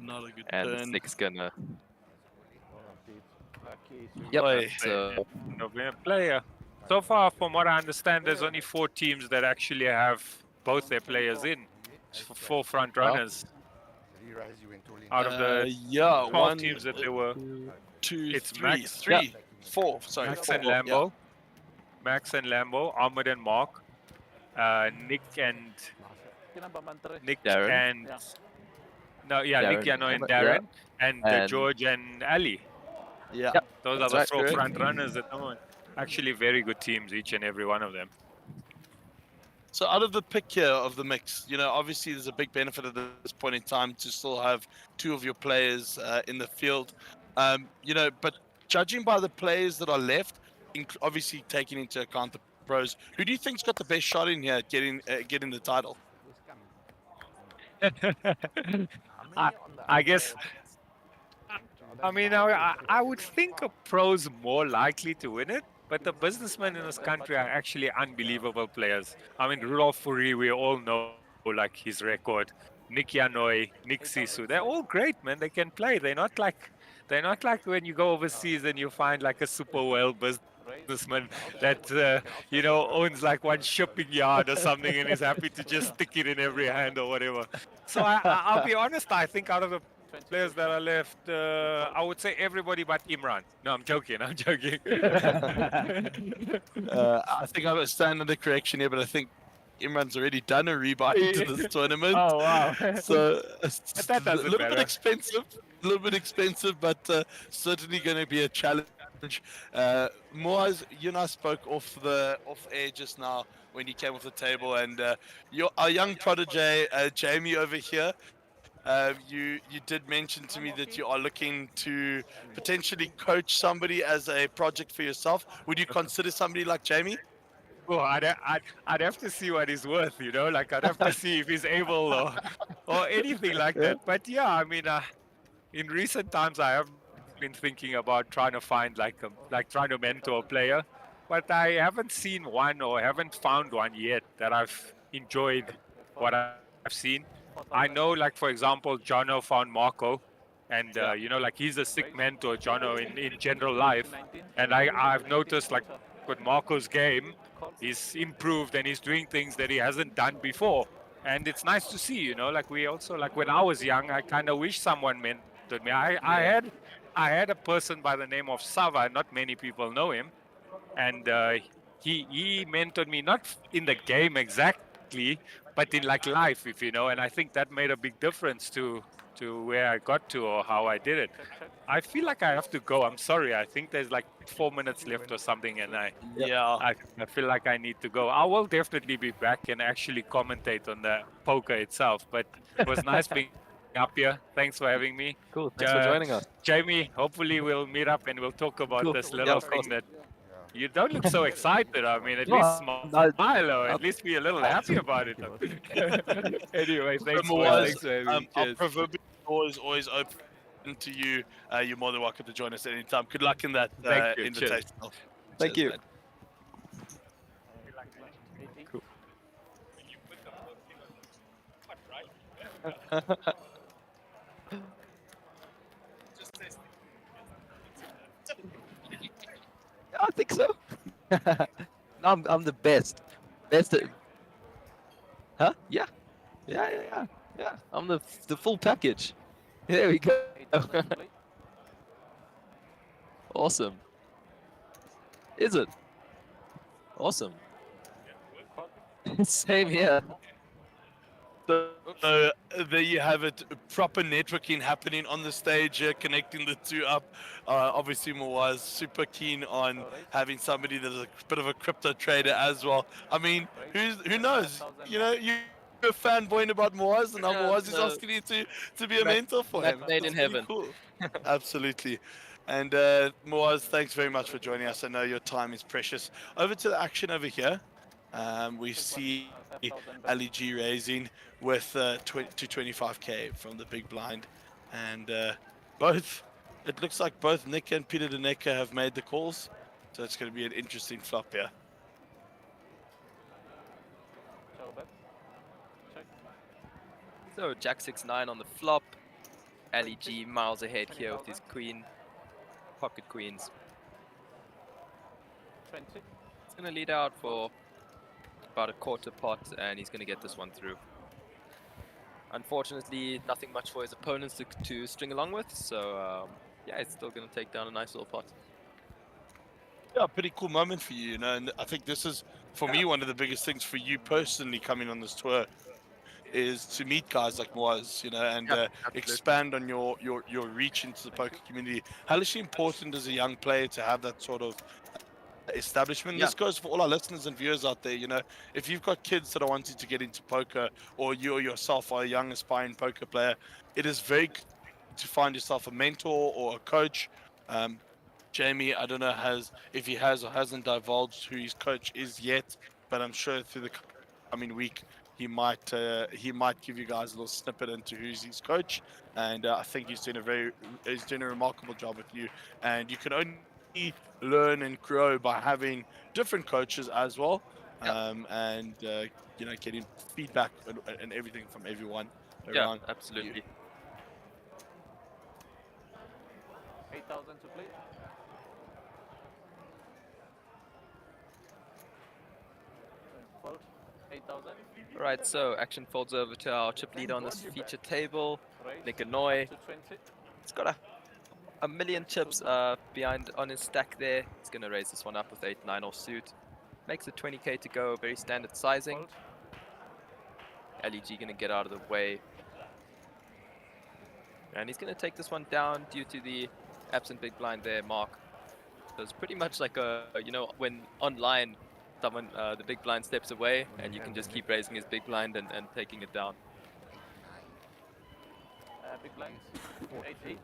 Not a good And turn. Nick's gonna. Yep. Yep. So, Player. So far, from what I understand, there's only 4 teams that actually have both their players in. 4 front runners. Out of the 12 one, teams that there were. 2, It's 3, Max, 3, 4. Sorry, Max 4. and Lambo. Max and Lambo, Ahmed and Mark, Nick and Darren. and No, yeah, Darren. Nikiano and Yeah. Darren, and And George and Ali. Yeah, Yep, Those that's are the right. Correct. front runners at the moment. Actually, very good teams, each and every one of them. So out of the pick here of the mix, obviously there's a big benefit at this point in time to still have two of your players in the field. But judging by the players that are left, obviously taking into account the pros, who do you think's got the best shot in here at getting the title? I guess. I mean, I would think a pro's more likely to win it, but the businessmen in this country are actually unbelievable players. I mean, Rudolph Marine, we all know like his record. Nick Yanoi, Nick Sisu, they're all great, man. They can play. They're not like when you go overseas and you find like a super well businessman that owns like one shipping yard or something and is happy to just stick it in every hand or whatever. So I'll be honest. I think out of the players that are left, I would say everybody but Imran. No, I'm joking. I'm joking. I think I stand under correction here, but I think Imran's already done a rebuy into this tournament. Oh, wow. So But that doesn't a little bit matter. expensive, but certainly going to be a challenge. Moaz, you and I spoke off air just now when you came off the table, and our young protege Jamie over here. You did mention to me that you are looking to potentially coach somebody as a project for yourself. Would you consider somebody like Jamie? Well, I'd have to see what he's worth, like I'd have to see if he's able or anything like that. But yeah, I mean, in recent times I have been thinking about trying to find trying to mentor a player, but I haven't seen one or haven't found one yet that I've enjoyed what I've seen. I know, like for example, Jono found Marco, and like he's a sick mentor, Jono, in general life, and I've noticed like with Marco's game, he's improved and he's doing things that he hasn't done before, and it's nice to see. Like we also like when I was young, I kind of wish someone mentored me. I had a person by the name of Sava. Not many people know him, and he mentored me not in the game exactly, but in like life, if you know. And I think that made a big difference to where I got to or how I did it. I feel like I have to go. I'm sorry. I think there's like 4 minutes left or something, and I feel like I need to go. I will definitely be back and actually commentate on the poker itself. But it was nice being up here. Thanks for having me. Cool. Thanks for joining us. Jamie, hopefully we'll meet up and we'll talk about Cool. this Yeah, little of thing course. that you don't look so excited. I mean, at No, least smile or at least be a little happy about it. Anyway, thanks for having me. Our Cheers. proverbial door is always open to you. You're more than welcome to join us anytime. Good luck in that Thank you. Cheers. invitation. Thank you. man. I think so. I'm the best. Best at... Huh? Yeah. Yeah. I'm the full package. There we go. Awesome. Is it? Awesome. Same here. So there you have it, proper networking happening on the stage here, connecting the two up. Obviously, Moaz super keen on having somebody that's a bit of a crypto trader as well. I mean, who knows? You're a fanboy about Moaz, and now Moaz is asking you to be a mentor for him. Made in That's heaven. pretty Cool. Absolutely. And Moaz, thanks very much for joining us. I know your time is precious. Over to the action over here. We see Ali G raising with 25k from the big blind, and it looks like both Nick and Peter Deneka have made the calls, so it's going to be an interesting flop here. So Jack 6-9 on the flop. Ali G miles ahead here with his queen, pocket queens. 20. It's gonna lead out for about a quarter pot, and he's gonna get this one through. Unfortunately, nothing much for his opponents to string along with, so yeah, it's still gonna take down a nice little pot. Yeah, pretty cool moment for you, and I think this is, for me, one of the biggest things for you personally coming on this tour is to meet guys like Moaz, you know, and expand on your reach into the poker community. How is it important as a young player to have that sort of establishment? Yeah. This goes for all our listeners and viewers out there. You know, if you've got kids that are wanting to get into poker, or you yourself are a young aspiring poker player, it is very good to find yourself a mentor or a coach. Jamie, I don't know if he has or hasn't divulged who his coach is yet, but I'm sure through the coming week he might give you guys a little snippet into who's his coach, and I think he's doing a remarkable job with you, and you can only learn and grow by having different coaches as well, and you know, getting feedback and everything from everyone Yeah, around absolutely. you. 8,000 to play. Fold. 8,000. All right, so action folds over to our chip leader on this feature table, Nikanoi. To 20. He's got a million chips behind on his stack there. He's going to raise this one up with 8-9 offsuit. Makes it 20k to go, very standard sizing. LEG going to get out of the way. And he's going to take this one down due to the absent big blind there, Mark. So it's pretty much like you know, when online someone, the big blind steps away and you can just keep raising his big blind and taking it down. Big blinds. 8-8.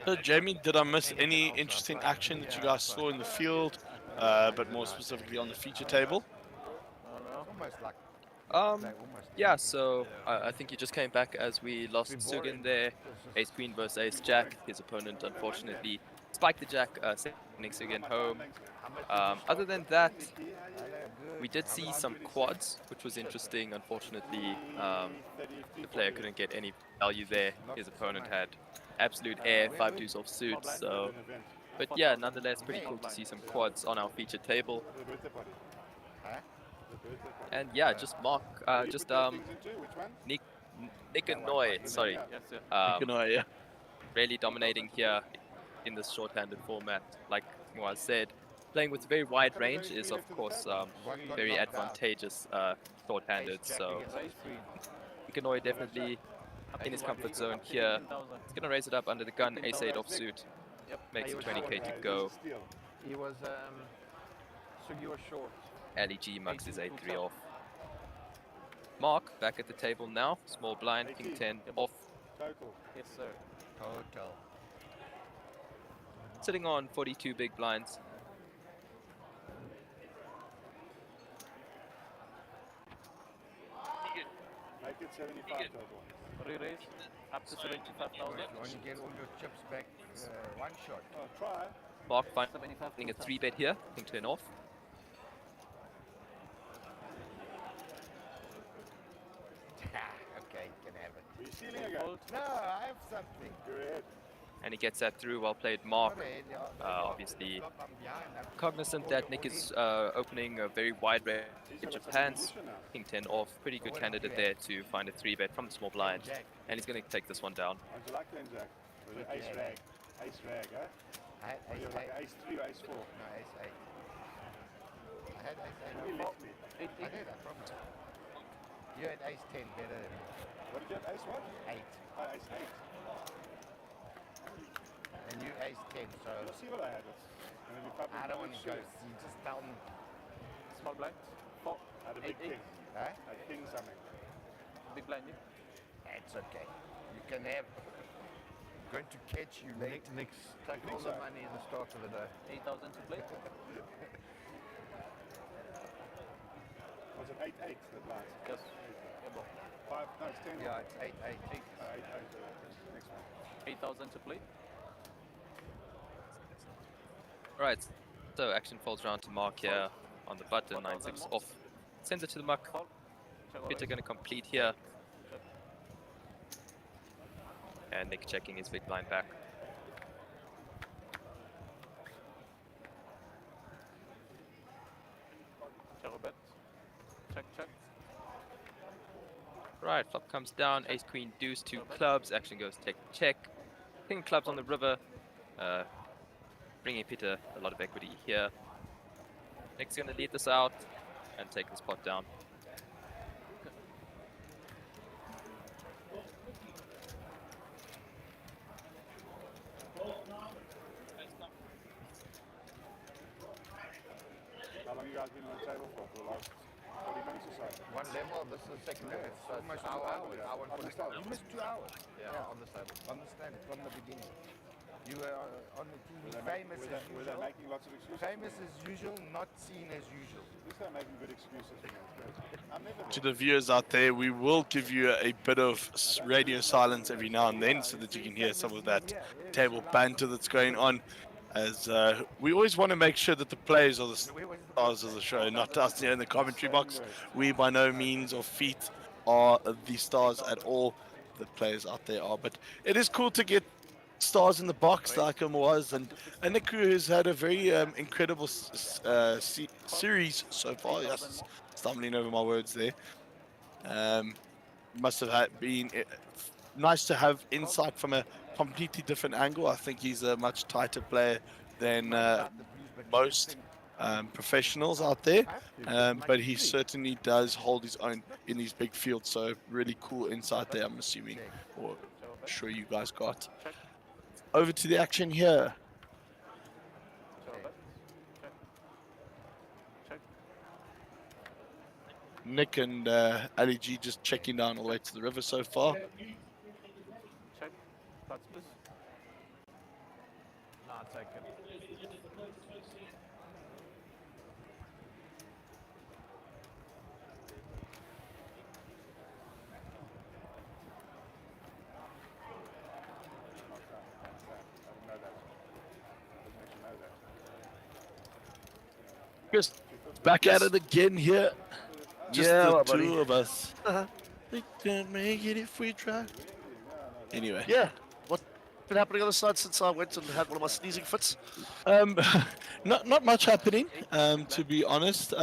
So Jamie, did I miss any interesting action that you guys saw in the field, but more specifically on the feature table? Yeah, so I think he just came back as we lost Sugin there. Ace Queen versus Ace Jack. His opponent unfortunately spiked the Jack, sending Sugin home. Other than that, we did see some quads, which was interesting. Unfortunately, the player couldn't get any value there. His opponent had absolute air, 5 deuce off suit. So, but yeah, nonetheless, pretty cool to see some quads on our feature table. And yeah, just Mark, Nikanoi, sorry. Nikanoi, yeah. Really dominating here in this short-handed format. Like Moaz said, playing with very wide range is of course very advantageous short-handed. So Nikanoi definitely in his comfort zone here. He's gonna raise it up under the gun, ace-8 offsuit. Makes it 20k to go. He was Sugi was short. LEG mucks his 8-3 off. Mark back at the table now. Small blind, king 10 off. Yes, sir. Total. Sitting on 42 big blinds. Make it 75 total. Re-raise up to 75,000. When you get all your chips back, one shot. Oh, try. Mark finding a 3-bet here, king 10 off. Okay, can have it. Are you stealing again? No, I have something. Go ahead. And he gets that through. Well played, Mark. Obviously cognizant that Nick is opening a very wide range of hands. King 10 off. Pretty good candidate there to find a 3-bet from the small blind. And he's going to take this one down. How'd you like then, Jack? Was it ace rag? Ace rag, huh? Ace like ace 3 or ace 4? No, ace 8. I had ace 8. You left me. I did, I promise. You had ace 10 better than me. What did you have? Ace what? 8. Oh, ace 8. And you ace 10, so... Let's see what I had. I don't want to go see, just tell me. Small blind. 4. I had a big king. Huh? A king something. Big blind, yeah? That's okay. You can have... I'm going to catch you later. Next. Take all the money in the start of the day. 8,000 to play. Was it 8-8 that last? Yes. 5, no, it's 10. Yeah, it's 8-8. 8. Next one. 8,000 to play. Alright, so action folds around to Mark here on the button, 9-6 off. Sends it to the muck. Peter going to complete here. And Nick checking his big blind back. Check, check. Right, flop comes down, ace, queen, deuce, 2 clubs. Action goes take check. King clubs on the river. Bringing Peter a lot of equity here. Nick's going to lead this out and take this pot down. long you guys been on the table for the last 40 minutes or so? One level, this is the second level. So almost 2 hours. Almost 2 hours. Yeah, on the table. Understand it from the beginning. You were on the TV, famous as usual. Were they making lots of excuses? Famous as usual, not seen as usual. At least they're making good excuses. To the viewers out there, we will give you a bit of radio silence every now and then so that you can hear some of that table banter that's going on. As we always want to make sure that the players are the stars of the show, not us here in the commentary box. We by no means or feet are the stars at all. The players out there are, but it is cool to get stars in the box like him was, and Niku has had a very incredible series so far. Yes, stumbling over my words there. Must have been nice to have insight from a completely different angle. I think he's a much tighter player than most professionals out there, but he certainly does hold his own in these big fields. So really cool insight there, I'm assuming, or I'm sure you guys got. Over to the action here. Nick and Ali G just checking down all the way to the river so far. Check. Thoughts, please. Nah, take it. Chris, back at it again here. Just the two of us. We can make it if we try. Anyway. Yeah. What's been happening on the side since I went and had one of my sneezing fits? Not much happening, to be honest.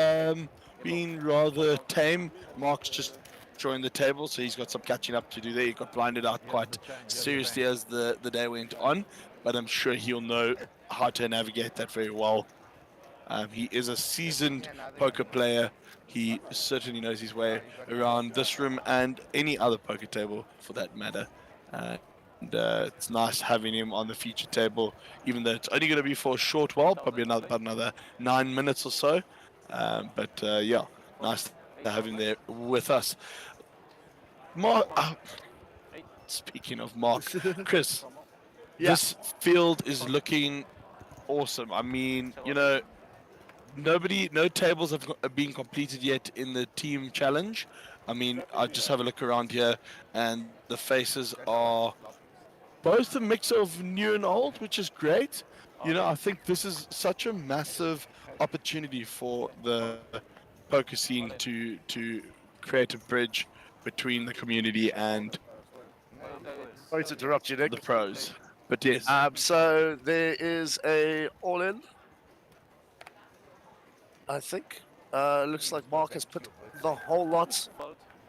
Being rather tame. Mark's just joined the table, so he's got some catching up to do there. He got blinded out quite seriously as the day went on, but I'm sure he'll know how to navigate that very well. He is a seasoned poker player. He certainly knows his way around this room and any other poker table for that matter. And it's nice having him on the feature table, even though it's only going to be for a short while, probably about another 9 minutes or so. But yeah, nice to have him there with us. Mark, speaking of Mark, Chris, this field is looking awesome. I mean, you know, no tables have been completed yet in the team challenge. I mean, I just have a look around here, and the faces are both a mix of new and old, which is great. You know, I think this is such a massive opportunity for the poker scene to create a bridge between the community and Sorry to interrupt you, Nick. the pros. But yes. So there is a all-in. I think. Looks like Mark has put the whole lot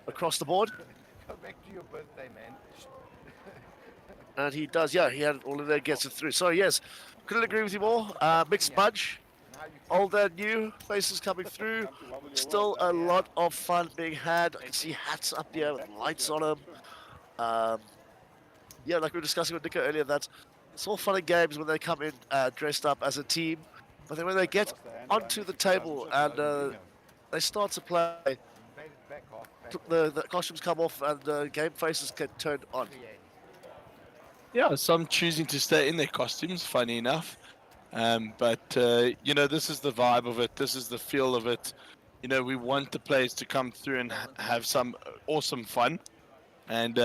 across the board. Go back to your birthday, man. And he does, yeah, he had it all in there, gets it through. So yes, couldn't agree with you more. Mixed bunch, old and new, faces coming through. Still a lot of fun being had. I can see hats up here with lights on them. Yeah, like we were discussing with Nico earlier, that it's all fun and games when they come in dressed up as a team. But then when they get onto the table and they start to play, the costumes come off and game faces get turned on. Yeah, some choosing to stay in their costumes, funny enough. But, you know, this is the vibe of it. This is the feel of it. You know, we want the players to come through and have some awesome fun. And,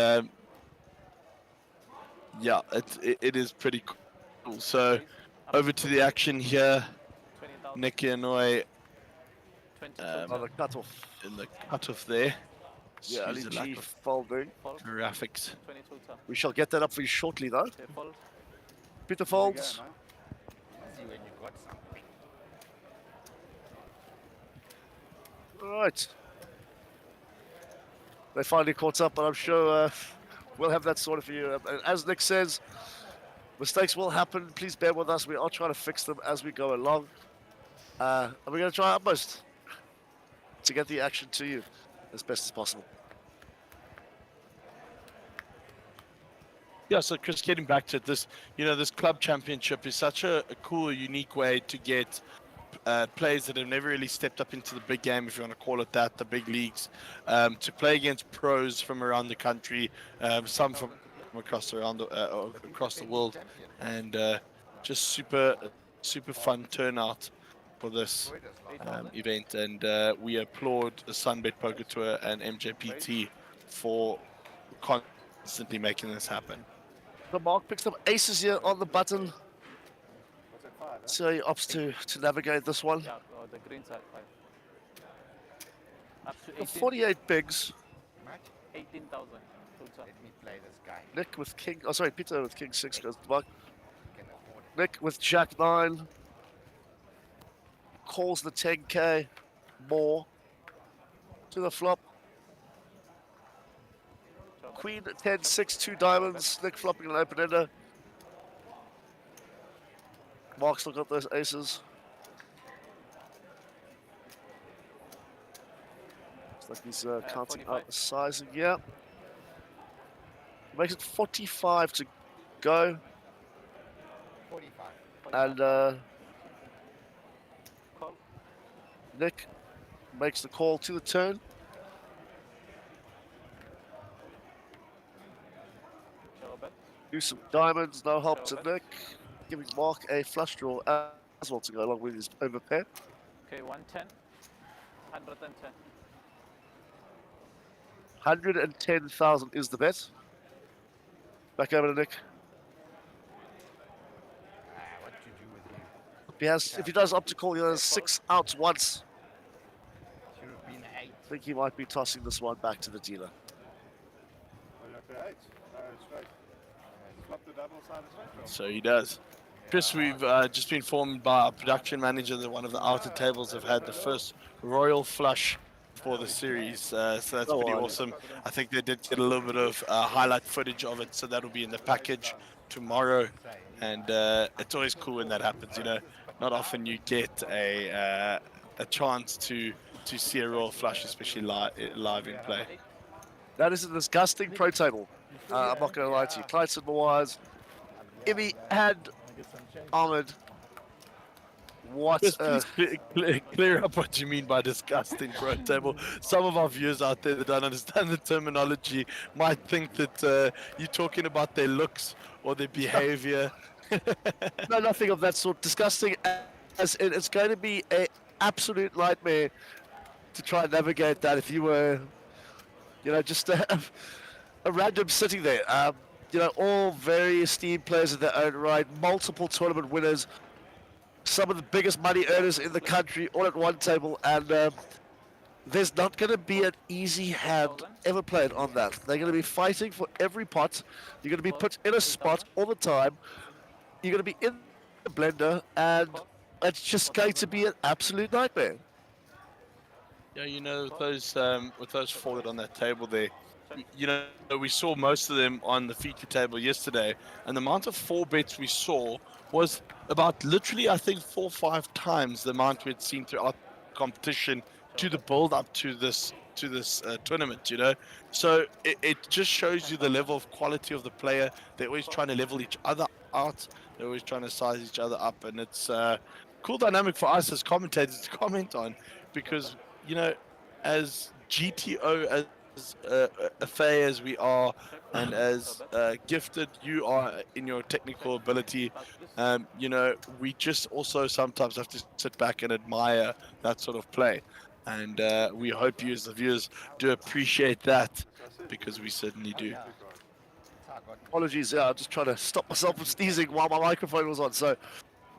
yeah, it is pretty cool. So, over to the action here. Nicky and Noi on the cutoff. In the cutoff there. Yeah, Excuse the lack LEG of folding. graphics. We shall get that up for you shortly, though. Peter folds. Right. They finally caught up, but I'm sure we'll have that sorted for you. And as Nick says, mistakes will happen. Please bear with us. We are trying to fix them as we go along. And we're going to try our utmost to get the action to you as best as possible. Yeah, so Chris, getting back to this, you know, this club championship is such a cool, unique way to get players that have never really stepped up into the big game, if you want to call it that, the big leagues, to play against pros from around the country, some from across the world, and just super fun turnout for this event. And we applaud the SunBet Poker Tour and MJPT for constantly making this happen. The Mark picks up aces here on the button. So he opts to navigate this one. Yeah, the green side 5. Up to 18. 48 bigs. 18,000. Let me play this guy. Nick with king. Oh, sorry, Peter with king 6 goes to Mark. Nick with jack 9. Calls the 10k. More. To the flop. Queen 10 6 2 diamonds. Nick flopping an open ender. Mark's still got those aces. Looks like he's counting out the sizing. Yeah. Makes it 45 to go. 45. And Nick makes the call to the turn. Do some diamonds, no help to Nick. Giving Mark a flush draw as well to go along with his overpair. Okay, 110. 110. 110,000 is the bet. Back over to Nick. What to do with you? If he does opt to call, he has 6 outs once. Should have been 8. I think he might be tossing this one back to the dealer. So he does. Chris, we've just been informed by our production manager that one of the outer tables have had the first royal flush for the series. So that's pretty awesome. I think they did get a little bit of highlight footage of it, so that'll be in the package tomorrow. And it's always cool when that happens, you know. Not often you get a chance to see a royal flush, especially live in play. That is a disgusting pro table. I'm not going to lie to you. Clydeson Mawaz, Imi, and Ahmed. What? Just please clear up what you mean by disgusting pro table. Some of our viewers out there that don't understand the terminology might think that you're talking about their looks or their behavior. No, nothing of that sort. Disgusting, as it's going to be an absolute nightmare to try and navigate that if you were, you know, just a random sitting there. You know, all very esteemed players in their own right, multiple tournament winners, some of the biggest money earners in the country, all at one table, and there's not going to be an easy hand ever played on that. They're going to be fighting for every pot. You're going to be put in a spot all the time. You're going to be in the blender, and it's just going to be an absolute nightmare. Yeah, you know, with those forward on that table there, you know, we saw most of them on the feature table yesterday, and the amount of 4 bets we saw was about literally, I think, 4 or 5 times the amount we'd seen throughout competition to the build up to this tournament, you know. So it just shows you the level of quality of the player. They're always trying to level each other out. They're always trying to size each other up, and it's cool dynamic for us as commentators to comment on, because, you know, as GTO, as a fair as we are, and as gifted you are in your technical ability, you know, we just also sometimes have to sit back and admire that sort of play. And we hope you as the viewers do appreciate that, because we certainly do. Apologies, yeah, I'm just trying to stop myself from sneezing while my microphone was on, so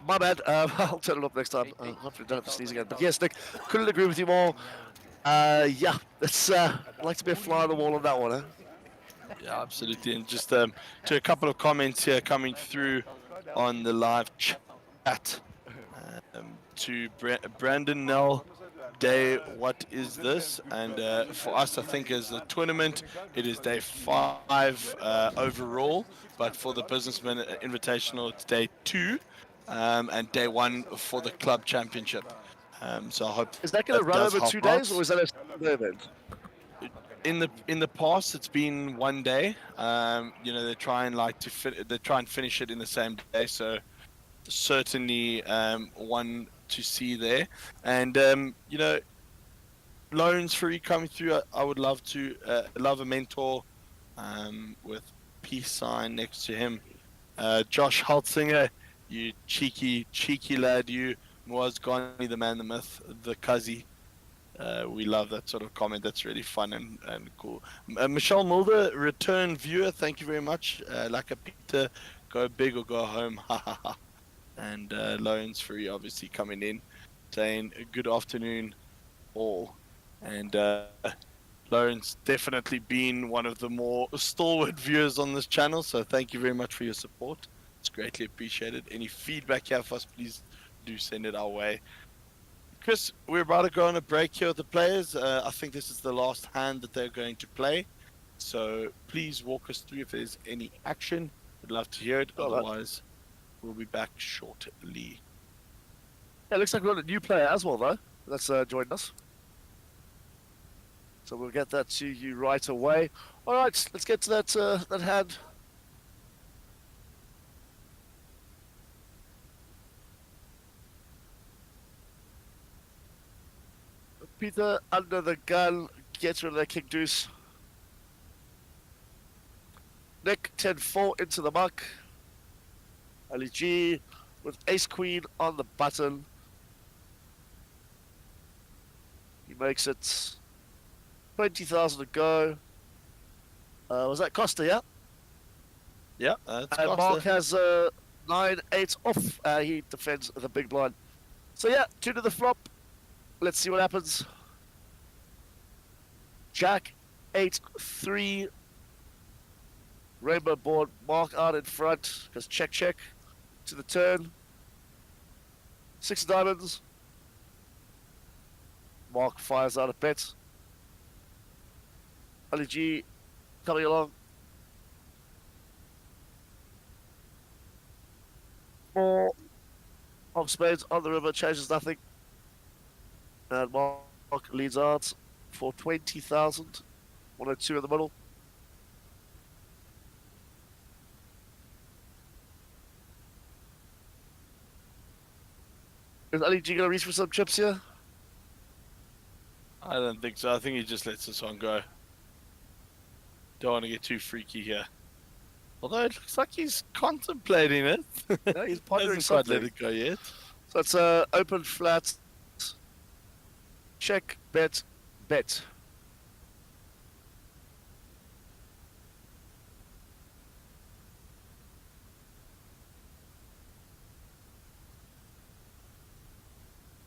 my bad. I'll turn it off next time. Hopefully don't have to sneeze again. But yes, Nick, couldn't agree with you more. Yeah, it's I'd like to be a fly on the wall on that one, huh? Yeah, absolutely. And just to a couple of comments here coming through on the live chat. To Brandon Nell, day, what is this? And for us, I think as a tournament, it is day 5 overall. But for the Businessman Invitational, it's day 2, and day 1 for the club championship. So I hope. Is that going to run over 2 days, or is that a Sunday event? In the past, it's been 1 day. You know, they try and finish it in the same day. So certainly 1 to see there. And loans free coming through. I would love to love a mentor with peace sign next to him. Josh Holtzinger, you cheeky lad, you was Gani, the man, the myth, the Cuzzy. We love that sort of comment. That's really fun and cool. Michelle Mulder, return viewer, thank you very much. Like a Peter, go big or go home. Ha ha ha. And loans free obviously coming in, saying good afternoon all. And Lawrence definitely been one of the more stalwart viewers on this channel, so thank you very much for your support. It's greatly appreciated. Any feedback you have for us, please do send it our way. Chris, we're about to go on a break here with the players. I think this is the last hand that they're going to play, so please walk us through if there's any action. We'd love to hear it. Otherwise, we'll be back shortly. Yeah, it looks like we've got a new player as well, though. That's joined us. So we'll get that to you right away. All right, let's get to that hand. Peter under the gun, gets rid of that king deuce. Nick 10-4 into the muck. Ali G with ace queen on the button. He makes it 20,000 to go. Was that Costa, yeah? Yeah, that's and Costa. Mark has 9-8 off. He defends the big blind. So yeah, 2 to the flop. Let's see what happens. Jack 8-3. Rainbow board. Mark out in front because check to the turn. 6 diamonds. Mark fires out a bet. Ali G coming along. 4 of spades on the river, changes nothing. And Mark leads out for 20,000. 102 in the middle. Is Ali G going to reach for some chips here? I don't think so. I think he just lets this one go. Don't want to get too freaky here. Although it looks like he's contemplating it. Yeah, he's pondering Hasn't quite something. let it go yet. So it's open flat. Check, bet.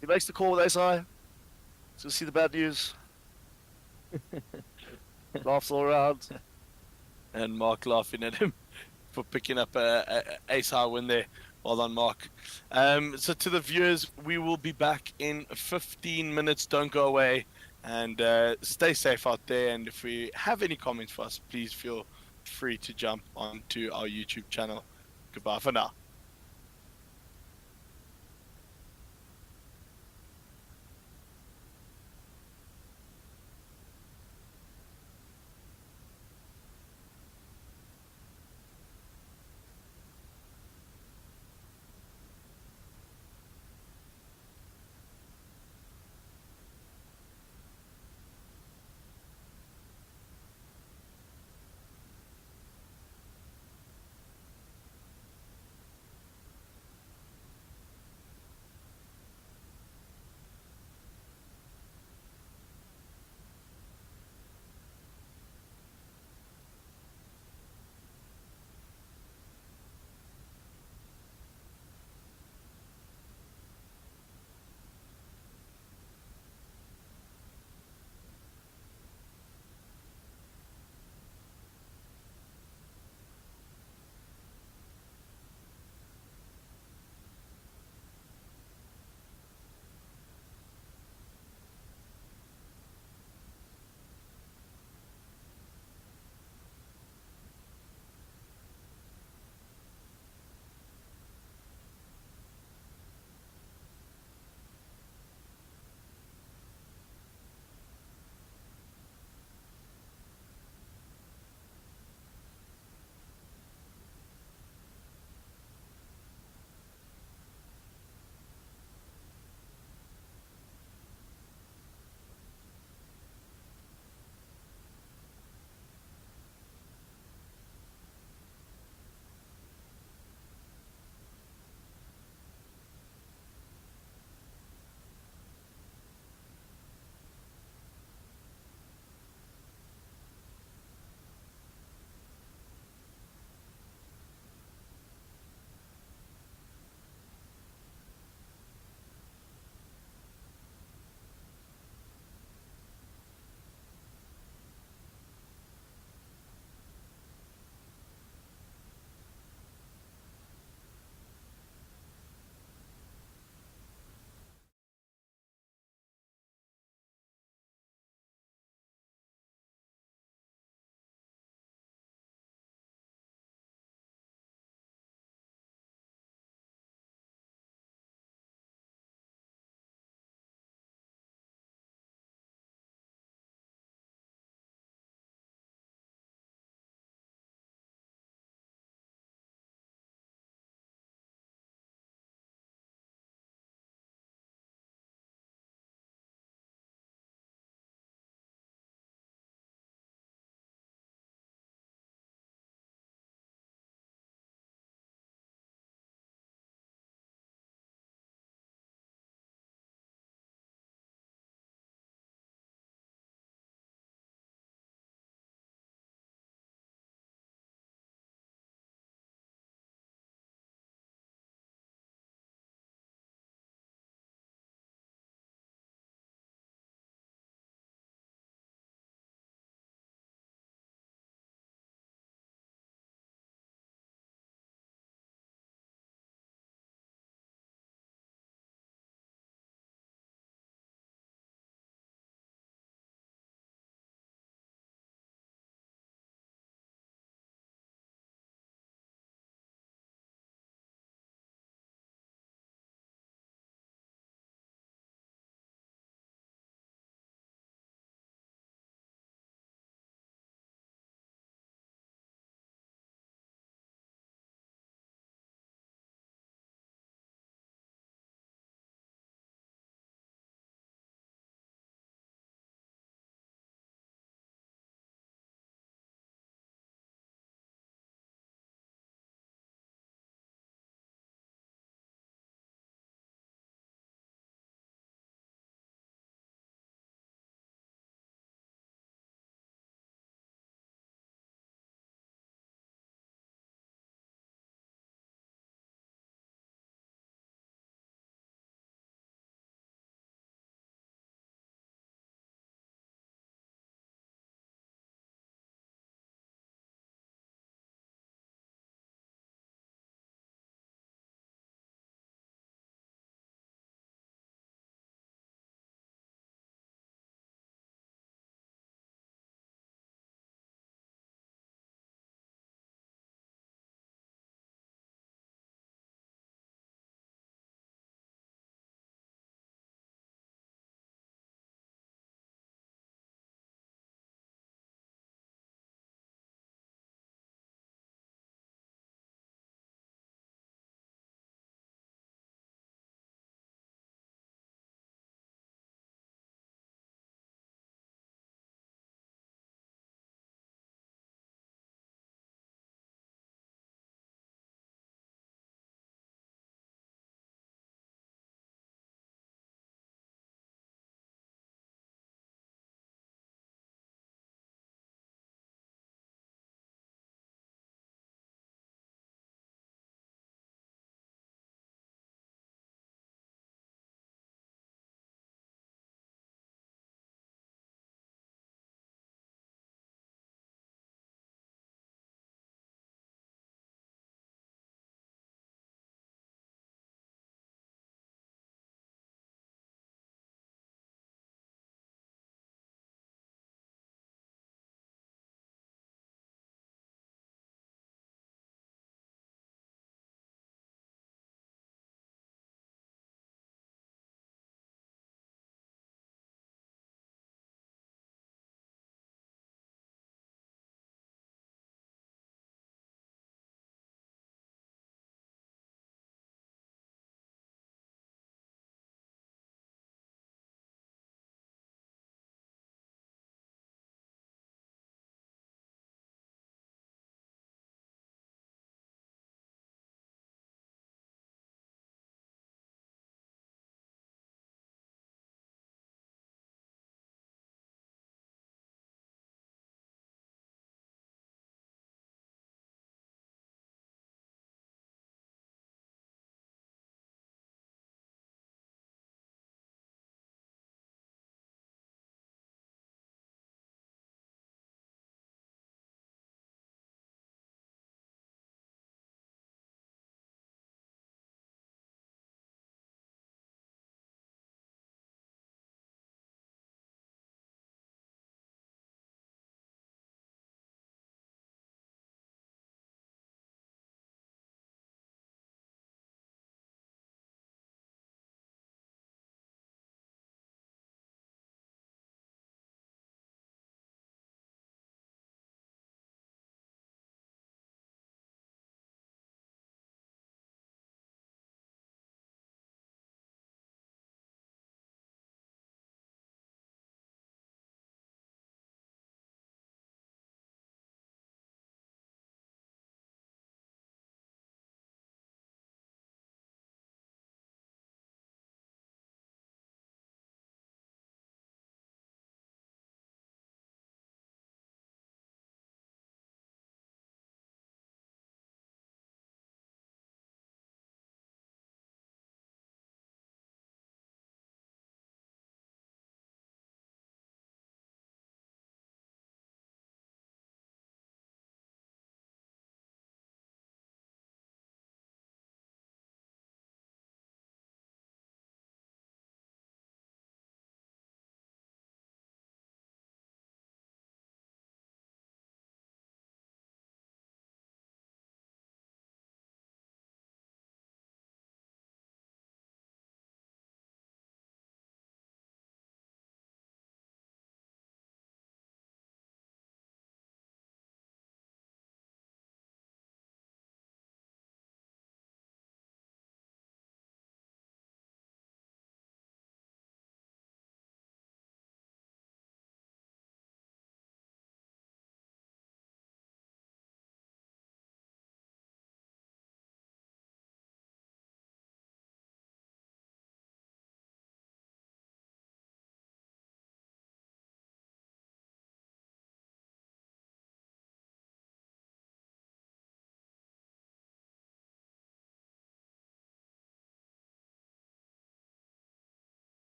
He makes the call with ace high. So see the bad news. Laughs all around. And Mark laughing at him for picking up a ace high win there. Well done, Mark. So to the viewers, we will be back in 15 minutes. Don't go away and stay safe out there. And if we have any comments for us, please feel free to jump onto our YouTube channel. Goodbye for now.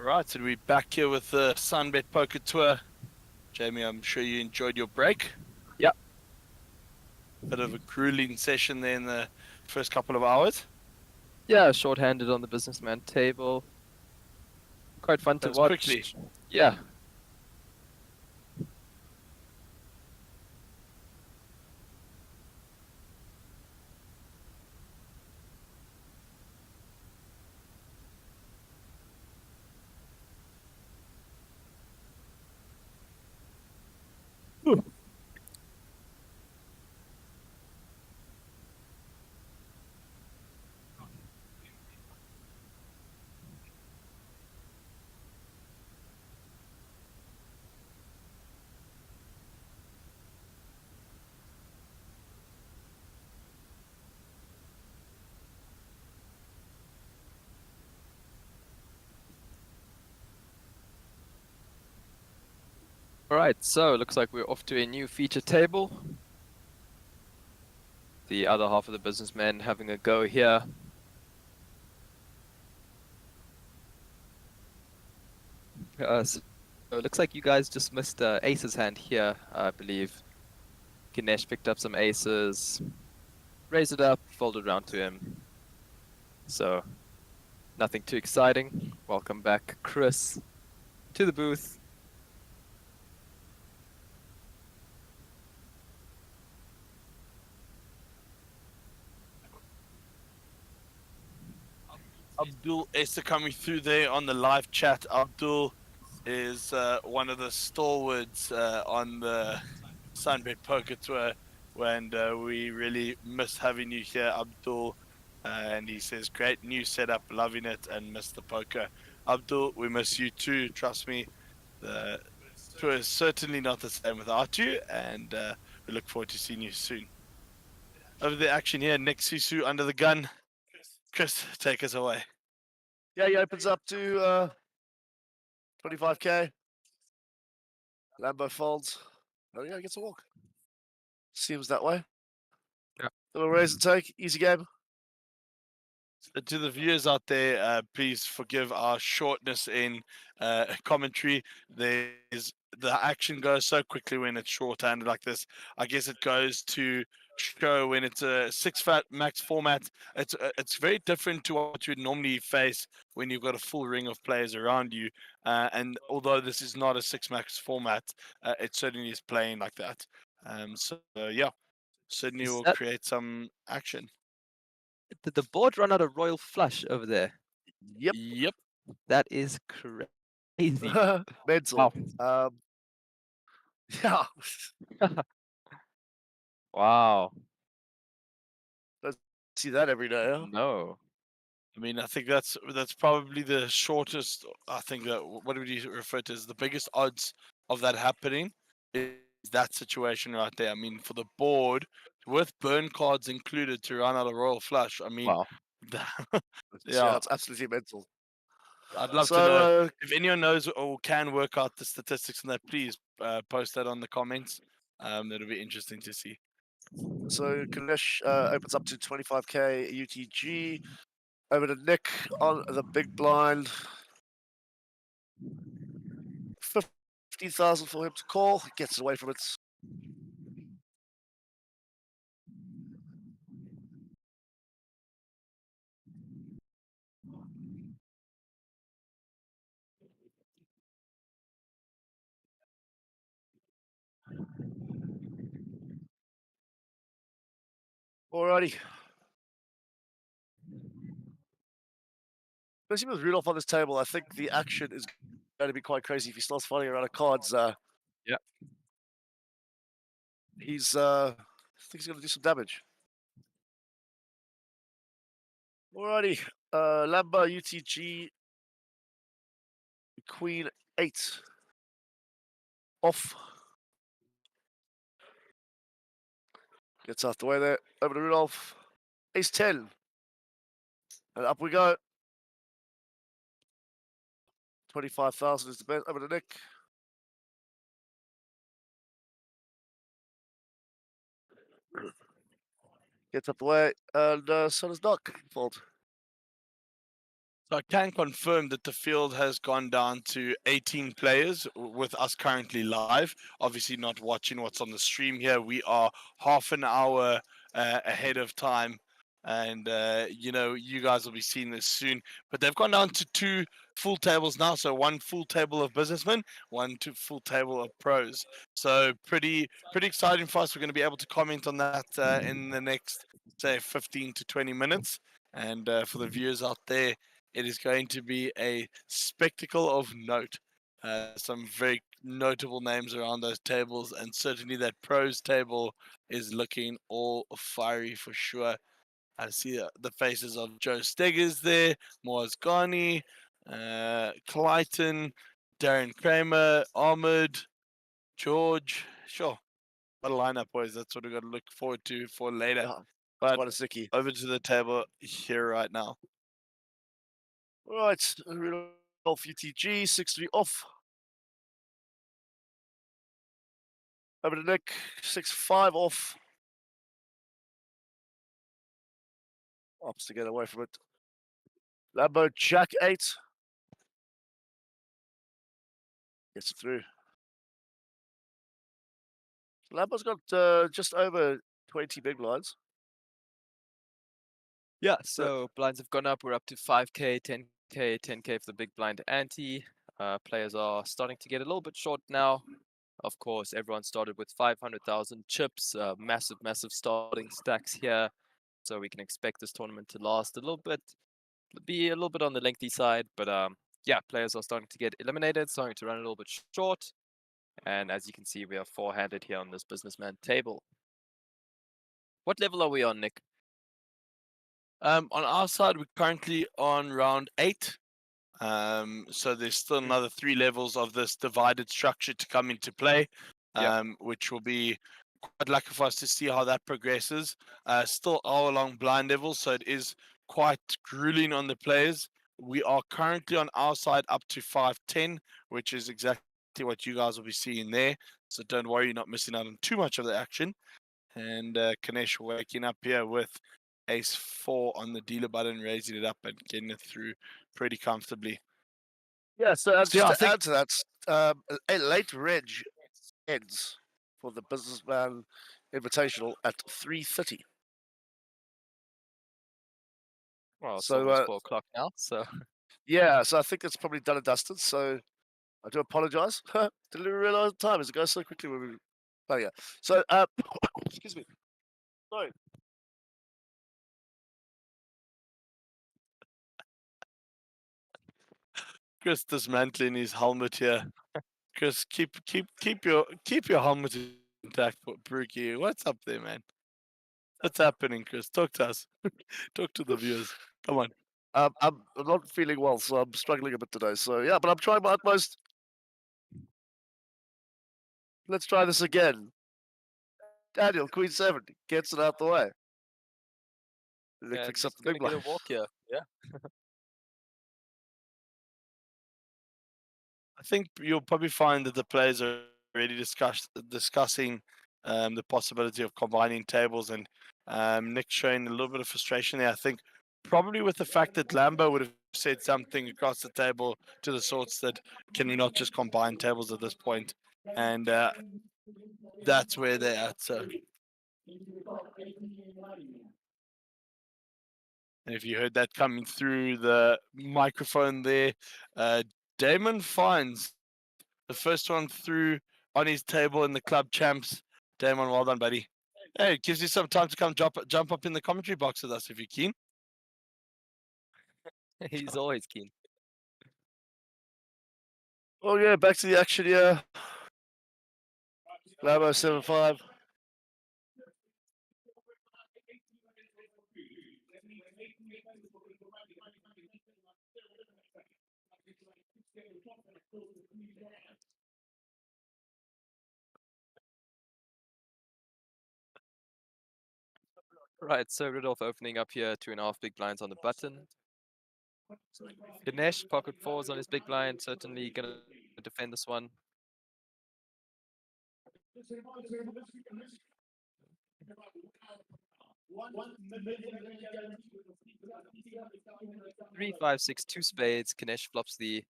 right, so we're back here with the SunBet Poker Tour. Jamie, I'm sure you enjoyed your break. Yep. Bit of a grueling session there in the first couple of hours. Yeah, short-handed on the businessman table. Quite fun to That was watch. quickly. Yeah. Alright, so looks like we're off to a new feature table. The other half of the businessmen having a go here. So it looks like you guys just missed Ace's hand here, I believe. Ganesh picked up some aces, raised it up, folded around to him. So, nothing too exciting. Welcome back, Chris, to the booth. Abdul Esther coming through there on the live chat. Abdul is one of the stalwarts on the SunBet Poker Tour, and we really miss having you here, Abdul. And he says, great new setup, loving it, and miss the poker. Abdul, we miss you too, trust me. The tour is certainly not the same without you, and we look forward to seeing you soon. Over the action here, Nick Sisu under the gun. Chris, take us away. Yeah, he opens up to 25k. Lambo folds. Oh yeah, he gets a walk. Seems that way. Yeah. Little raise and take, easy game. To the viewers out there, please forgive our shortness in commentary. The action goes so quickly when it's short-handed like this. I guess it goes to show when it's a 6-fat max format. It's very different to what you'd normally face when you've got a full ring of players around you. And although this is not a 6 max format, it certainly is playing like that. So yeah, certainly will create some action. Did the board run out a royal flush over there? Yep. That is crazy. Mental. Wow. Yeah. Wow. Don't see that every day, huh? No. I mean, I think that's probably the shortest. I think that what would you refer to as the biggest odds of that happening is that situation right there. I mean, for the board with burn cards included to run out a royal flush. I mean, wow. Yeah, it's absolutely mental. I'd love to know if anyone knows or can work out the statistics on that. Please post that on the comments. That'll be interesting to see. So Ganesh opens up to 25k UTG. Over to Nick on the big blind. 50,000 for him to call. Gets away from it. Alrighty. Especially with Rudolph on this table, I think the action is going to be quite crazy if he starts fighting around of cards. Yeah. I think he's going to do some damage. Alrighty. Lamba, UTG, Queen 8. Off. Gets out the way there. Over to Rudolph. Ace 10. And up we go. 25,000 is the bet. Over to Nick. Gets up the way. And so does Doc. Fold. So I can confirm that the field has gone down to 18 players with us currently live. Obviously, not watching what's on the stream here. We are half an hour ahead of time. And, you guys will be seeing this soon. But they've gone down to 2 full tables now. So 1 full table of businessmen, 1 full table of pros. So pretty exciting for us. We're going to be able to comment on that in the next, say, 15 to 20 minutes. And for the viewers out there, it is going to be a spectacle of note. Some very notable names around those tables, and certainly that pros table is looking all fiery for sure. I see the faces of Joe Steggers there, Moaz Ghani, Clayton, Darren Kramer, Ahmed, George. Sure. What a lineup, boys. That's what we've got to look forward to for later. But what a sickie. Over to the table here right now. All right, Rudolph UTG, 6-3 off. Over to Nick, 6-5 off. Ops to get away from it. Lambo Jack 8. Gets it through. Lambo's got just over 20 big blinds. Yeah, so blinds have gone up. We're up to 5k, 10k, 10k for the big blind ante. Players are starting to get a little bit short now. Of course, everyone started with 500,000 chips, massive starting stacks here. So we can expect this tournament to last a little bit, be a little bit on the lengthy side. But yeah, players are starting to get eliminated, starting to run a little bit short. And as you can see, we are 4-handed here on this businessman table. What level are we on, Nick? On our side, we're currently on round 8. So there's still another 3 levels of this divided structure to come into play, which will be quite lucky for us to see how that progresses. Still hour-long blind levels, so it is quite grueling on the players. We are currently on our side up to 510, which is exactly what you guys will be seeing there. So don't worry, you're not missing out on too much of the action. And Kanesh waking up here with ace 4 on the dealer button, raising it up and getting it through pretty comfortably. Yeah, so just I to add to that, a late reg ends for the Businessman Invitational at 3:30. Well, it's So, almost 4 o'clock now, so... Yeah, so I think it's probably done and dusted, so I do apologize. Didn't even realize the time as it goes so quickly when we... Oh, yeah. So, excuse me. Sorry. Chris dismantling his helmet here. Chris, keep your helmet intact, Brookie. What's up there, man? What's happening, Chris? Talk to us. Talk to the viewers. Come on. I'm not feeling well, so I'm struggling a bit today. So yeah, but I'm trying my utmost. Let's try this again. Daniel, Queen 7, gets it out the way. Nick And picks up he's the big gonna blind. get a walk here, yeah. I think you'll probably find that the players are already discussing the possibility of combining tables, and Nick showing a little bit of frustration there. I think probably with the fact that Lambo would have said something across the table to the sorts that can we not just combine tables at this point, and that's where they're at. So. And if you heard that coming through the microphone there, Damon finds the first one through on his table in the club champs. Damon, well done, buddy. Hey, it gives you some time to come jump up in the commentary box with us if you're keen. He's always keen. Oh yeah, back to the action here. Labo 7-5. Right, so Rudolph opening up here, 2.5 big blinds on the button. Ganesh, pocket 4s on his big blind, certainly gonna defend this one. Three, five, six, two spades. Ganesh flops the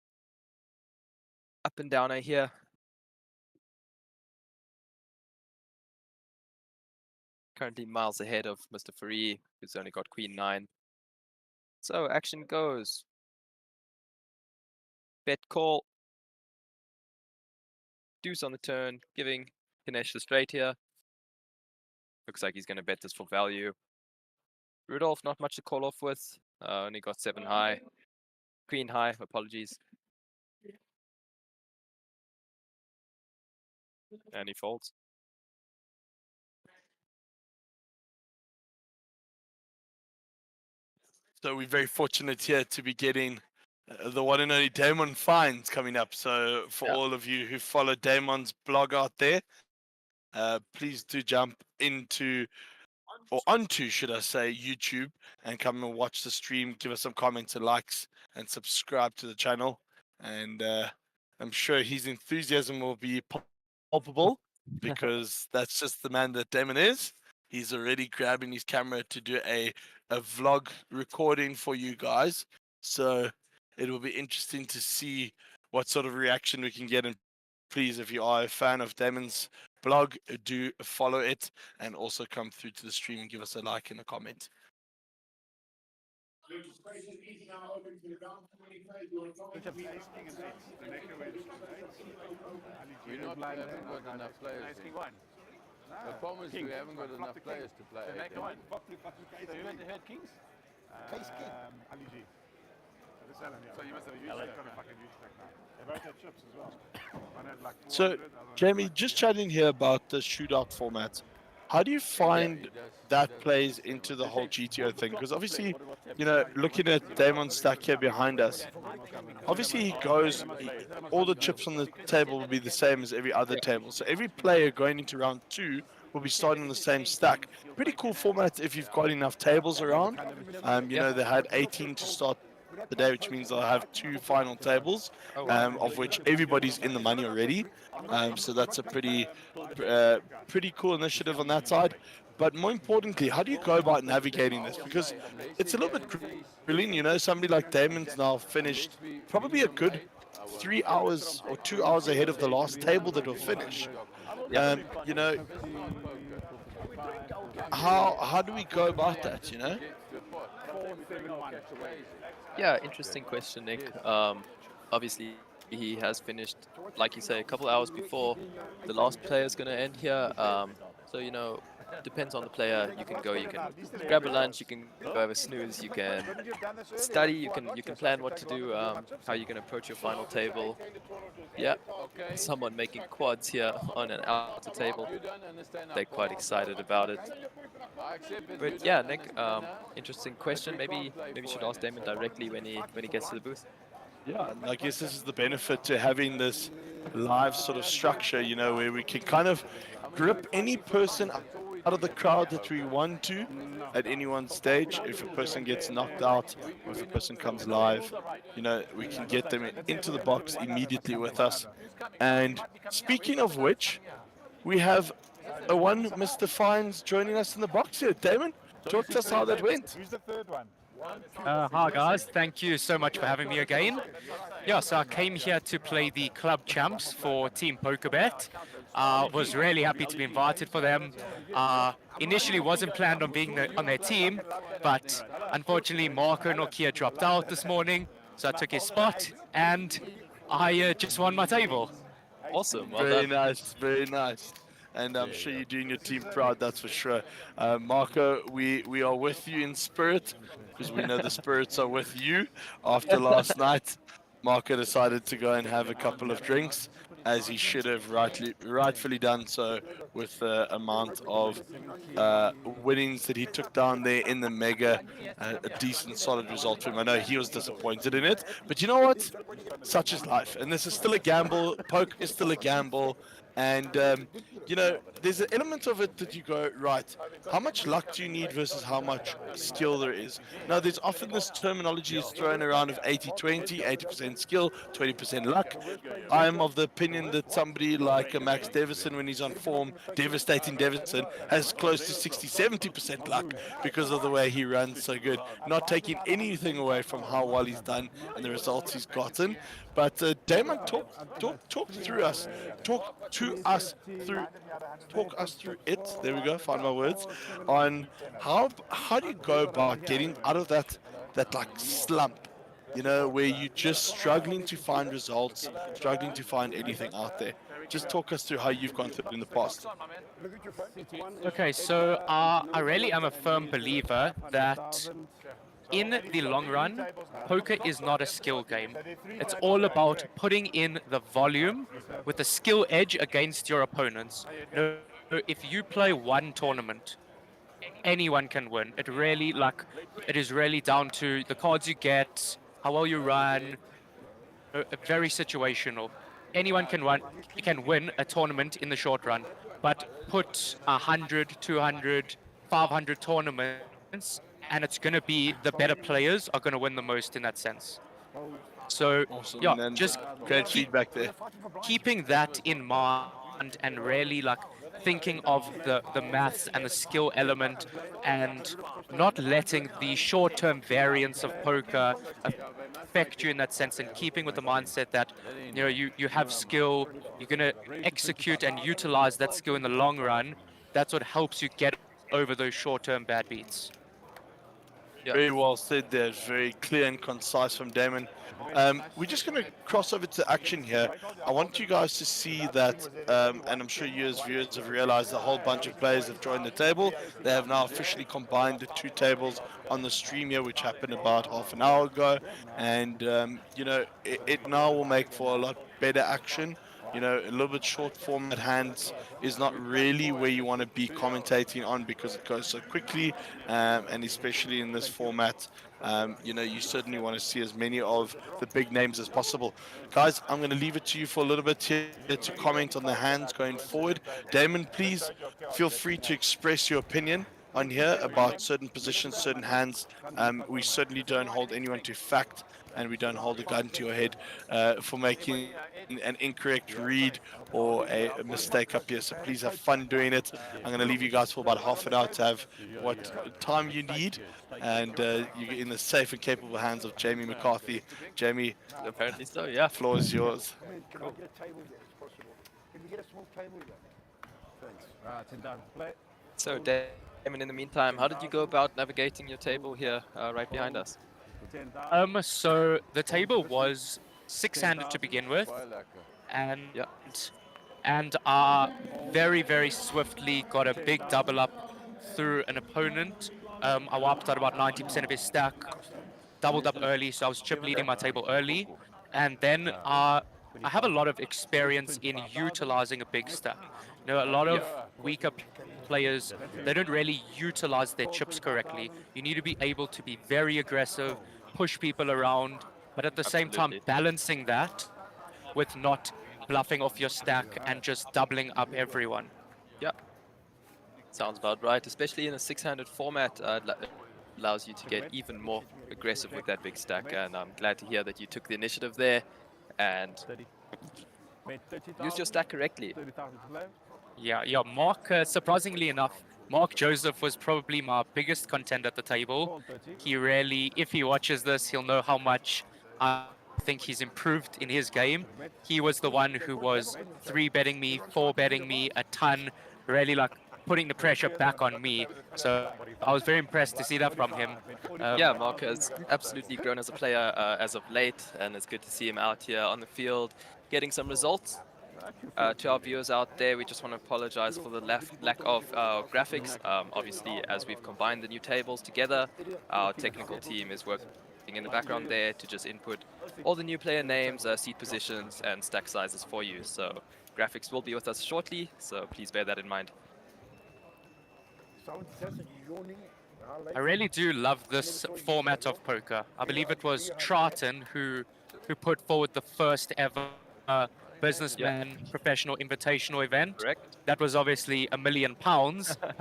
up and downer here. Currently miles ahead of Mr. Faree, who's only got queen 9. So action goes. Bet call. Deuce on the turn, giving Ganesh the straight here. Looks like he's going to bet this for value. Rudolph, not much to call off with. Only got 7 high. Queen high, apologies. And he folds. So we're very fortunate here to be getting the one and only Damon Fines coming up. So for all of you who follow Damon's blog out there, please do jump into, or onto, should I say, YouTube and come and watch the stream. Give us some comments and likes and subscribe to the channel. And I'm sure his enthusiasm will be palpable because that's just the man that Damon is. He's already grabbing his camera to do a vlog recording for you guys. So it will be interesting to see what sort of reaction we can get. And please, if you are a fan of Damon's blog, do follow it and also come through to the stream and give us a like and a comment. We're not having got enough players. The problem is we haven't got enough players to play. So you went to head kings? Case king. Ali G. So you must have used that kind of fucking use that now. They both had chips as well. One had like 400, So, Jamie, just chatting here about the shootout format. How do you find that plays into the whole GTO thing? Because obviously, you know, looking at Damon's stack here behind us, obviously he goes, all the chips on the table will be the same as every other table. So every player going into round 2 will be starting on the same stack. Pretty cool format if you've got enough tables around. You know, they had 18 to start the day, which means they'll have 2 final tables, of which everybody's in the money already. So that's a pretty cool initiative on that side. But more importantly, how do you go about navigating this? Because it's a little bit thrilling, you know, somebody like Damon's now finished probably a good 3 hours or 2 hours ahead of the last table that will finish. You know, how do we go about that, you know? Yeah, interesting question, Nick. Obviously, he has finished, like you say, a couple hours before the last player is going to end here. So, you know, depends on the player. You can grab a lunch, you can go have a snooze, you can study, you can plan what to do, how you're going to approach your final table. Yeah, someone making quads here on an outer table. They're quite excited about it. But yeah, Nick, interesting question. Maybe you should ask Damon directly when he gets to the booth. Yeah, and I guess this is the benefit to having this live sort of structure, you know, where we can kind of grip any person out of the crowd that we want to at any one stage. If a person gets knocked out or if a person comes live, you know, we can get them into the box immediately with us. And speaking of which, we have a one Mr. Fines joining us in the box here. Damon, talk to us how that went. Who's the third one? Hi guys, thank you so much for having me again. Yeah, so I came here to play the club champs for Team PokerBet. Was really happy to be invited for them. Initially wasn't planned on being on their team, but unfortunately Marco Nokia dropped out this morning, so I took his spot and I just won my table. Awesome, well Very done. nice, very nice. And I'm sure you're doing your team proud, that's for sure. Marco, we are with you in spirit, because we know the spirits are with you. After last night, Marco decided to go and have a couple of drinks, as he should have rightfully done so, with the amount of winnings that he took down there in the mega. A decent, solid result for him. I know he was disappointed in it, but you know what? Such is life, and this is still a gamble. Poker is still a gamble. And, there's an element of it that you go, right, how much luck do you need versus how much skill there is? Now, there's often this terminology is thrown around of 80-20, 80% skill, 20% luck. I am of the opinion that somebody like Max Davison, when he's on form, devastating Davison, has close to 60-70% luck because of the way he runs so good. Not taking anything away from how well he's done and the results he's gotten. But Damon, talk through us. Talk to us through. Talk us through it. There we go. Find my words. On how do you go about getting out of that like slump, where you're just struggling to find results, struggling to find anything out there. Just talk us through how you've gone through it in the past. Okay, so I really am a firm believer that in the long run, poker is not a skill game. It's all about putting in the volume with the skill edge against your opponents. If you play one tournament, anyone can win. It is really down to the cards you get, how well you run, very situational. Anyone can win a tournament in the short run, but put 100, 200, 500 tournaments, and it's going to be the better players are going to win the most in that sense. So, awesome. yeah, just great feedback there. Keeping that in mind and really thinking of the maths and the skill element and not letting the short-term variance of poker affect you in that sense, and keeping with the mindset that you have skill, you're going to execute and utilize that skill in the long run. That's what helps you get over those short-term bad beats. Yeah. Very well said there. Very clear and concise from Damon. We're just going to cross over to action here. I want you guys to see that, and I'm sure you as viewers have realized a whole bunch of players have joined the table. They have now officially combined the two tables on the stream here, which happened about half an hour ago. And, it now will make for a lot better action. A little bit short format hands is not really where you want to be commentating on because it goes so quickly, and especially in this format, you certainly want to see as many of the big names as possible. Guys, I'm going to leave it to you for a little bit here to comment on the hands going forward. Damon, please feel free to express your opinion on here about certain positions, certain hands. We certainly don't hold anyone to fact, and we don't hold a gun to your head for making an incorrect read or a mistake up here. So please have fun doing it. I'm going to leave you guys for about half an hour to have what time you need, and you're in the safe and capable hands of Jamie McCarthy. Jamie, apparently so, yeah. Floor is yours. Cool. So, Damon, in the meantime, how did you go about navigating your table here right behind us? So the table was six-handed to begin with, and very, very swiftly got a big double up through an opponent. I wiped out about 90% of his stack, doubled up early, so I was chip leading my table early, and then I have a lot of experience in utilizing a big stack. A lot of weaker players, they don't really utilize their chips correctly. You need to be able to be very aggressive, push people around, but at the same time balancing that with not bluffing off your stack and just doubling up everyone. Yeah, sounds about right, especially in a six-handed format. Allows you to get even more aggressive with that big stack, and I'm glad to hear that you took the initiative there and used your stack correctly. Yeah, Mark, surprisingly enough, Mark Joseph was probably my biggest contender at the table. He really, if he watches this, he'll know how much I think he's improved in his game. He was the one who was 3-betting me, 4-betting me a ton, really putting the pressure back on me. So I was very impressed to see that from him. Yeah, Mark has absolutely grown as a player as of late, and it's good to see him out here on the field getting some results. To our viewers out there, we just want to apologize for the lack of graphics. Obviously, as we've combined the new tables together, our technical team is working in the background there to just input all the new player names, seat positions, and stack sizes for you. So graphics will be with us shortly, so please bear that in mind. I really do love this format of poker. I believe it was Triton who put forward the first ever businessman professional invitational event. Correct. That was obviously £1 million,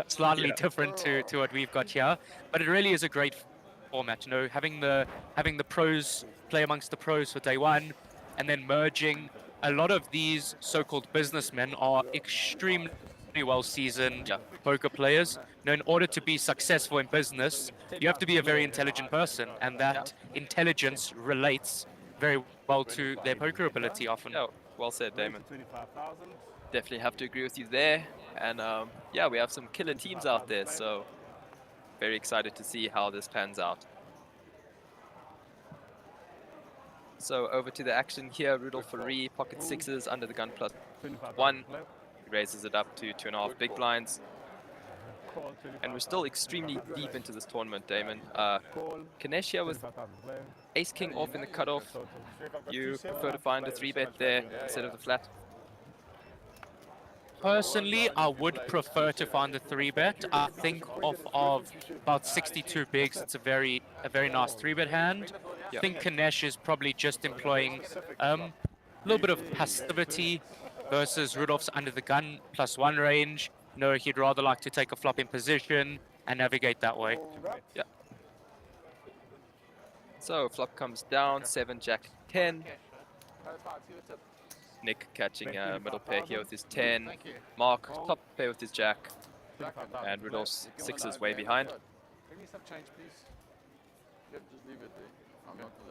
slightly Yeah. different to what we've got here. But it really is a great format, you know, having the pros play amongst the pros for day one, and then merging. A lot of these so-called businessmen are extremely well seasoned poker players. You know, in order to be successful in business, you have to be a very intelligent person, and that intelligence relates very well to their poker ability often. Yeah, well said, Damon. Definitely have to agree with you there. And yeah, we have some killer teams out there, so very excited to see how this pans out. So over to the action here, Rudolph Marine, pocket sixes, under the gun +1. He raises it up to 2.5 big blinds. And we're still extremely deep into this tournament, Damon. Kanesh here with ace-king off in the cutoff. You prefer to find a 3-bet there instead of the flat? Personally, I would prefer to find the 3-bet. I think off of about 62 bigs, it's a very nice 3-bet hand. I think Kanesh is probably just employing a little bit of passivity versus Rudolph's under the gun +1 range. You know, he'd rather like to take a flop in position and navigate that way. Yeah. So flop comes down, 7, Jack, 10. Nick catching a middle pair here with his 10. Mark top pair with his jack. And Rudolph's 6 is way behind.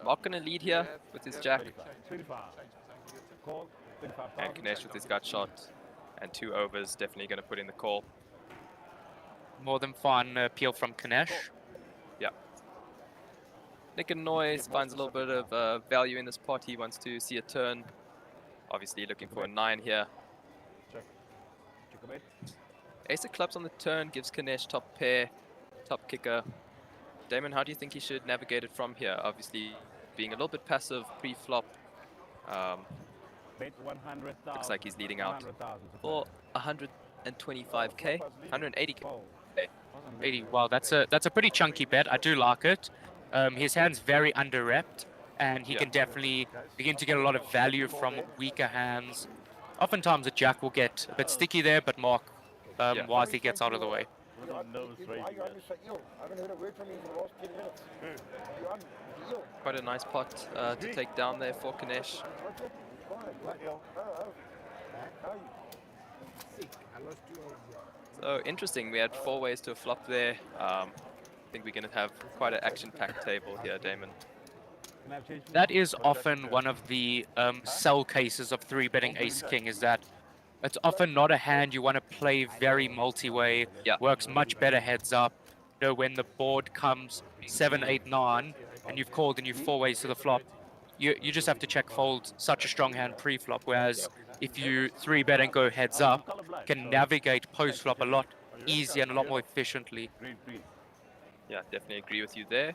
Mark gonna lead here with his jack. And Kanesh with his gut shot. And 2 overs, definitely gonna put in the call. More than fun appeal from Kanesh. Yeah. Nick and Noise finds a little bit of value in this pot. He wants to see a turn. Obviously looking for a 9 here. Ace of clubs on the turn gives Kanesh top pair, top kicker. Damon, how do you think he should navigate it from here? Obviously being a little bit passive pre-flop. Looks like he's leading out for 125k, 180k. 80. Wow, that's a pretty chunky bet. I do like it. His hand's very under-repped, and he can definitely begin to get a lot of value from weaker hands. Oftentimes a jack will get a bit sticky there, but Mark wisely gets out of the way. Quite a nice pot to take down there for Kanesh. So interesting, we had 4 ways to a flop there. I think we're going to have quite an action-packed table here, Damon. That is often one of the sell cases of 3-betting ace-king, is that it's often not a hand you want to play very multi-way. Works much better heads up. You know, when the board comes 7, 8, 9, and you've called and you've 4 ways to the flop, you just have to check fold such a strong hand pre-flop, whereas if you 3-bet and go heads up, can navigate post-flop a lot easier and a lot more efficiently. Yeah, definitely agree with you there.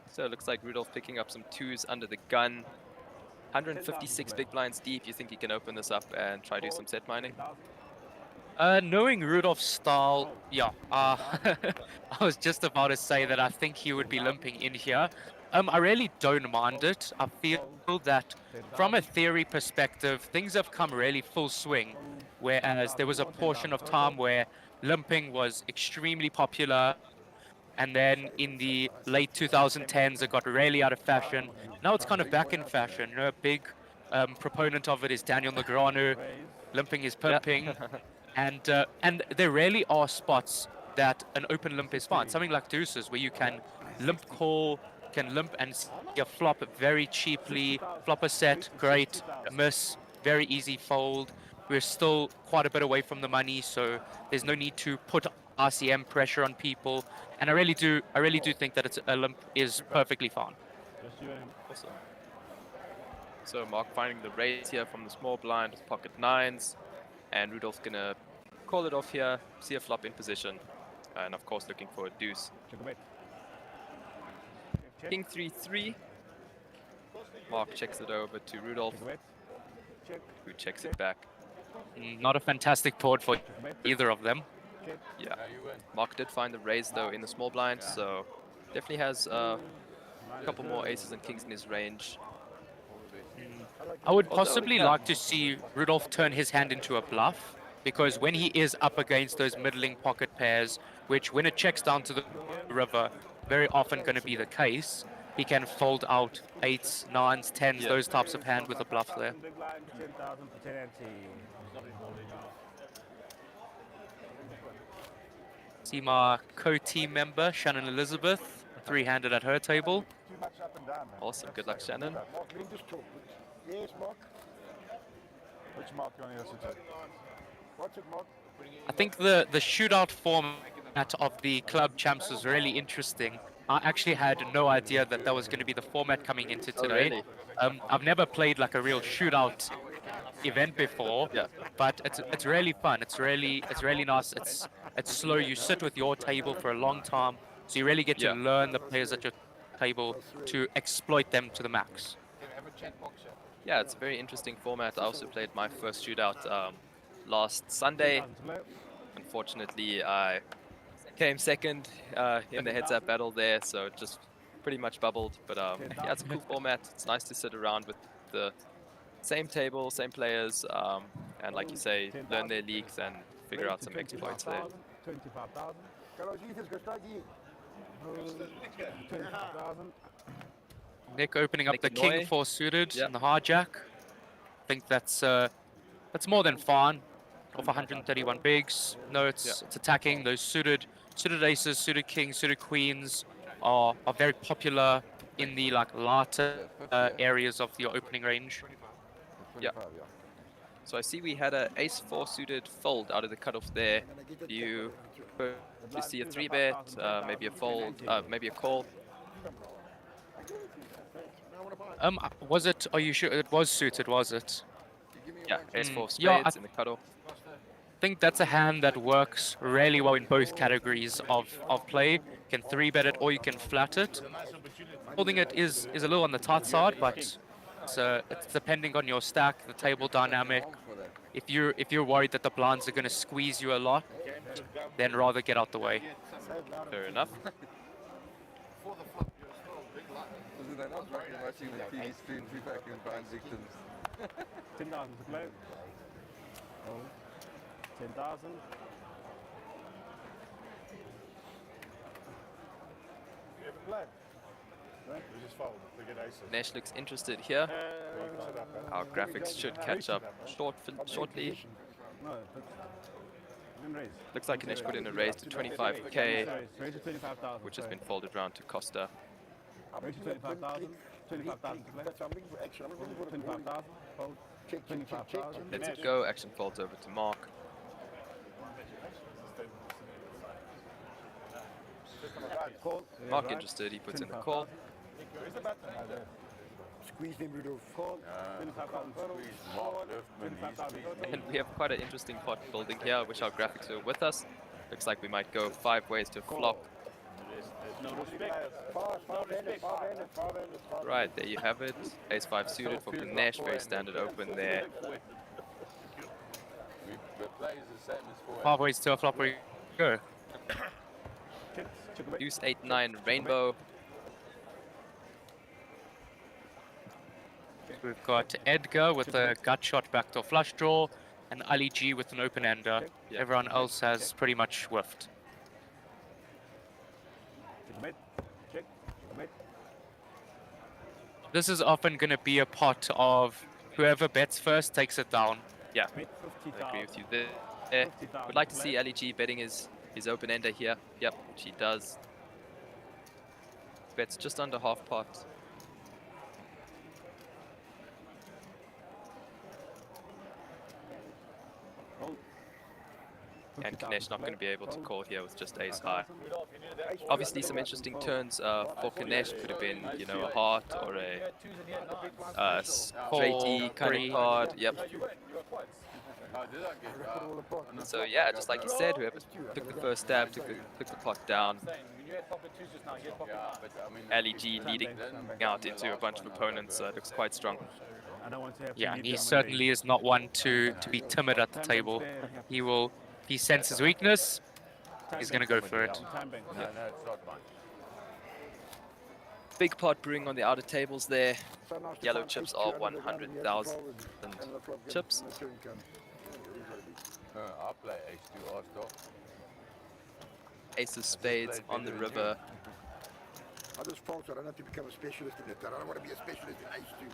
So it looks like Rudolph picking up some 2s under the gun. 156 big blinds deep. You think he can open this up and try to do some set mining? Knowing Rudolph's style, yeah, I was just about to say that I think he would be limping in here. I really don't mind it. I feel that from a theory perspective, things have come really full swing, whereas there was a portion of time where limping was extremely popular, and then in the late 2010s it got really out of fashion. Now it's kind of back in fashion. You know, a big proponent of it is Daniel Negreanu. Limping is pimping. And there really are spots that an open limp is fine. Something like deuces, where you can limp call, can limp and see a flop very cheaply. Flop a set, great. Miss, very easy fold. We're still quite a bit away from the money, so there's no need to put RCM pressure on people. And I really do think that a limp is perfectly fine. Awesome. So Mark finding the raise here from the small blind with pocket 9s. And Rudolph's gonna call it off here, see a flop in position, and of course looking for a deuce. King 3-3. Mark checks it over to Rudolph, who checks it back. Not a fantastic board for either of them. Yeah. Mark did find the raise though in the small blind, so definitely has a couple more aces and kings in his range. I would Although, possibly yeah. like to see Rudolph turn his hand into a bluff, because when he is up against those middling pocket pairs, which when it checks down to the river, very often going to be the case, he can fold out 8s, 9s, 10s, those types of hand with a bluff there. Big blind, 10,000 for 10 ante. See my co-team member, Shannon Elizabeth, three-handed at her table. Too much up and down, man. Awesome. Good luck, Shannon. Mark, let me just talk. Yes, Mark. Which Mark you want to listen to? What's it, Mark? I think the shootout format of the club champs was really interesting. I actually had no idea that that was going to be the format coming into today. really? I've never played like a real shootout event before, but it's really fun. It's really nice. It's slow. You sit with your table for a long time, so you really get to learn the players at your table to exploit them to the max. Yeah, it's a very interesting format. I also played my first shootout last Sunday. Unfortunately, I came second in the heads-up battle there, so it just pretty much bubbled. But yeah, it's a cool format. It's nice to sit around with the same table, same players, and like you say, learn their leagues and figure out some exploits there. 25,000. 25,000. Nick opening up Nick the Noy. king four suited and the hijack. I think that's more than fine. Off 131 bigs. No, it's attacking. Those suited aces, suited kings, suited queens are very popular in the like lighter areas of your opening range. Yeah. So I see we had a ace-4 suited fold out of the cutoff there. Do you see a 3-bet, maybe a fold, maybe a call? Was it? Are you sure it was suited? Was it? Yeah, ace-4 spades Yeah, in the cutoff. I think that's a hand that works really well in both categories of play. You can 3-bet it or you can flat it. Folding it is a little on the tight side, but it's depending on your stack, the table dynamic. If you're worried that the blinds are going to squeeze you a lot, then rather get out the way. Fair enough. Wasn't that not watching the TV screen, pre-packing blind victims? 10,000 to play. 10,000. Nash looks interested here. Our graphics should catch up shortly. Looks like Nash put in a raise to 25k, which has been folded round to Costa. 25,000. 25,000 to play. 25,000. Fold. 25,000. Lets it go. Action folds over to Mark. Mark interested. He puts in the call. Squeeze them, Rudolph. And we have quite an interesting pot building here. I wish our graphics were with us. Looks like we might go 5 ways to flop. Right, there you have it. Ace-5 suited for Ganesh. Very standard open there. 5 ways to a flop where you go. Deuce 8-9 rainbow. We've got Edgar with a gut shot backdoor flush draw, and Ali G with an open ender. Everyone else has pretty much whiffed. This is often going to be a pot of whoever bets first takes it down. Yeah, I agree with you there. Would like to see Ali G betting his open ender here. Yep, she does. Bets just under half pot. And Kanesh not going to be able to call here with just ace high. Obviously, some interesting turns for Kanesh could have been, you know, a heart or a straight E kind of card. Yep. So yeah, just like you said, whoever took the first stab took the pot down. Ali G leading out into a bunch of opponents looks quite strong. Yeah, he certainly is not one to be timid at the table. He will. If he senses weakness, he's going to go for it. big pot brewing on the outer tables there. Yellow chips are 100,000 chips. I'll play H2 stop. Ace of spades on the river. I just felt I don't have to become a specialist in it. I don't want to be a specialist in H2.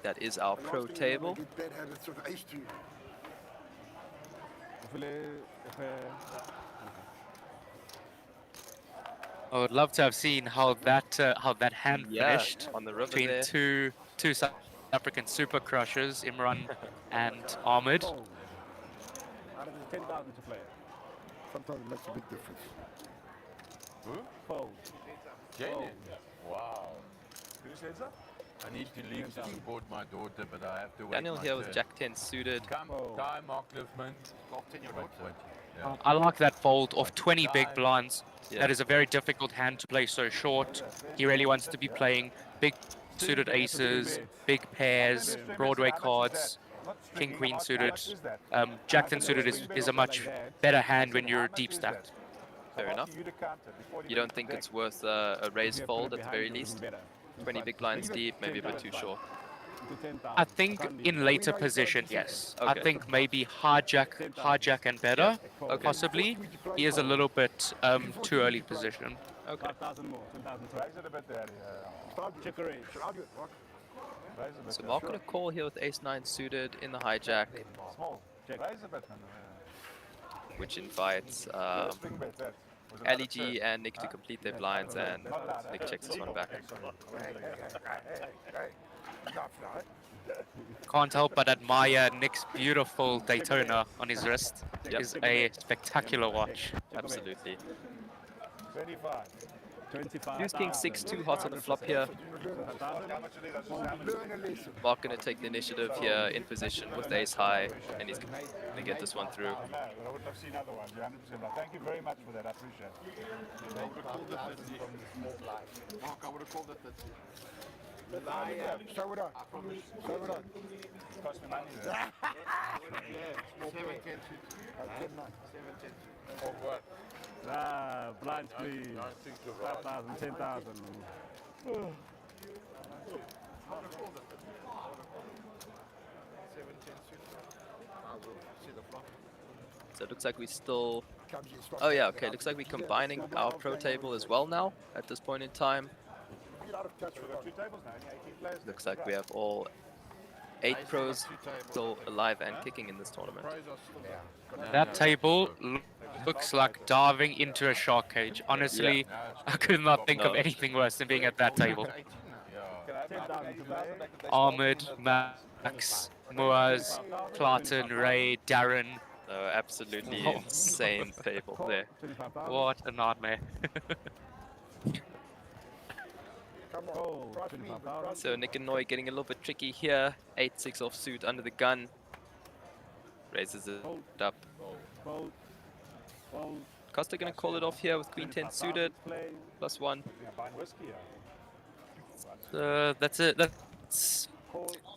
That is our pro table. Bad habits of H2. I would love to have seen how that hand finished on the river between there. two South African super crushers, Imran and Ahmed. Out of the 10,000 to play. Sometimes it makes a big difference. Who? Fold. Jenny. Wow. Who says that? I need to leave to support my daughter, but I have to wait. Daniel my here with turn. Jack 10 suited. Come, time, Mark Liffman. Yeah. I like that fold of 20 big blinds. Yeah. That is a very difficult hand to play so short. He really wants to be playing big suited aces, big pairs, Broadway cards, king queen suited. Jack 10 suited is a much better hand when you're deep stacked. Fair enough. You don't think it's worth a raise fold at the very least? 20 big blinds deep, maybe a bit too short. I think in later position, yes. Okay. I think maybe hijack and better, possibly. He is a little bit too early position. Okay. So Mark gonna call here with ace 9 suited in the hijack, which invites Ali G and Nick to complete their blinds, and Nick checks this one back. Can't help but admire Nick's beautiful Daytona on his wrist. Yep. Is a spectacular watch. Absolutely. 25. Deuce King 6 too hot on the flop here. Mark gonna take the initiative here in position with ace high, and he's gonna get this one through. I would have seen otherwise, 100%. Thank you very much for that, I appreciate it. Mark, I would have called it that. So would I. So would I. It cost me money there. Yeah, 7-10. For what? Blinds, please. 5,000, 10,000. So it looks like we still... Oh yeah, okay, looks like we're combining our pro table as well now at this point in time. Looks like we have all 8 pros still alive and kicking in this tournament. That table looks like diving into a shark cage. Honestly, I could not think of anything worse than being at that table. Ahmed, Max, Muaz, Clarton, Ray, Darren. Absolutely insane table there. What a nightmare. So Nick and Noy getting a little bit tricky here. 8-6 offsuit under the gun. Raises it up. Costa gonna call it off here with Queen 10 suited. +1. That's it. That's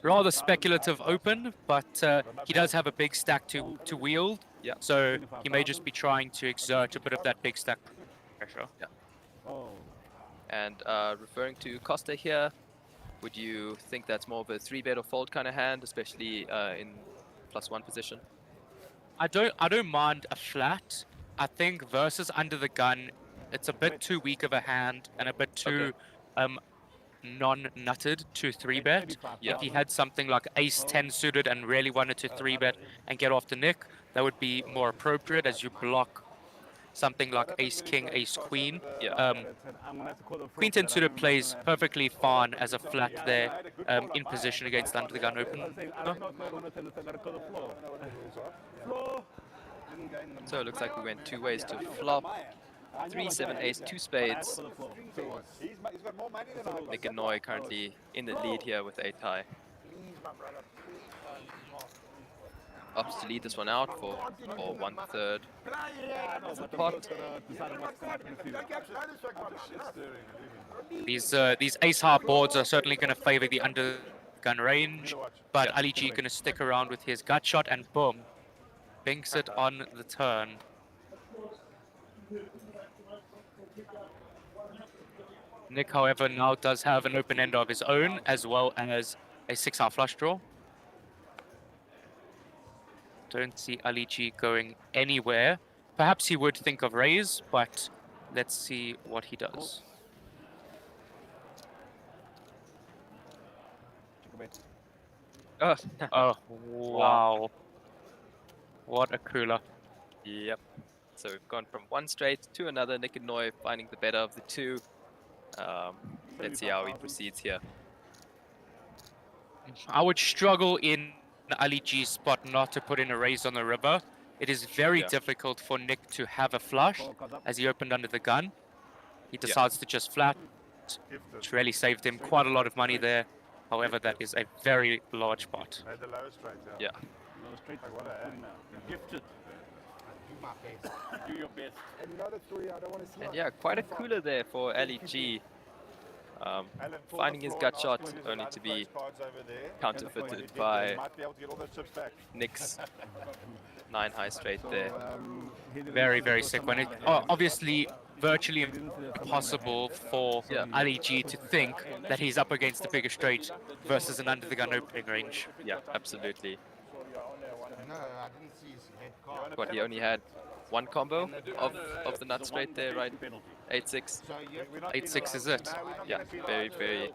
rather speculative open, but he does have a big stack to wield. Yeah. So he may just be trying to exert a bit of that big stack pressure. Yeah. And referring to Costa here, would you think that's more of a 3-bet or fold kind of hand, especially in +1 position? I don't mind a flat. I think versus under the gun, it's a bit too weak of a hand and a bit too non-nutted to 3-bet. Yeah. If he had something like ace 10 suited and really wanted to 3-bet and get off the Nick, that would be more appropriate as you block something like ace king, ace queen. Yeah. Queen 10 suited plays perfectly fine as a flat there in position against under the gun open. So it looks like we went 2 ways to flop. 3, 7, ace, 2 spades. Nick and Noy currently in the lead here with 8 high. Opts to lead this one out for 1/3 of the pot. These ace high boards are certainly going to favor the under gun range, but Ali G going to stick around with his gut shot and boom, binks it on the turn. Nick, however, now does have an open ender of his own, as well as a 6-hour flush draw. Don't see Ali G going anywhere. Perhaps he would think of raise, but let's see what he does. Oh, Oh, wow. What a cooler. Yep. So we've gone from one straight to another. Nick and Noy finding the better of the two. Let's see how he proceeds here. I would struggle in Ali G's spot not to put in a raise on the river. It is very difficult for Nick to have a flush as he opened under the gun. He decides to just flat, which really saved him quite a lot of money there. However, that is a very large pot. The lower straight, Yeah. Lower straight. Like what I am now. Gifted. Do my best. Do your best. And you know the story, I don't want to see. And yeah, quite a cooler there for LEG. Finding his gut shot only to be counterfeited by Nick's 9 high straight there. Very, very sick one. Obviously, virtually impossible for Ali G to think that he's up against a bigger straight versus an under-the-gun opening range. Yeah, absolutely. No, I didn't see his head card. But he only had one combo of the nut straight there, right? 8-6. 8-6 is it? Yeah, very, very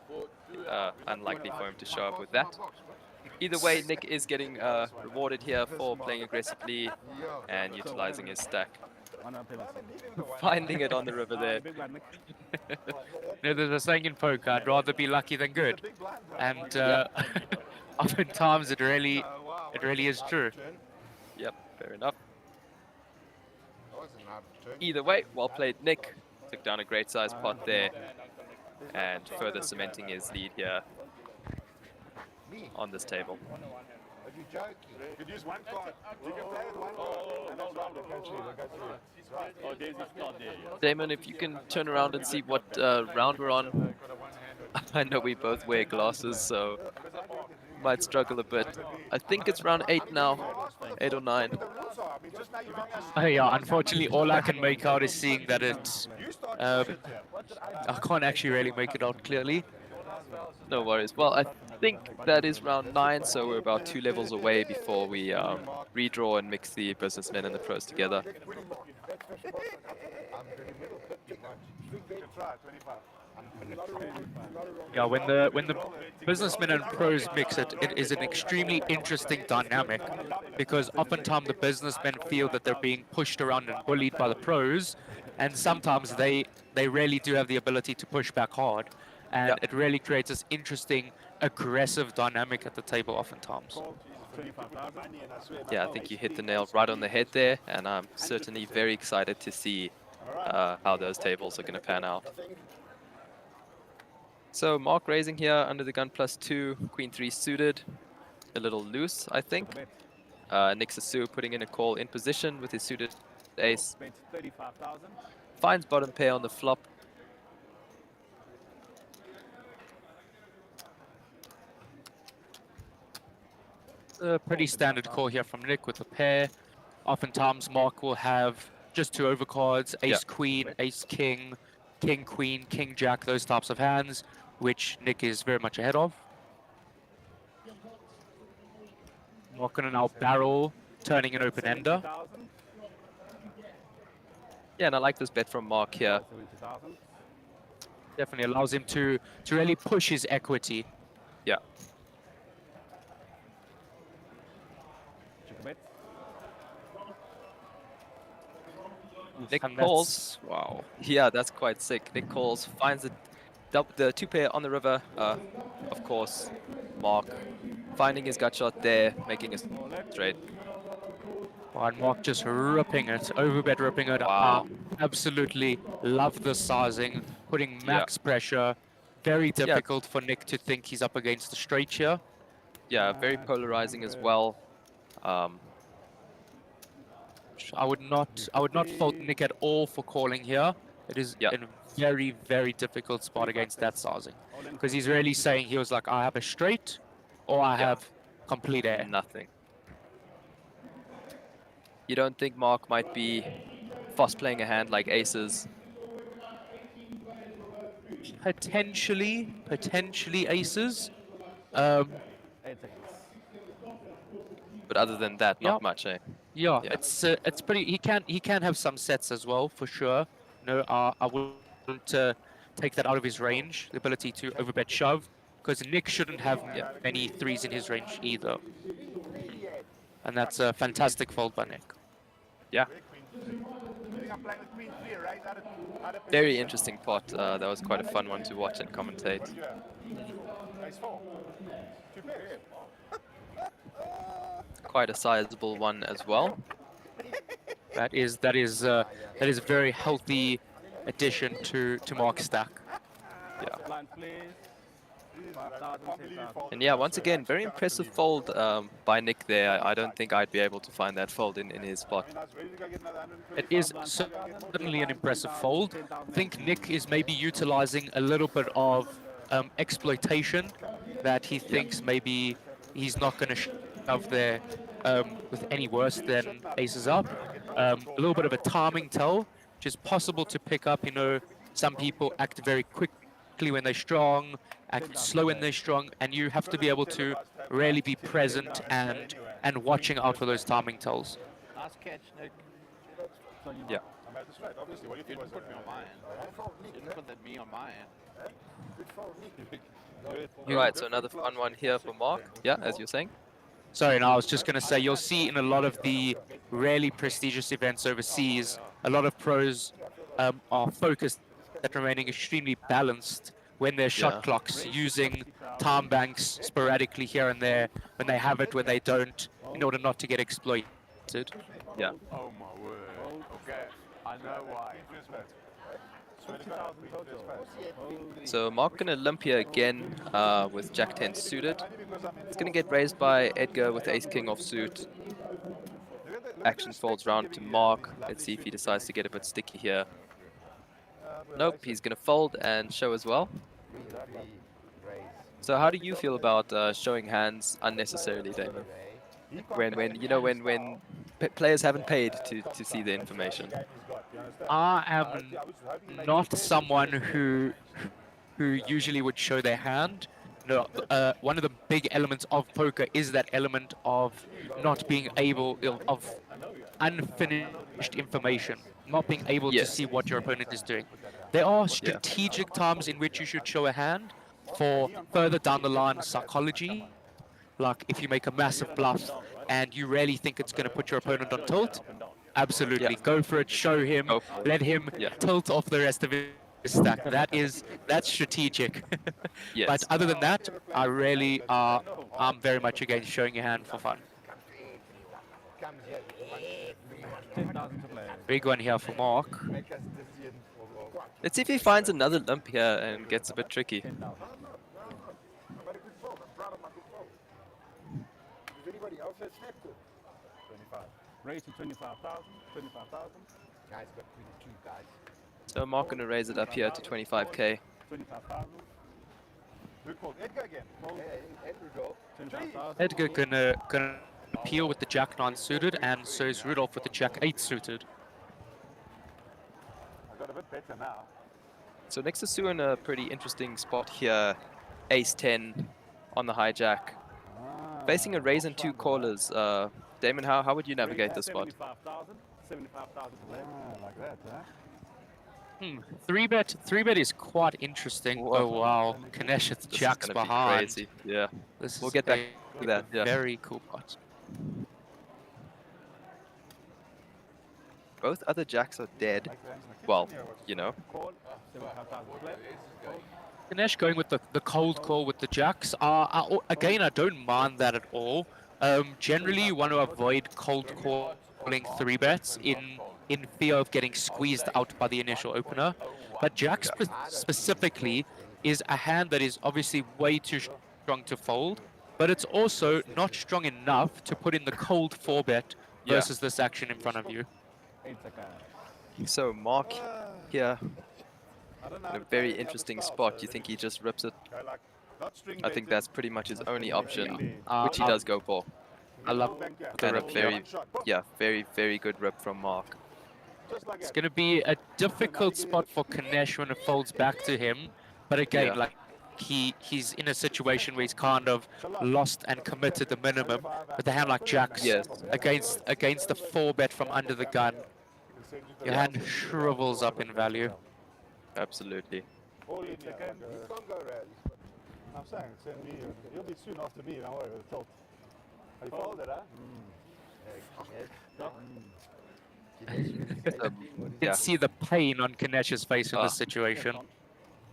unlikely for him to show up with that. Either way, Nick is getting rewarded here for playing aggressively and utilizing his stack. Finding it on the river there. There's a saying in poker, I'd rather be lucky than good. And oftentimes it really is true. Yep, fair enough. Either way, well played, Nick. Took down a great size pot there and further cementing his lead here on this table. Are you joking? You could use one card. You can play with one card. Oh, there's his card there. Damon, if you can turn around and see what round we're on. I know we both wear glasses, so might struggle a bit. I think it's round 8 now, 8 or 9. Yeah, unfortunately, all I can make out is seeing that it's... I can't actually really make it out clearly. No worries. Well, I think that is round 9, so we're about 2 levels away before we redraw and mix the businessmen and the pros together. Yeah, when the businessmen and pros mix it, it is an extremely interesting dynamic because oftentimes the businessmen feel that they're being pushed around and bullied by the pros, and sometimes they really do have the ability to push back hard, and it really creates this interesting, aggressive dynamic at the table oftentimes. Yeah, I think you hit the nail right on the head there, and I'm certainly very excited to see how those tables are going to pan out. So Mark raising here under the gun +2, Queen 3 suited, a little loose, I think. Nick Sasu putting in a call in position with his suited ace. Finds bottom pair on the flop. A pretty standard call here from Nick with a pair. Oftentimes Mark will have just 2 overcards, ace queen, ace king, king queen, king jack, those types of hands, which Nick is very much ahead of. Mark gonna now barrel, turning an open ender. Yeah, and I like this bet from Mark here. Definitely allows him to really push his equity. Yeah. Nick calls. Wow. Yeah, that's quite sick. Nick calls, finds the 2 pair on the river. Of course, Mark finding his gut shot there, making a straight. And Mark just ripping it, overbet ripping it. Wow. Absolutely love the sizing, putting max pressure. Very difficult for Nick to think he's up against the straight here. Yeah, very polarizing as well. I would not fault Nick at all for calling here. It is a very, very difficult spot against that sizing. Because he's really saying he was like, I have a straight or I have complete air. Nothing. You don't think Mark might be fast playing a hand like aces? Potentially aces. But other than that, not much, eh? Yeah, it's pretty. He can have some sets as well for sure. No, I wouldn't take that out of his range. The ability to overbet shove, because Nick shouldn't have many threes in his range either. And that's a fantastic fold by Nick. Yeah. Very interesting pot. That was quite a fun one to watch and commentate. Quite a sizable one as well. That is a very healthy addition to Mark's stack. Yeah. And yeah, once again, very impressive fold by Nick there. I don't think I'd be able to find that fold in his spot. It is certainly an impressive fold. I think Nick is maybe utilizing a little bit of exploitation that he thinks maybe he's not going to shove there with any worse than aces up. A little bit of a timing tell, which is possible to pick up. You know, some people act very quickly when they're strong, act slow when they're strong, and you have to be able to really be present and watching out for those timing tells. Nice catch, Nick. Yeah. Obviously, well, you didn't put me on my end. You didn't put that me on my end. Right, so another fun one here for Mark. Yeah, as you're saying. Sorry, no, I was just going to say, you'll see in a lot of the really prestigious events overseas, a lot of pros are focused at remaining extremely balanced when their shot clocks, using time banks sporadically here and there, when they have it, when they don't, in order not to get exploited. Yeah. Oh my word. Okay, I know why. So Mark gonna limp here again with Jack 10 suited. It's gonna get raised by Edgar with Ace King offsuit. Action folds round to Mark. Let's see if he decides to get a bit sticky here. Nope, he's gonna fold and show as well. So how do you feel about showing hands unnecessarily, Damon? When players haven't paid to see the information. I am not someone who usually would show their hand. No, one of the big elements of poker is that element of not being able of unfinished information, not being able to see what your opponent is doing. There are strategic times in which you should show a hand for further down the line psychology. Like if you make a massive bluff and you really think it's going to put your opponent on tilt, absolutely go for it. Show him, let him tilt off the rest of his stack. That's strategic. But other than that, I'm very much against showing your hand for fun. Big one here for Mark. Let's see if he finds another limp here and gets a bit tricky. Raise to 25,000, 25,000. Guys got 22 guys. So Mark gonna raise it up here to 25k. 25,000. Who called Edgar again? Edgar gonna appeal with the Jack 9 suited, and so is Rudolph with the Jack 8 suited. I got a bit better now. So next to Sue in a pretty interesting spot here. Ace 10 on the hijack. Facing a raise and two callers. Damon, how would you navigate this spot? 75,000 like that, huh? Three bet is quite interesting. Whoa. Oh wow, Kanesh with Jacks behind. Crazy. Yeah, this we'll get back to that. Yeah. Very cool pot. Both other Jacks are dead. Well, you know. Kanesh going with the cold call with the Jacks. Again, I don't mind that at all. Generally, you want to avoid cold calling 3-bets in fear of getting squeezed out by the initial opener. But Jack specifically is a hand that is obviously way too strong to fold, but it's also not strong enough to put in the cold 4-bet versus this action in front of you. So Mark here in a very interesting spot. You think he just rips it? I think that's pretty much his only option, which he does go for. I love the and rip. a very, very good rip from Mark. It's going to be a difficult spot for Kanesh when it folds back to him. But again, Yeah. like he's in a situation where he's kind of lost and committed the minimum. With a hand like Jacks Yes. against the 4-bet from under the gun, your Yeah. hand shrivels up in value. Absolutely. All in here. You can't go red. I'm saying, send me. You'll be soon after me. Don't worry. With the tilt. Are you folded, huh? You can see the pain on Kanesh's face in this situation.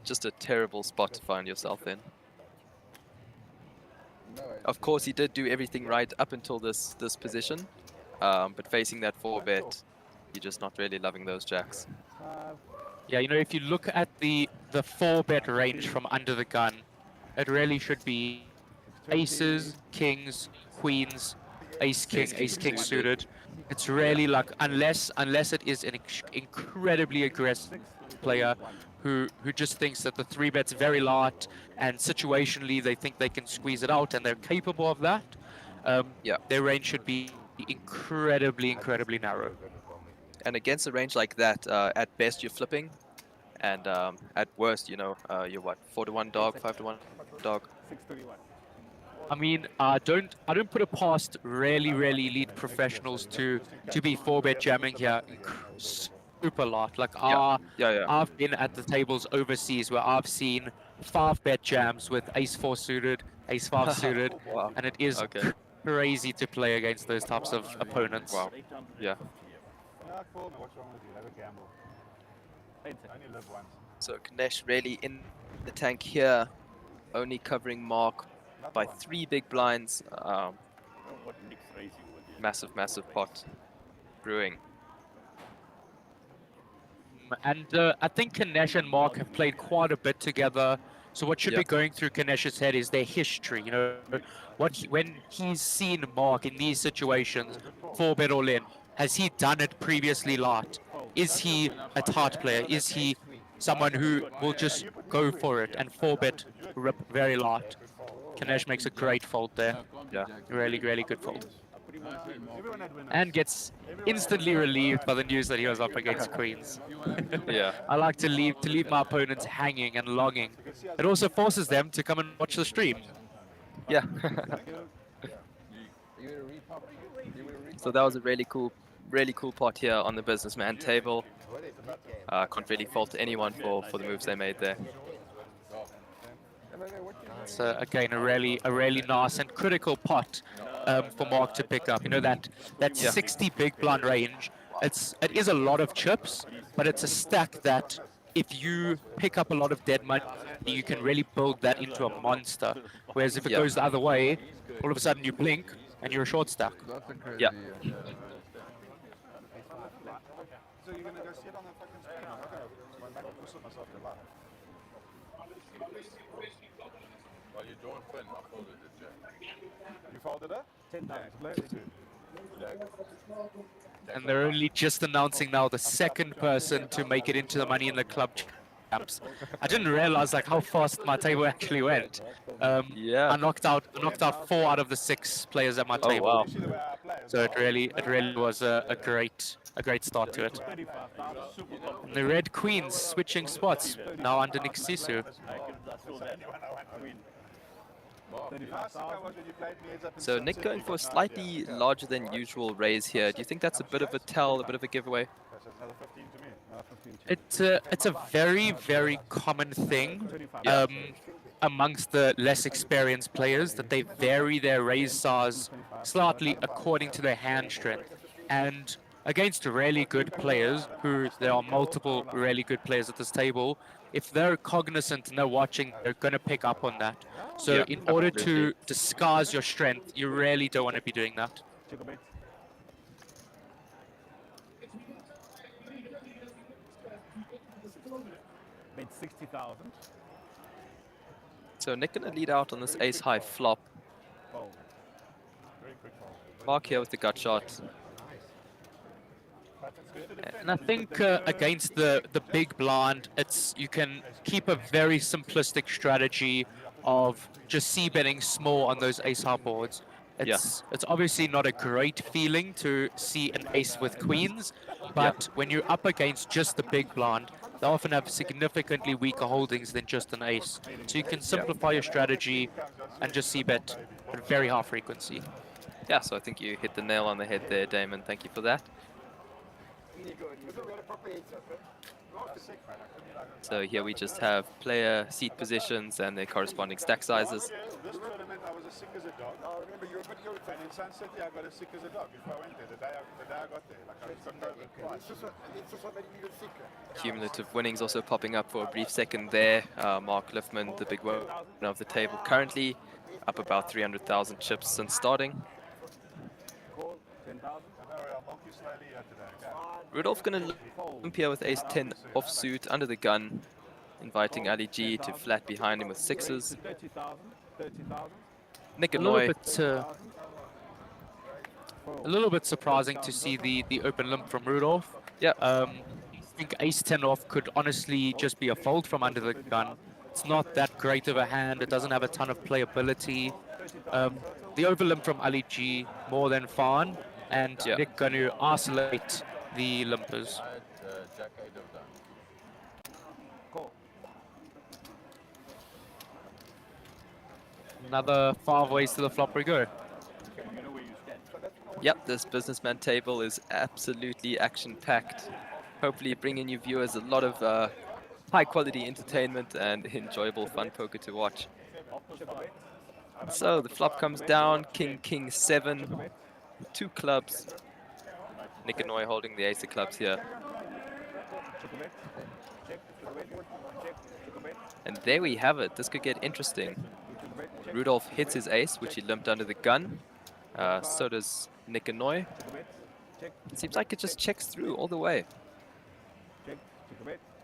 Just a terrible spot to find yourself in. Of course, he did do everything right up until this position, but facing that 4-bet, you're just not really loving those jacks. Yeah, you know, if you look at the 4-bet range from under the gun, it really should be aces, kings, queens, ace king suited. It's really like unless it is an incredibly aggressive player who just thinks that the 3-bet's very light and situationally they think they can squeeze it out and they're capable of that. Their range should be incredibly narrow. And against a range like that, at best you're flipping, and at worst, you know, you're what, 4-to-1 dog, 5-to-1 dog. I mean, I don't put it past really elite professionals to be 4-bet jamming here super lot. Like I've been at the tables overseas where I've seen 5-bet jams with ace-4 suited, ace-5 suited, Wow. and it is Okay. crazy to play against those types of opponents. Wow. Yeah. What's wrong with you? Have a gamble. Only live once. So Kanesh really in the tank here, only covering Mark by 3 big blinds. Massive pot brewing. And I think Kanesh and Mark have played quite a bit together. So what should be going through Kanesh's head is their history. You know, when he's seen Mark in these situations, 4-bet all in, has he done it previously light? Is he a tight player? Is he someone who will just go for it and 4-bet rip very light? Kanesh makes a great fold there. Yeah. Really good fold. And gets instantly relieved by the news that he was up against queens. Yeah. I like to leave my opponents hanging and longing. It also forces them to come and watch the stream. Yeah. So that was a really cool pot here on the businessman table. Can't really fault anyone for the moves they made there. It's again a really nice and critical pot for Mark to pick up. You know that 60 big blind range. It is a lot of chips, but it's a stack that if you pick up a lot of dead money, you can really build that into a monster. Whereas if it goes the other way, all of a sudden you blink and you're a short stack. Yeah. So you're gonna go sit on the fucking screen? I'm gonna put myself to laugh. Well, you're doing fun. I folded it, Jack. You folded it? 10 times. Very good. And they're only just announcing now the second person to make it into the Money in the Club champs. I didn't realize like how fast my table actually went. I knocked out 4 out of the 6 players at my table. Wow. So it really was a great start to it. And the red queens switching spots now under Niksisu. So Nick going for a slightly larger than usual raise here. Do you think that's a bit of a tell, a bit of a giveaway? It's a very common thing amongst the less experienced players that they vary their raise size slightly according to their hand strength. And against really good players, who there are multiple really good players at this table, if they're cognizant and they're watching, they're going to pick up on that. So in order to disguise your strength, you really don't want to be doing that. Bet 60,000. So Nick gonna lead out on this ace high flop. Mark here with the gut shot. And I think against the big blind, you can keep a very simplistic strategy of just c-betting small on those ace high boards. It's obviously not a great feeling to see an ace with queens, but when you're up against just the big blind, they often have significantly weaker holdings than just an ace. So you can simplify your strategy and just see bet at very high frequency. Yeah, so I think you hit the nail on the head there, Damon. Thank you for that. So here we just have player seat positions and their corresponding stack sizes. This tournament, I was as sick as a dog. I remember you were and in Sun City, I got as sick as a dog. If I went there, the day I got there, like I just got over twice. Cumulative winnings also popping up for a brief second there. Mark Liffman, the big winner of the table, currently up about 300,000 chips since starting. Rudolph going to limp here with ace-10 offsuit under the gun, inviting Ali G to flat behind him with sixes. Nick Annoy. A little bit surprising to see the open limp from Rudolph. Yeah. I think ace-10 off could honestly just be a fold from under the gun. It's not that great of a hand. It doesn't have a ton of playability. The overlimp from Ali G, more than fine. And Nick going to isolate the limpers. Another 5 ways to the flop we go. Yep, this businessman table is absolutely action-packed. Hopefully bringing you viewers a lot of high-quality entertainment and enjoyable fun poker to watch. So the flop comes down, King 7, 2 clubs. Nick Annoy holding the ace of clubs here. And there we have it. This could get interesting. Rudolph hits his ace, which he limped under the gun. So does Nick Annoy. It seems like it just checks through all the way.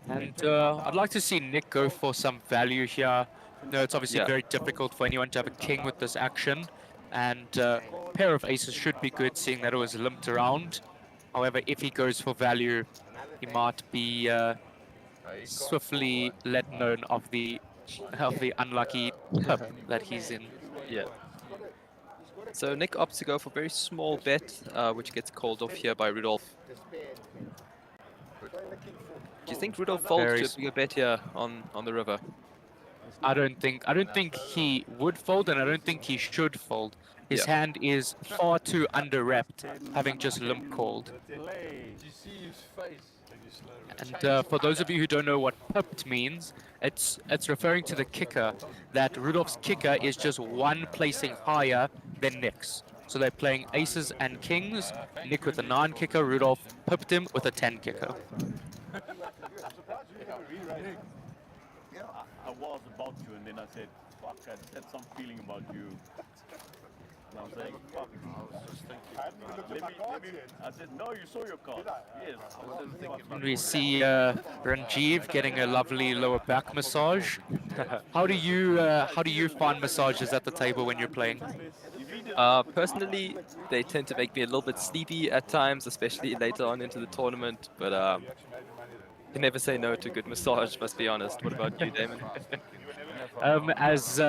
And I'd like to see Nick go for some value here. No, it's obviously very difficult for anyone to have a king with this action. And pair of aces should be good, seeing that it was limped around. However, if he goes for value, he might be swiftly let known of the unlucky cup that he's in. Yeah. So Nick opts to go for a very small bet, which gets called off here by Rudolph. Do you think Rudolph folds to a bigger bet here on the river? I don't think he would fold, and I don't think he should fold. His hand is far too under-repped, having just limp called. And for those of you who don't know what pipped means, it's referring to the kicker, that Rudolph's kicker is just one placing higher than Nick's. So they're playing aces and kings, Nick with a 9 kicker, Rudolph pipped him with a 10 kicker. I was about to, and then I said, fuck, I had some feeling about you. And I was saying, fuck. I said, no, you saw your card. Yes. And we see Ranjiv getting a lovely lower back massage. How do you find massages at the table when you're playing? Personally, they tend to make me a little bit sleepy at times, especially later on into the tournament. But you can never say no to a good massage, must be honest. What about you, Damon? As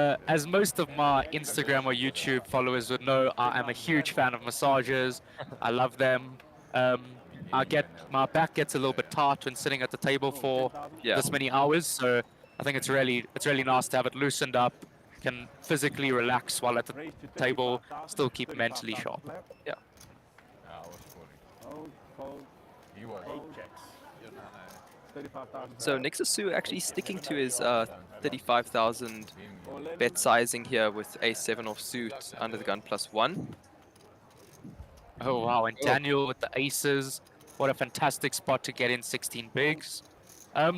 most of my Instagram or YouTube followers would know, I am a huge fan of massages. I love them. My back gets a little bit tight when sitting at the table for this many hours, so I think it's really nice to have it loosened up. Can physically relax while at the table, still keep mentally sharp. Yeah. So Nixasu actually sticking to his 35,000 bet sizing here with ace-7 offsuit under the gun +1. Oh wow, and Daniel with the aces. What a fantastic spot to get in 16 bigs.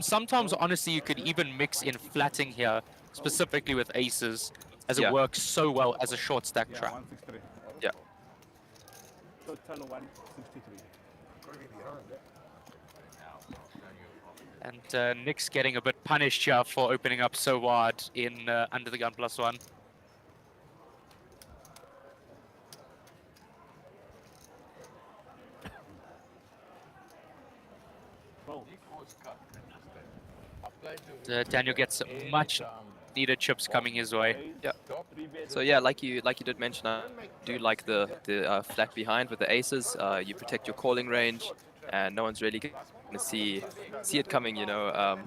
Sometimes, honestly, you could even mix in flatting here, specifically with aces, as it works so well as a short stack trap. Yeah. And Nick's getting a bit punished here for opening up so wide in under the gun +1. Daniel gets much needed chips coming his way. Yeah. So yeah, like you did mention, I do like the flat behind with the aces. You protect your calling range, and no one's really going to see it coming. You know,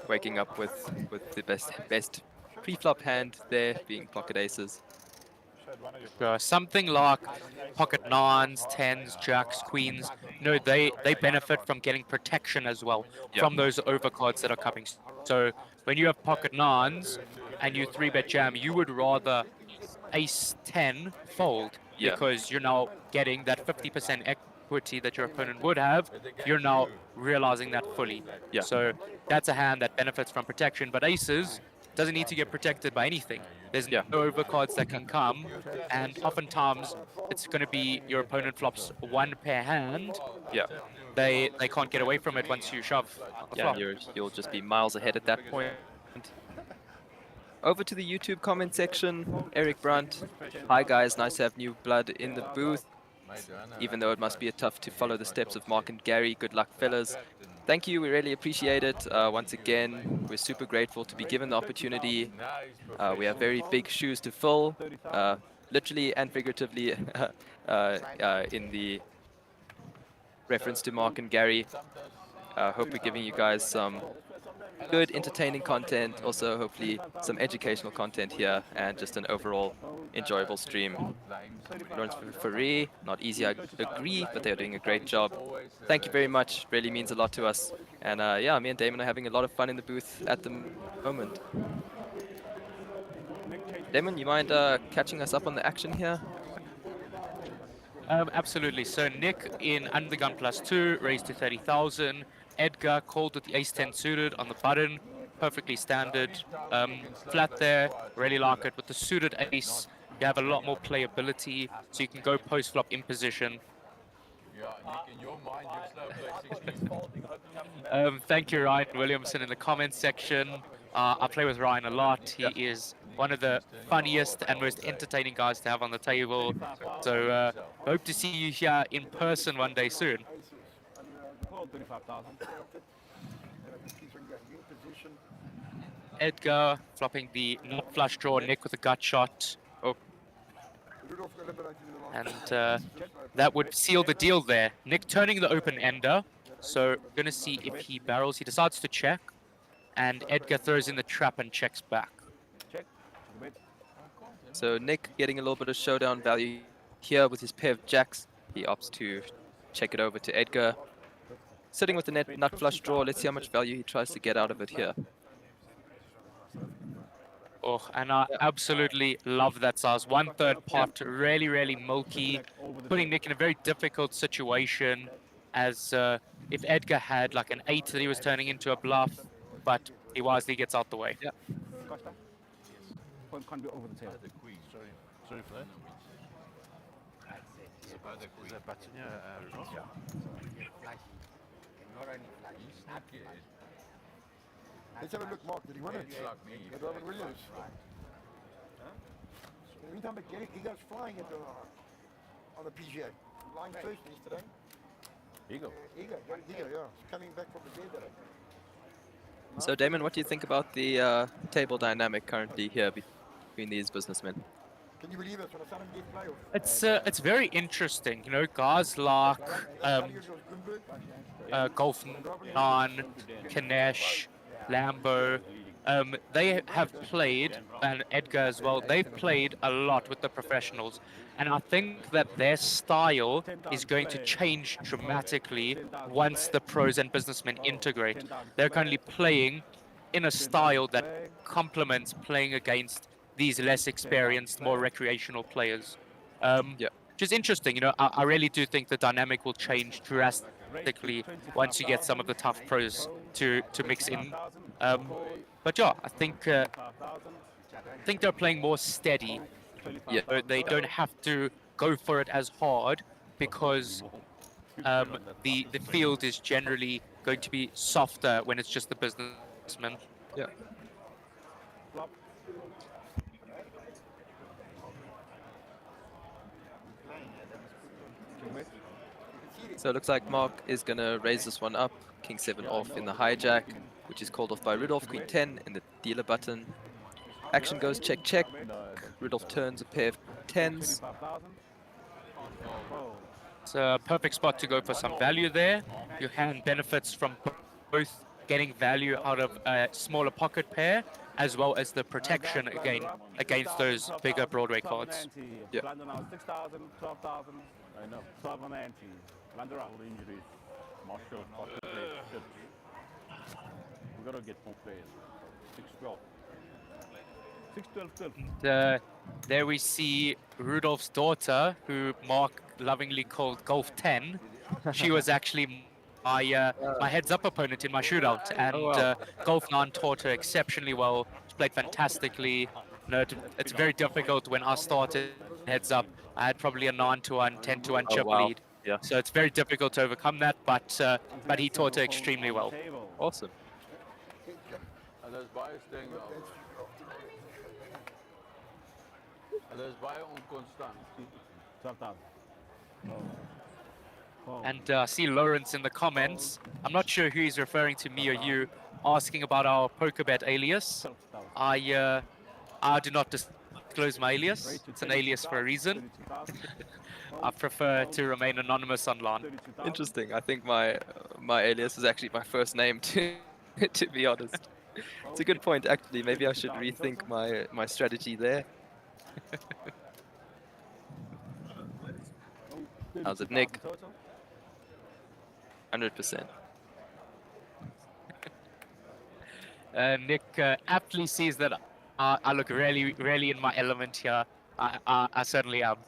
waking up with the best pre-flop hand there being pocket aces. Something like pocket nines, tens, jacks, queens. No, they benefit from getting protection as well from those overcards that are coming. So when you have pocket nines and you 3-bet jam, you would rather ace 10 fold because you're now getting that 50% equity that your opponent would have. You're now realizing that fully. So that's a hand that benefits from protection, but aces doesn't need to get protected by anything. There's no overcards that can come, and oftentimes it's going to be your opponent flops one pair hand. They can't get away from it once you shove. You'll just be miles ahead at that point. Over to the YouTube comment section. Eric Brunt. Hi guys, nice to have new blood in the booth. Even though it must be tough to follow the steps of Mark and Gary. Good luck, fellas. Thank you, we really appreciate it. Once again, we're super grateful to be given the opportunity. We have very big shoes to fill, literally and figuratively in the reference to Mark and Gary. Hope we're giving you guys some good, entertaining content, also hopefully some educational content here, and just an overall enjoyable stream. Lawrence Ferree, not easy, I agree, but they're doing a great job. Thank you very much, really means a lot to us. And yeah, me and Damon are having a lot of fun in the booth at the moment. Damon, you mind catching us up on the action here? Absolutely. So Nick in under the gun +2, raised to 30,000. Edgar called with the ace-10 suited on the button, perfectly standard. Flat there, really like it. With the suited ace, you have a lot more playability, so you can go post-flop in position. Thank you, Ryan Williamson, in the comments section. I play with Ryan a lot. He is one of the funniest and most entertaining guys to have on the table. So hope to see you here in person one day soon. Edgar flopping the nut flush draw, Nick with a gut shot. Oh. And that would seal the deal there. Nick turning the open ender. So we're going to see if he barrels. He decides to check. And Edgar throws in the trap and checks back. So Nick getting a little bit of showdown value here with his pair of jacks. He opts to check it over to Edgar. Sitting with the nut flush draw. Let's see how much value he tries to get out of it here. Oh, and I absolutely love that size. 1/3 pot, really, really milky, putting Nick in a very difficult situation, as if Edgar had like an 8 that he was turning into a bluff, but he wisely gets out the way. Can't be over the tail. Sorry for that. Let's have a look, Mark. Did he win it? Robert Williams. Meantime, he goes flying at on the PGA. Flying first yesterday. Ego, yeah. He's coming back from the dead today. So Damon, what do you think about the table dynamic currently here between these businessmen? Can you believe it? When a sudden get play It's very interesting, you know, guys like Golf Nan, Kanesh, Lambo, they have played, and Edgar as well, they've played a lot with the professionals. And I think that their style is going to change dramatically once the pros and businessmen integrate. They're currently playing in a style that complements playing against these less experienced, more recreational players. Which is interesting, you know, I really do think the dynamic will change drastically once you get some of the tough pros to mix in. But yeah, I think they're playing more steady. They don't have to go for it as hard because the field is generally going to be softer when it's just the businessmen. So it looks like Mark is going to raise this one up. King 7 off in the hijack, which is called off by Rudolph. Queen 10 in the dealer button. Action goes check, check. Rudolph turns a pair of 10s. It's a perfect spot to go for some value there. Your hand benefits from both getting value out of a smaller pocket pair as well as the protection against those bigger Broadway cards. Yeah. London now 6,000, 12,000. I know. 12,090. London out. Injuries. Marshall, we got to get more players. 612. 612. There we see Rudolph's daughter, who Mark lovingly called Golf 10. She was actually my heads-up opponent in my shootout, and Golf 9 taught her exceptionally well. She played fantastically. You know, it's very difficult when I started heads-up. I had probably a 9-1, 10-1 chip lead. Yeah. So it's very difficult to overcome that, but he taught her extremely well. Awesome. And there's bias staying out. And there's bio on constant. 12,000. And I see Lawrence in the comments. I'm not sure who he's referring to, me or you, asking about our PokerBet alias. I do not disclose my alias. It's an alias for a reason. I prefer to remain anonymous online. Interesting. I think my alias is actually my first name, to be honest. It's a good point, actually. Maybe I should rethink my strategy there. How's it, Nick? 100%. Nick aptly sees that I look really, really in my element here. I certainly am.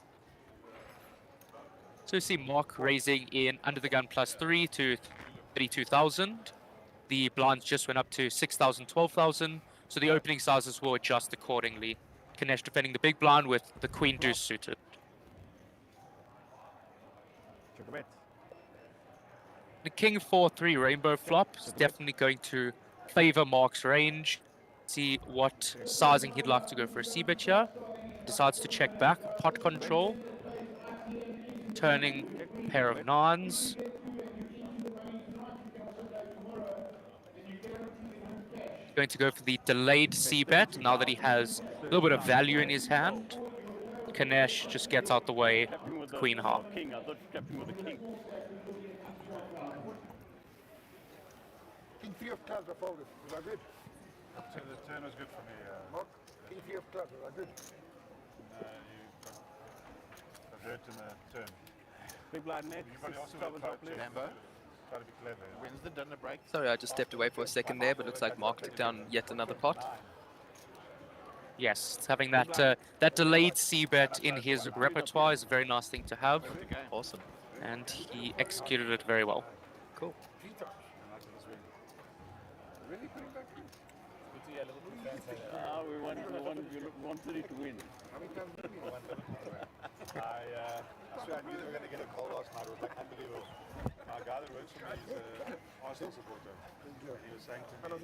So you see Mark raising in under the gun +3 to 32,000. The blinds just went up to 6,000, 12,000. So the opening sizes will adjust accordingly. Kanesh defending the big blind with the queen deuce suited. The king 4-3 rainbow flop is definitely going to favor Mark's range. See what sizing he'd like to go for a c-bet here. Decides to check back, pot control. Turning pair of nines. Going to go for the delayed c-bet now that he has a little bit of value in his hand. Kanesh just gets out the way, queen half. King. I thought you kept him with the king. King 3 of clubs, I folded. Was I good? So the turn was good for me. Mark, King 3 of clubs, was I good? You got hurt in the turn. Big blind net. Everybody also got Lambo. Try to be clever. When's the dinner break? Sorry, I just stepped away for a second there, but looks like Mark took down yet another pot. Yes, it's having that that delayed c-bet in his repertoire is a very nice thing to have. Awesome. And he executed it very well. Cool. Really putting back in? Good to hear. We wanted it to win. How many times did we win? I swear I knew they were going to get a call last night. It was like unbelievable. My guy that works for me is an Arsenal supporter. He was saying to me,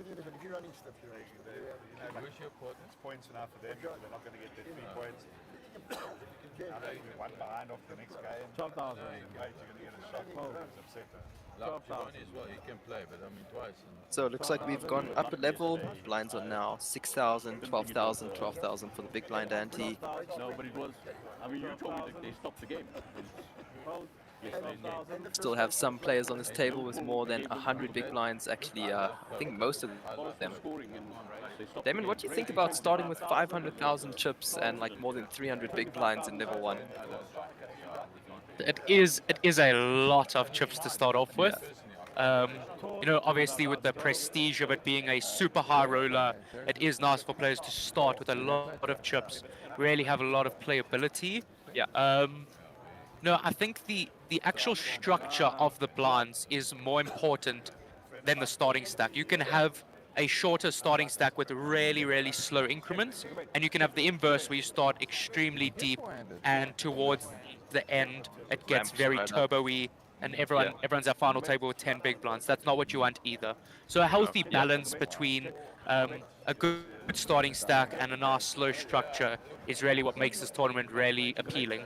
it's points now for them. They're not going to get their 3 points. Now they're one behind off the next game. 12,000. Mate, you're going to get a shot. It's upset her. As well, he can play, but I mean twice. So it looks like we've gone up a level. Blinds are now 6,000, 12,000, 12,000 for the big blind ante. No, but it was. I mean, you told me that they stopped the game. Yes, they Still have some players on this table with more than 100 big blinds. Actually, I think most of them. Damon, what do you think about starting with 500,000 chips and like more than 300 big blinds in level 1? It is a lot of chips to start off with. You know, obviously with the prestige of it being a super high roller, it is nice for players to start with a lot of chips, really have a lot of playability. Yeah. No, I think the actual structure of the blinds is more important than the starting stack. You can have a shorter starting stack with really, really slow increments, and you can have the inverse where you start extremely deep and towards the end it gets very turbo-y and everyone's at final table with 10 big blinds. That's not what you want either. So a healthy balance between a good starting stack and a nice slow structure is really what makes this tournament really appealing.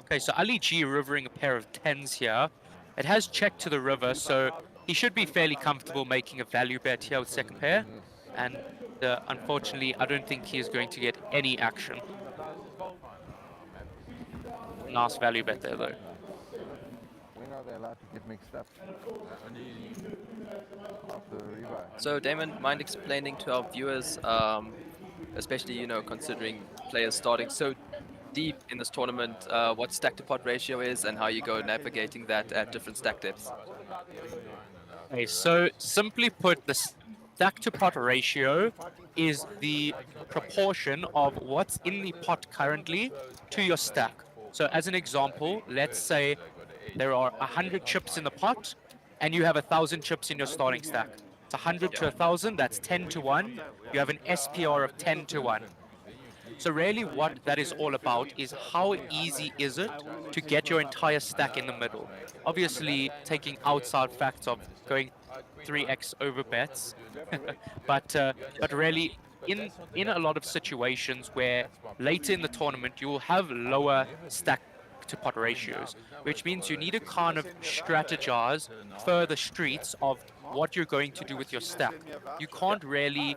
Okay, so Ali G rivering a pair of 10s here. It has checked to the river, so he should be fairly comfortable making a value bet here with second pair. And unfortunately, I don't think he is going to get any action. Nice value bet there, though. We know they're allowed to get mixed up. After the rebuy. So Damon, mind explaining to our viewers, especially considering players starting so deep in this tournament, what stack to pot ratio is and how you go navigating that at different stack depths? Okay, so simply put, the stack to pot ratio is the proportion of what's in the pot currently to your stack. So as an example, let's say there are 100 chips in the pot and you have 1,000 chips in your starting stack. It's 100 to 1,000, that's 10 to 1. You have an SPR of 10 to 1. So really what that is all about is how easy is it to get your entire stack in the middle. Obviously taking outside facts of going 3x over bets, but really in a lot of situations where later in the tournament you will have lower stack to pot ratios, which means you need to kind of strategize further streets of what you're going to do with your stack. You can't really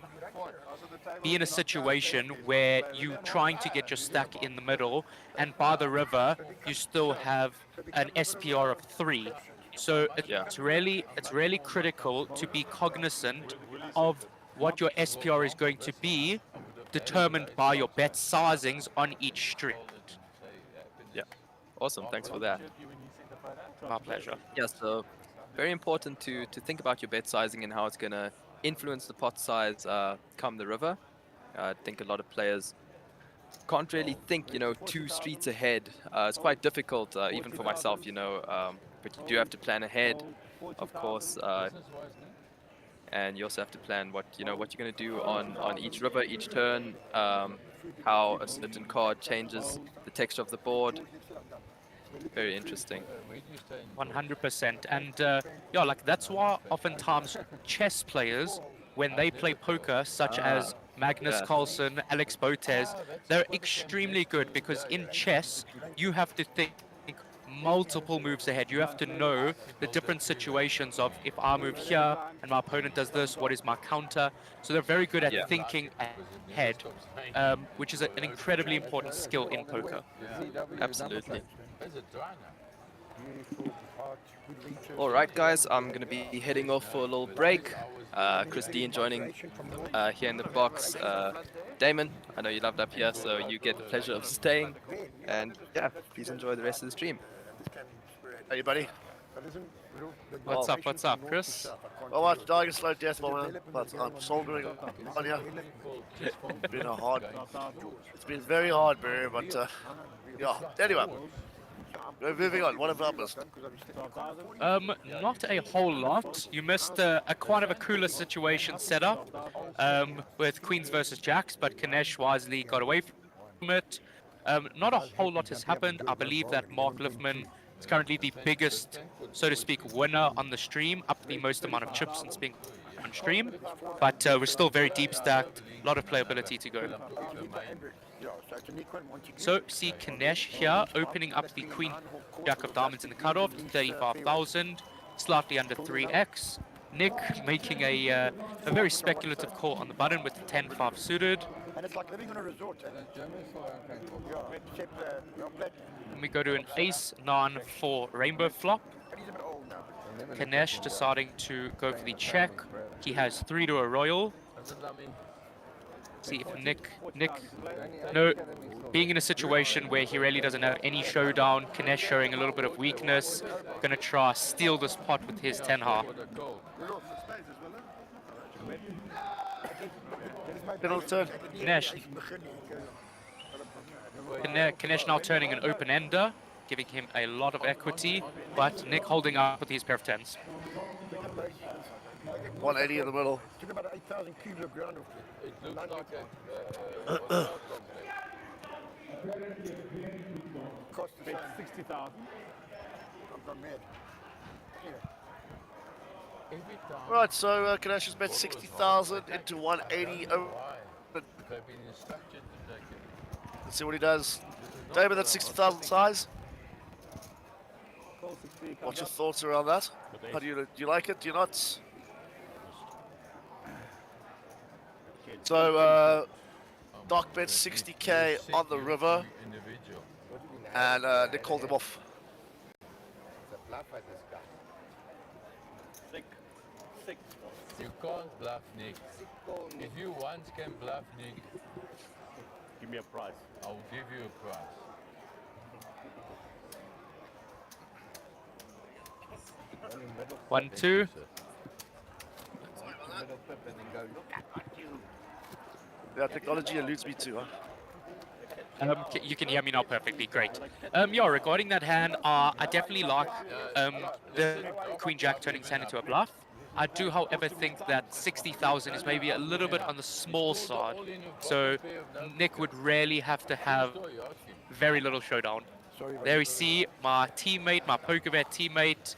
be in a situation where you're trying to get your stack in the middle and by the river you still have an SPR of 3. So it's really critical to be cognizant of what your SPR is going to be, determined by your bet sizings on each street. Yeah, awesome. Thanks for that. My pleasure. Yeah, so very important to think about your bet sizing and how it's going to influence the pot size come the river. I think a lot of players can't really think, 2 streets ahead. It's quite difficult, even for myself, but you do have to plan ahead, of course. And you also have to plan what you're going to do on each river, each turn, how a certain card changes the texture of the board. Very interesting. 100%. And that's why oftentimes chess players, when they play poker, such as Magnus Carlsen, Alex Botez, they're extremely good because in chess, you have to think multiple moves ahead. You have to know the different situations of if I move here and my opponent does this, what is my counter? So they're very good at thinking ahead, which is an incredibly important skill in poker. Absolutely. All right, guys, I'm going to be heading off for a little break. Christine joining here in the box. Damon, I know you loved up here, so you get the pleasure of staying. And yeah, please enjoy the rest of the stream. Hey, buddy. What's up, Chris? Well, I'm dying a slow death, man, but I'm soldiering on you. It's been very hard, Barry, but yeah. Anyway, we're moving on. What have I missed? Not a whole lot. You missed a kind of a cooler situation set up with Queens versus Jacks, but Kanesh wisely got away from it. Not a whole lot has happened. I believe that Mark Liffman is currently the biggest, so to speak, winner on the stream, up the most amount of chips since being on stream. But we're still very deep stacked, a lot of playability to go. So see Kanesh here opening up the Queen Jack of Diamonds in the cutoff, 35,000, slightly under 3x. Nick making a very speculative call on the button with the 10-5 suited. And it's like living on a resort. And we go to an ace-9-4 rainbow flop. Kanesh deciding to go for the check. He has 3 to a royal. See if Nick, no, being in a situation where he really doesn't have any showdown, Kanesh showing a little bit of weakness, gonna try steal this pot with his 10-half. Kanesh now turning an open-ender, giving him a lot of equity, but Nick holding up with his pair of 10s. 180 in the middle. Took about 8,000 cubes of ground. It looks like Cost 60,000. I've gone mad. Right, so Kanesh has bet 60,000 into 180. Let's see what he does. David, that's 60,000 size. What's your thoughts around that? How do you like it? Do you not? So, Doc bet 60k on the river, and Nick called him off. It's a bluff at this guy. Sick. You can't bluff Nick. If you once can bluff Nick, Give me a prize. I'll give you a prize. One, two. Middle pip and then go, look, I got you. Yeah, technology eludes me too, huh? You can hear me now perfectly, great. Yeah, regarding that hand, I definitely like the Queen Jack turning his hand into a bluff. I do, however, think that 60,000 is maybe a little bit on the small side. So Nick would really have to have very little showdown. There we see my teammate, my PokerBet teammate,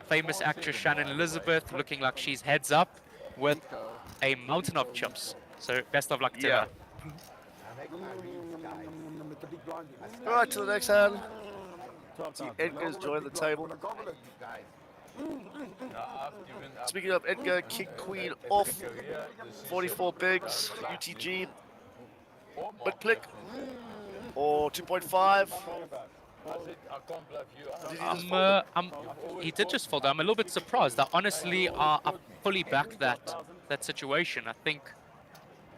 famous actress Shannon Elizabeth, looking like she's heads up with a mountain of chips. So best of luck to her. Alright, to the next hand. See Edgar's joined the table. Speaking of Edgar, King Queen off. 44 bigs, UTG. But click. Or 2.5. He did just fold. I'm a little bit surprised. I honestly I fully back that situation. I think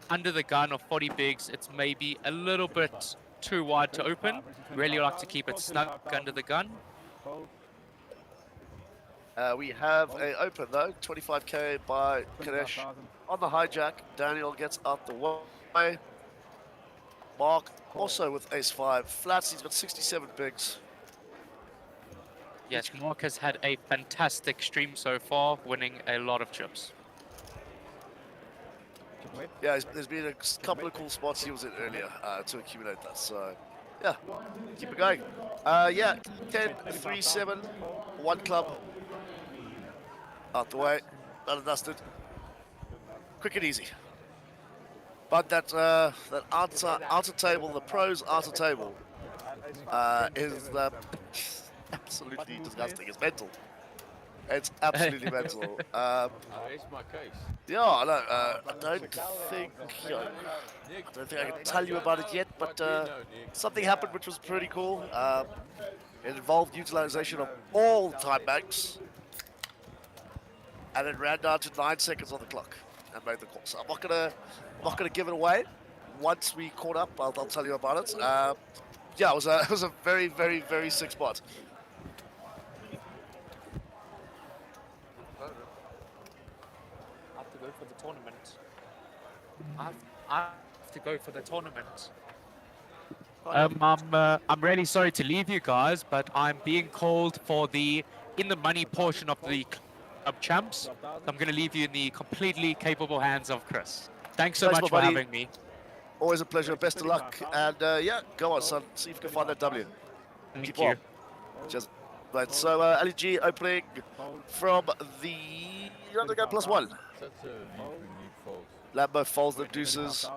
under the gun of 40 bigs, it's maybe a little bit too wide to open. Really like to keep it snug under the gun. We have a open though, 25k by Kadesh on the hijack. Daniel gets out the way. Mark also with ace-5 flats. He's got 67 bigs. Yes, Mark has had a fantastic stream so far, winning a lot of chips. Yeah, there's been a couple of cool spots he was in earlier to accumulate that. So, yeah, keep it going. Yeah, 10, 3, 7, one club. Out the way, done and dusted. Quick and easy. But that outer table, the pros outer table, is absolutely disgusting. It's mental. It's absolutely mental. I raised my case. Yeah, I know. I don't think I can tell you about it yet, but something happened which was pretty cool. It involved utilization of all time banks, and it ran down to 9 seconds on the clock and made the call. So I'm not gonna give it away. Once we caught up, I'll tell you about it. Yeah, it was a very, very, very sick spot. I have to go for the tournament. I have to go for the tournament. I'm really sorry to leave you guys, but I'm being called for the in the money portion of the club champs. I'm going to leave you in the completely capable hands of Chris. Thanks so much for having me. Always a pleasure. Best of luck. And yeah, go on, son. See if you can find that W. Thank you. Just right. So LEG opening from the underground +1. Lambo folds the deuces.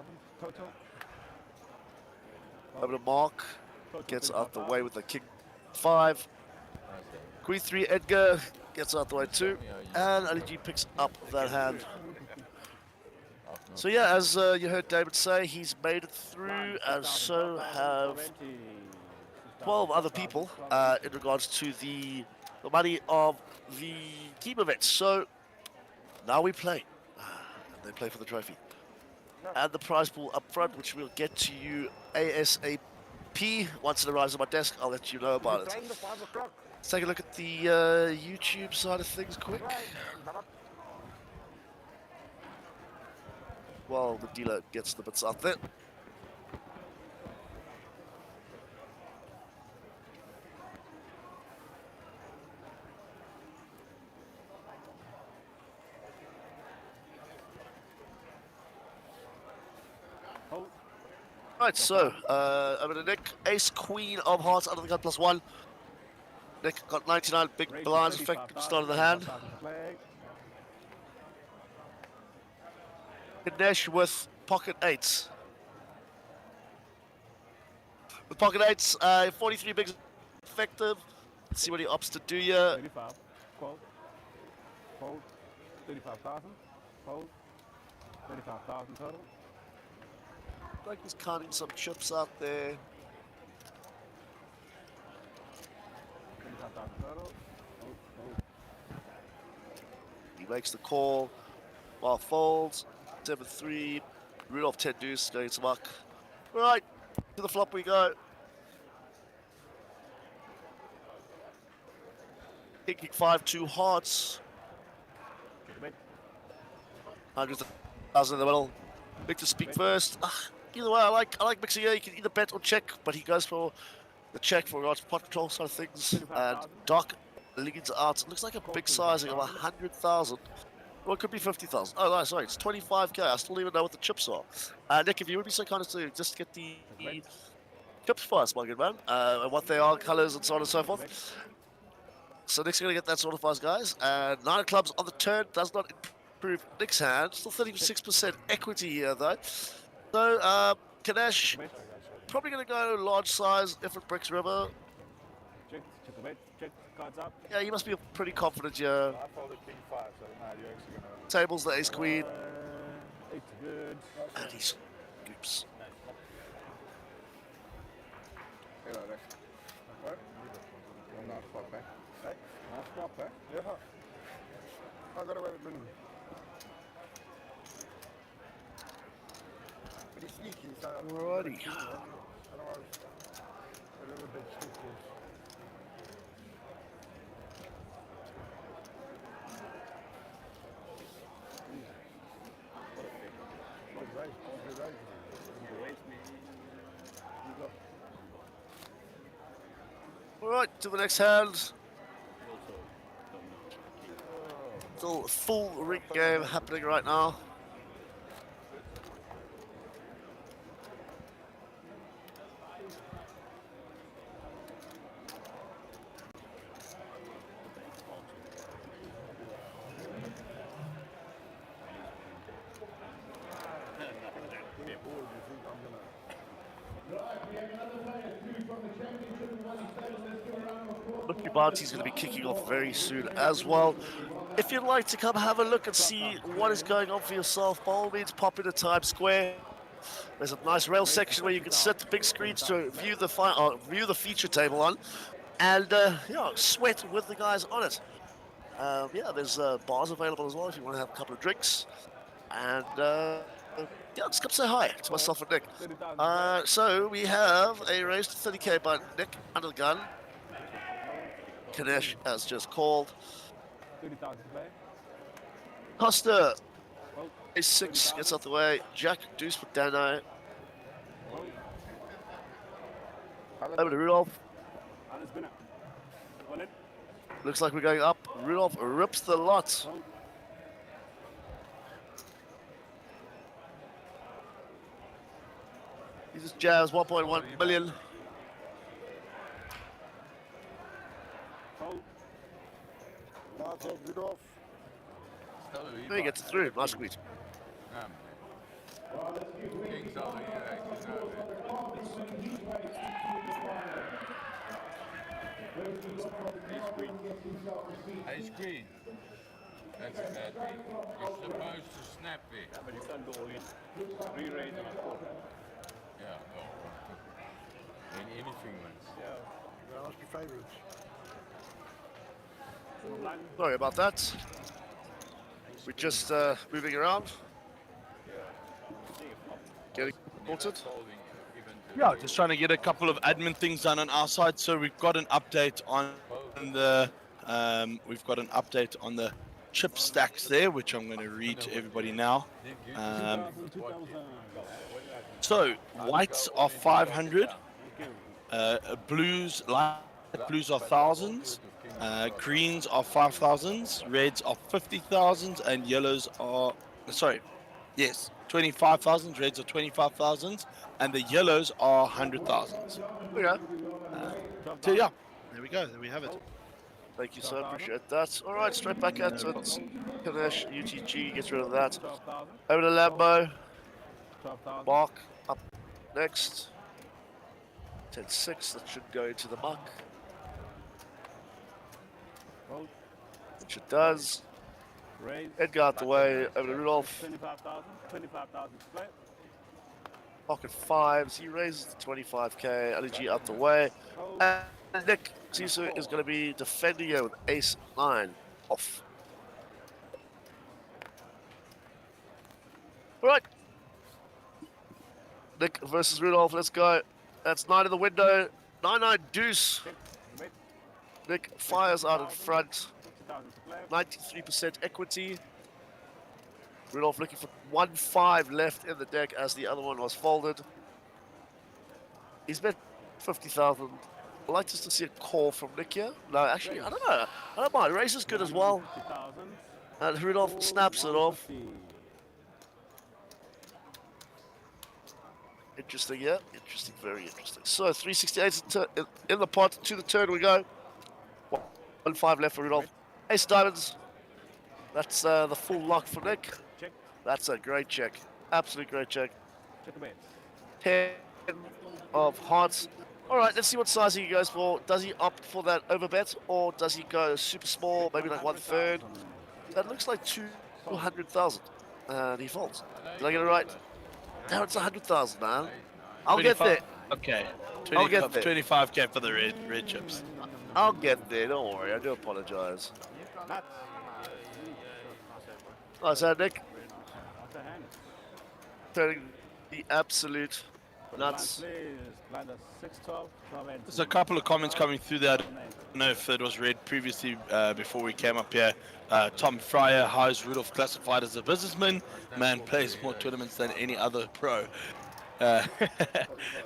Over to Mark. Gets out the way with the king 5. Queen 3 Edgar gets out the way too. And LEG picks up that hand. So yeah, as you heard David say, he's made it through, and so have 12 other people in regards to the money of the team events. So now we play, and they play for the trophy. And the prize pool up front, which we'll get to you ASAP. Once it arrives on my desk, I'll let you know about it. Let's take a look at the YouTube side of things quick. While the dealer gets the bits out there. Right, so over to Nick. Ace Queen of Hearts under the gun +1. Nick got 99 big blinds, effective start of the hand. Ganesh with pocket 8s. With pocket 8s, 43 bigs effective. Let's see what he opts to do here. 35. Fold. Fold. 35,000. Fold. 35,000 total. Like he's counting some chips out there. 35,000 total. He makes the call. Bar folds. 7-3. Rudolph 10 deuce. Going to muck. Right. To the flop we go. King 5-2 hearts. 100,000 in the middle. Victor speak first. Either way, I like mixing here. You can either bet or check, but he goes for the check for regards to pot control side of things. And Doc leads out. Looks like a big sizing of 100,000. Well, it could be 50,000. Oh, no, sorry, it's 25k. I still don't even know what the chips are. Nick, if you would be so kind as to just get the chips for us, my good man, and what they are, colors, and so on and so forth. So Nick's going to get that sorted for us, guys. 9 clubs on the turn does not improve Nick's hand. Still 36% equity here, though. So, Kanesh, probably going to go large size if it breaks river. Check the bet. Check cards up. Yeah, you must be pretty confident here. I folded king 5, so now you're actually going to... Tables the ace queen. It's good. And he's oops. Hello there. What? I'm not flop, man. Hey, not flop, eh? Yeah. I got away with winning. But he's sneaky, so... Alrighty. Otherwise, a little bit sneaky. Alright, to the next hand. Still a full ring game happening right now. Lucky Barty's going to be kicking off very soon as well. If you'd like to come have a look and see what is going on for yourself, by all means pop into Times Square. There's a nice rail section where you can set the big screens to view the feature table on, and yeah, sweat with the guys on it. Yeah, there's bars available as well if you want to have a couple of drinks. And yeah, just come say hi to myself and Nick. So we have a raise to 30k by Nick under the gun. Kanesh has just called. 30,000 to play. Costa, ace 6 gets out the way. Jack deuce for Dano. Over to Rudolph. Looks like we're going up. Rudolph rips the lot. He just jabs 1.1 million. He gets it through. Nice squeeze. King's over here, actually, Ace queen. That's a bad thing. You're supposed to snap it. Yeah, but you can't go all in. Re-raise and a quarter. Yeah, no. In anything, man. Yeah, that must be favorites. Sorry about that. We're just moving around. Getting sorted. Yeah, just trying to get a couple of admin things done on our side. So we've got an update on the chip stacks there, which I'm going to read to everybody now. So whites are 500, blues, light blues are thousands, greens are 5,000s, reds are 50,000s, and yellows are 25,000. Reds are 25,000s, and the yellows are 100,000s. Okay. So yeah, there we go. There we have it. Thank you, sir. Appreciate that. All right, straight back at it. Kanesh, UTG gets rid of that. Over to Lambo. Mark up next. 10-6. That should go into the muck. which it does. Raise. Edgar out the way, over to Rudolph. 25,000 to play. Pocket fives, he raises to 25k, LG out the way. And Nick Sisu is going to be defending here with ace 9 off. Alright. Nick versus Rudolph, let's go. That's 9 in the window, 9-9 deuce. Nick fires out in front, 93% equity. Rudolph looking for 1-5 left in the deck as the other one was folded. He's bet 50,000. I'd like just to see a call from Nick here. No, actually, I don't know. I don't mind. Race is good as well. And Rudolph snaps it off. Interesting, yeah. Interesting, very interesting. So 368 in the pot. To the turn we go. 1-5 left for Rudolph. Ace diamonds. That's the full lock for Nick. That's a great check. Absolute great check. 10 of hearts. All right, let's see what size he goes for. Does he opt for that overbet, or does he go super small, maybe like 1/3? That looks like 200,000. And he folds. Did I get it right? No, it's 100,000, man. I'll get there. Okay. I'll get there. 25k for the red chips. I'll get there. Don't worry. I do apologize. Nice hand, Nick. Turning the absolute nuts. There's a couple of comments coming through there. I don't know if it was read previously before we came up here. Tom Fryer, how is Rudolph classified as a businessman? Man plays more tournaments than any other pro.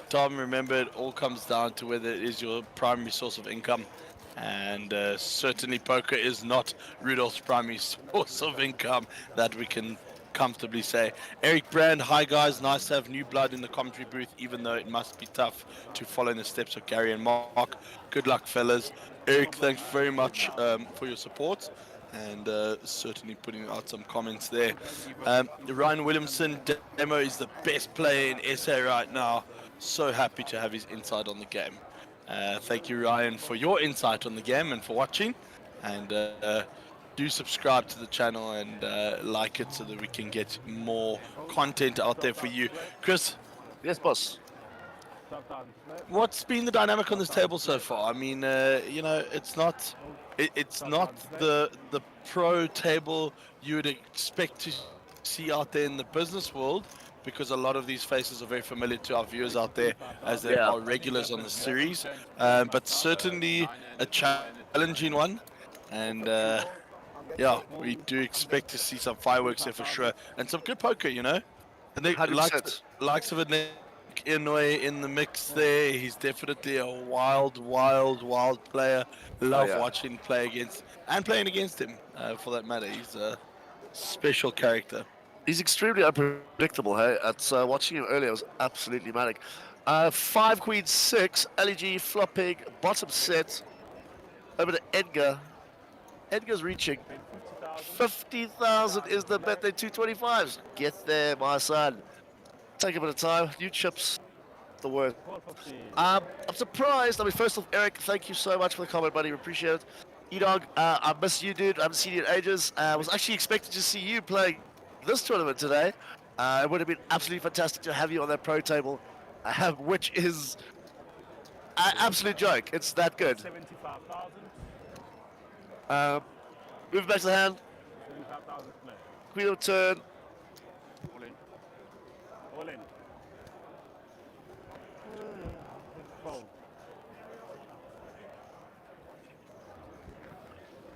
Tom, remember, it all comes down to whether it is your primary source of income. And certainly poker is not Rudolph's primary source of income, that we can comfortably say. Eric Brand, hi guys, nice to have new blood in the commentary booth, even though it must be tough to follow in the steps of Gary and Mark. Good luck, fellas. Eric, thanks very much for your support, and certainly putting out some comments there. Ryan Williamson, Demo is the best player in SA right now. So happy to have his insight on the game. Thank you, Ryan, for your insight on the game and for watching. And do subscribe to the channel and like it so that we can get more content out there for you. Chris? Yes, boss. What's been the dynamic on this table so far? I mean, you know, it's not the pro table you would expect to see out there in the business world, because a lot of these faces are very familiar to our viewers out there, as they are regulars on the series. But certainly a challenging one, and yeah, we do expect to see some fireworks there for sure, and some good poker, you know. And they likes of a Nick Inouye in the mix there. He's definitely a wild player. Love watching play against and playing against him, for that matter. He's a special character. He's extremely unpredictable, hey? Watching him earlier was absolutely manic. 5 queen 6, LEG flopping, bottom set, over to Edgar. Edgar's reaching 50,000 is the bet. They're 225s. Get there, my son. Take a bit of time. New chips, the word. I'm surprised. I mean, first off, Eric, thank you so much for the comment, buddy. We appreciate it. E-Dog, I miss you, dude. I haven't seen you in ages. I was actually expecting to see you playing this tournament today. It would have been absolutely fantastic to have you on that pro table, which is an absolute joke. It's that good. Move back to the hand. Queen of turn. All in.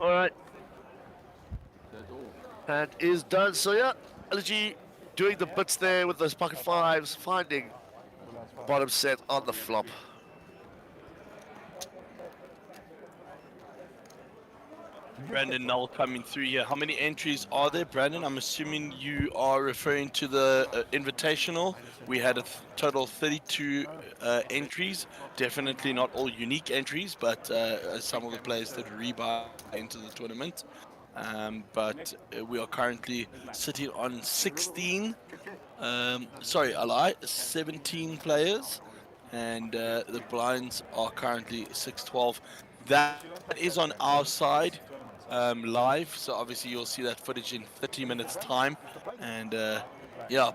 All right. Hand is done. So yeah, LG doing the bits there with those pocket fives, finding bottom set on the flop. Brandon Null coming through here. How many entries are there, Brandon? I'm assuming you are referring to the Invitational. We had a total of 32 entries. Definitely not all unique entries, but some of the players did rebuy into the tournament. But we are currently sitting on 16. Sorry, I lie. 17 players, and the blinds are currently 6-12. That is on our side. live, so obviously you'll see that footage in 30 minutes time. And yeah,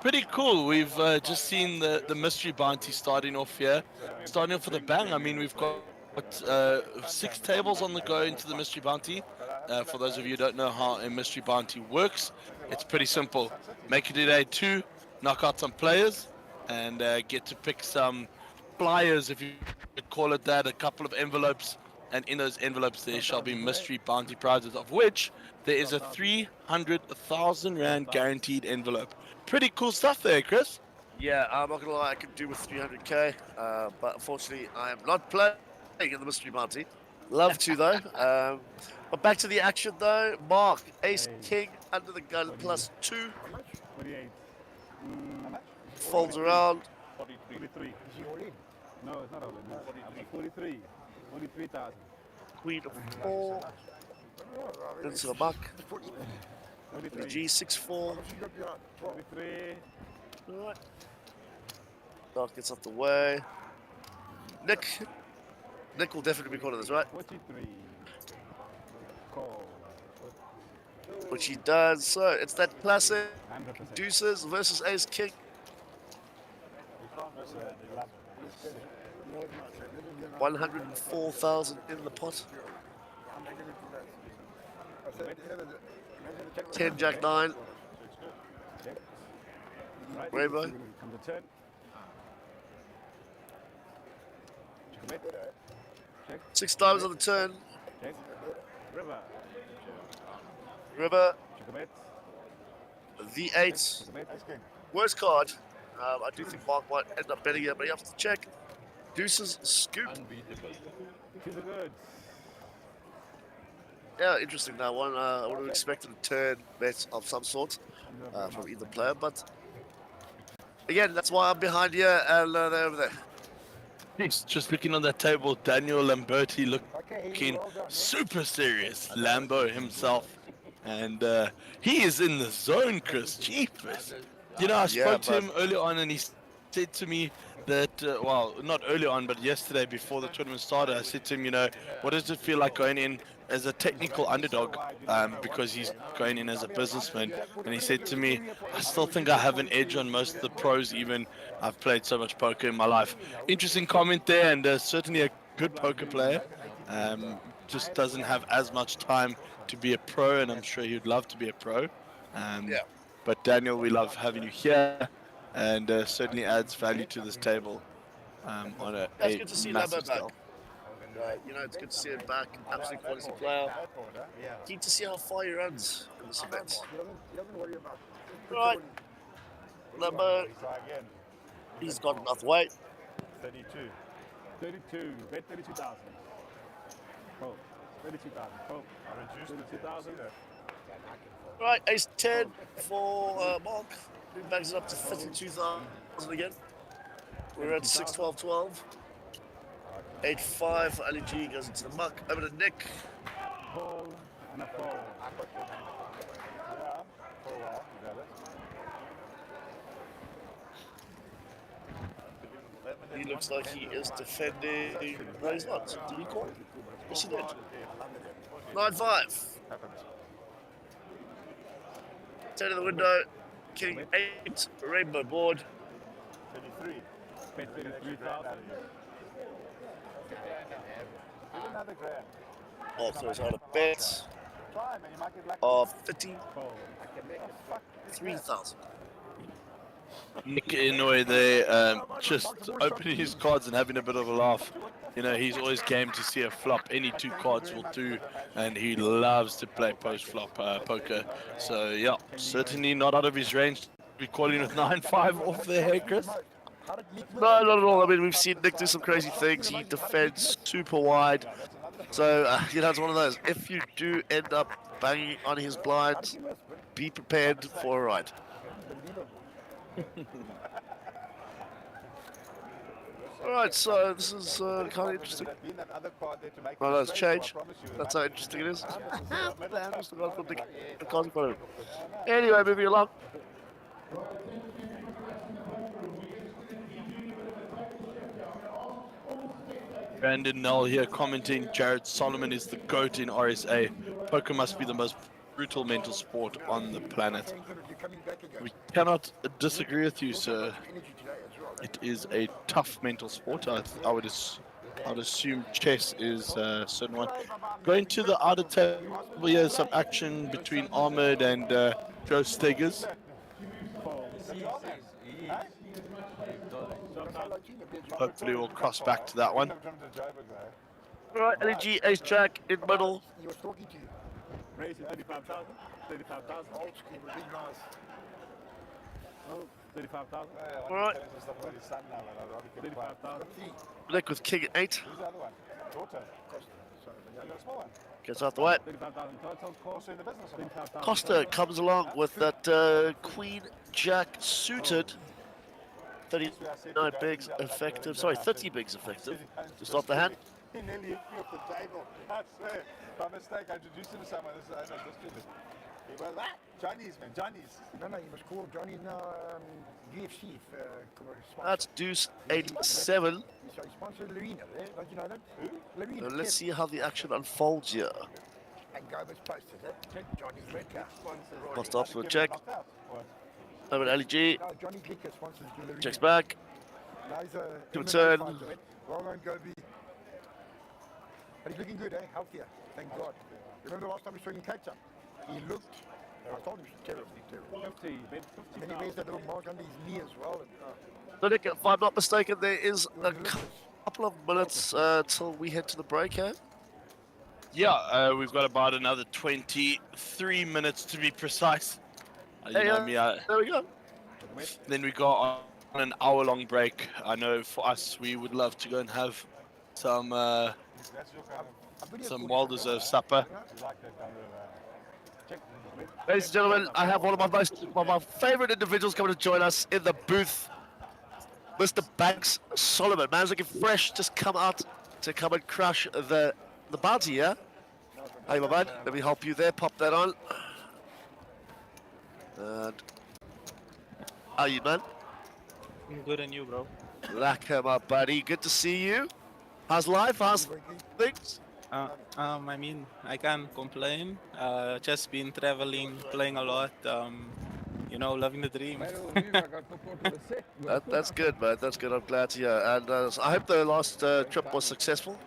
pretty cool. We've just seen the mystery bounty starting off here, starting off with a bang. I mean, we've got 6 tables on the go into the mystery bounty. For those of you who don't know how a mystery bounty works, it's pretty simple. Make it a day 2, knock out some players, and get to pick some flyers, if you could call it that, a couple of envelopes, and in those envelopes there shall be mystery bounty prizes, of which there is a 300,000 Rand guaranteed envelope. Pretty cool stuff there, Chris. Yeah, I'm not gonna lie, I could do with 300k, but unfortunately I am not playing in the mystery bounty. Love to though. But back to the action though. Mark, Ace King under the gun +2. 28. Folds around. 43. No, it's not all in. 43. 43,000. Queen of 4. Into the muck. G64. 43. Alright. Dark gets off the way. Nick will definitely be caught on this, right? 43. Call. Which he does. So it's that classic deuces versus ace king. 104,000 in the pot. 10 jack 9. Rainbow. 6 diamonds on the turn. River. The 8. Worst card. I do think Mark might end up betting it, but you have to check. Deuces scoop. Yeah, interesting that one. I would have expected a turn bet of some sort from either player, but again, that's why I'm behind here and they're over there. Jeez, just looking on that table, Daniel Lamberti looking super serious. Lambo himself. And he is in the zone, Chris. Jeepers. You know, I spoke to him early on and he said to me that, well, not early on, but yesterday before the tournament started, I said to him, you know, what does it feel like going in as a technical underdog, because he's going in as a businessman? And he said to me, I still think I have an edge on most of the pros, even I've played so much poker in my life. Interesting comment there, and certainly a good poker player. Just doesn't have as much time to be a pro, and I'm sure he'd love to be a pro. But Daniel, we love having you here, and certainly adds value to this table on a That's good to see massive Lambo back. scale. You know, it's good to see him back. Absolute quality player. Keen to see how far he runs in this event. Right. Lambo. He's got enough weight. 32. 32. Bet 32,000. Oh, 32,000. Oh, I reduced 32,000. Right, ace 10 for Mark. He bags it up to 52,000 again. We're at 6, 12, 12. 8, 5 for Ali G goes into the muck. Over to Nick. Fold and a fold. Yeah, for a while, you got it. He looks like he is defending. No, he's not. Did he call? Yes, he did. 9-5. 10 in the window. King 8. Rainbow board. 33. Bet 33,000. Another grand. Also, it's on a bet of 53,000. Nick Inouye there, just opening his cards and having a bit of a laugh. You know, he's always game to see a flop. Any 2 cards will do, and he loves to play post-flop poker. So, yeah, certainly not out of his range to be calling with 9-5 off there, hey, Chris? No, not at all. I mean, we've seen Nick do some crazy things. He defends super wide. So, you know, it's one of those. If you do end up banging on his blinds, be prepared for a ride. Alright, so this is kind of interesting. Oh, no, it's changed. That's how interesting it is. Anyway, moving along. Brandon Null here commenting, Jared Solomon is the GOAT in RSA. poker must be the most brutal mental sport on the planet. We cannot disagree with you, sir. It is a tough mental sport. I would assume chess is certain one. Going to the outer table, here some action between Ahmed and Joe Steggers. Hopefully we'll cross back to that one. Right, LG Ace Jack in middle. He was talking to you. Raise it 35,000. 35,000. Old school, big guys. Oh, 35,000. All right. 35,000. Nick with King 8. Who's the other one? Daughter. Small one. Gets out the way. 35,000 total. Also in the business. Costa comes along with that Queen Jack suited. 39 bigs effective. Sorry, 30 bigs effective. To stop the hand. He nearly hit me off the table. I swear. By mistake, I introduced him to someone. This is owner distributor. He was that. Johnny's, man. Johnny's. No, you must call Johnny now UFC. That's Deuce 8-7. So he sponsored Lorena there. Don't you know that? Who? Lorena. Let's see how the action unfolds here. And Gomez posted it. Johnny's red car. Costa off to a check. Over to LG. No, Johnny Glicker sponsors Lorena. Checks back. No, he's a To return. Well done, Gobi. But he's looking good, eh? Healthier. Thank God. Remember the last time we saw him in Cape Town? He looked, I told him, terrible. 50. And he wears that little mark under his knee as well. So Nick, if I'm not mistaken, there is a couple of minutes till we head to the break, eh? Yeah, we've got about another 23 minutes to be precise. Hey, there we go. Then we go on an hour-long break. I know for us, we would love to go and have some well-deserved supper. Ladies and gentlemen, I have one of my favorite individuals coming to join us in the booth. Mr. Banks Solomon. Man's looking fresh, just come out to come and crush the bounty, yeah? Hey, my man, let me help you there, pop that on. And how you, man? I'm good, and you, bro? Lacquer, my buddy, good to see you. How's life? How's things? I mean, I can't complain. Just been traveling, playing a lot. You know, living the dream. That's good, man. That's good. I'm glad to hear. And I hope the last trip was successful.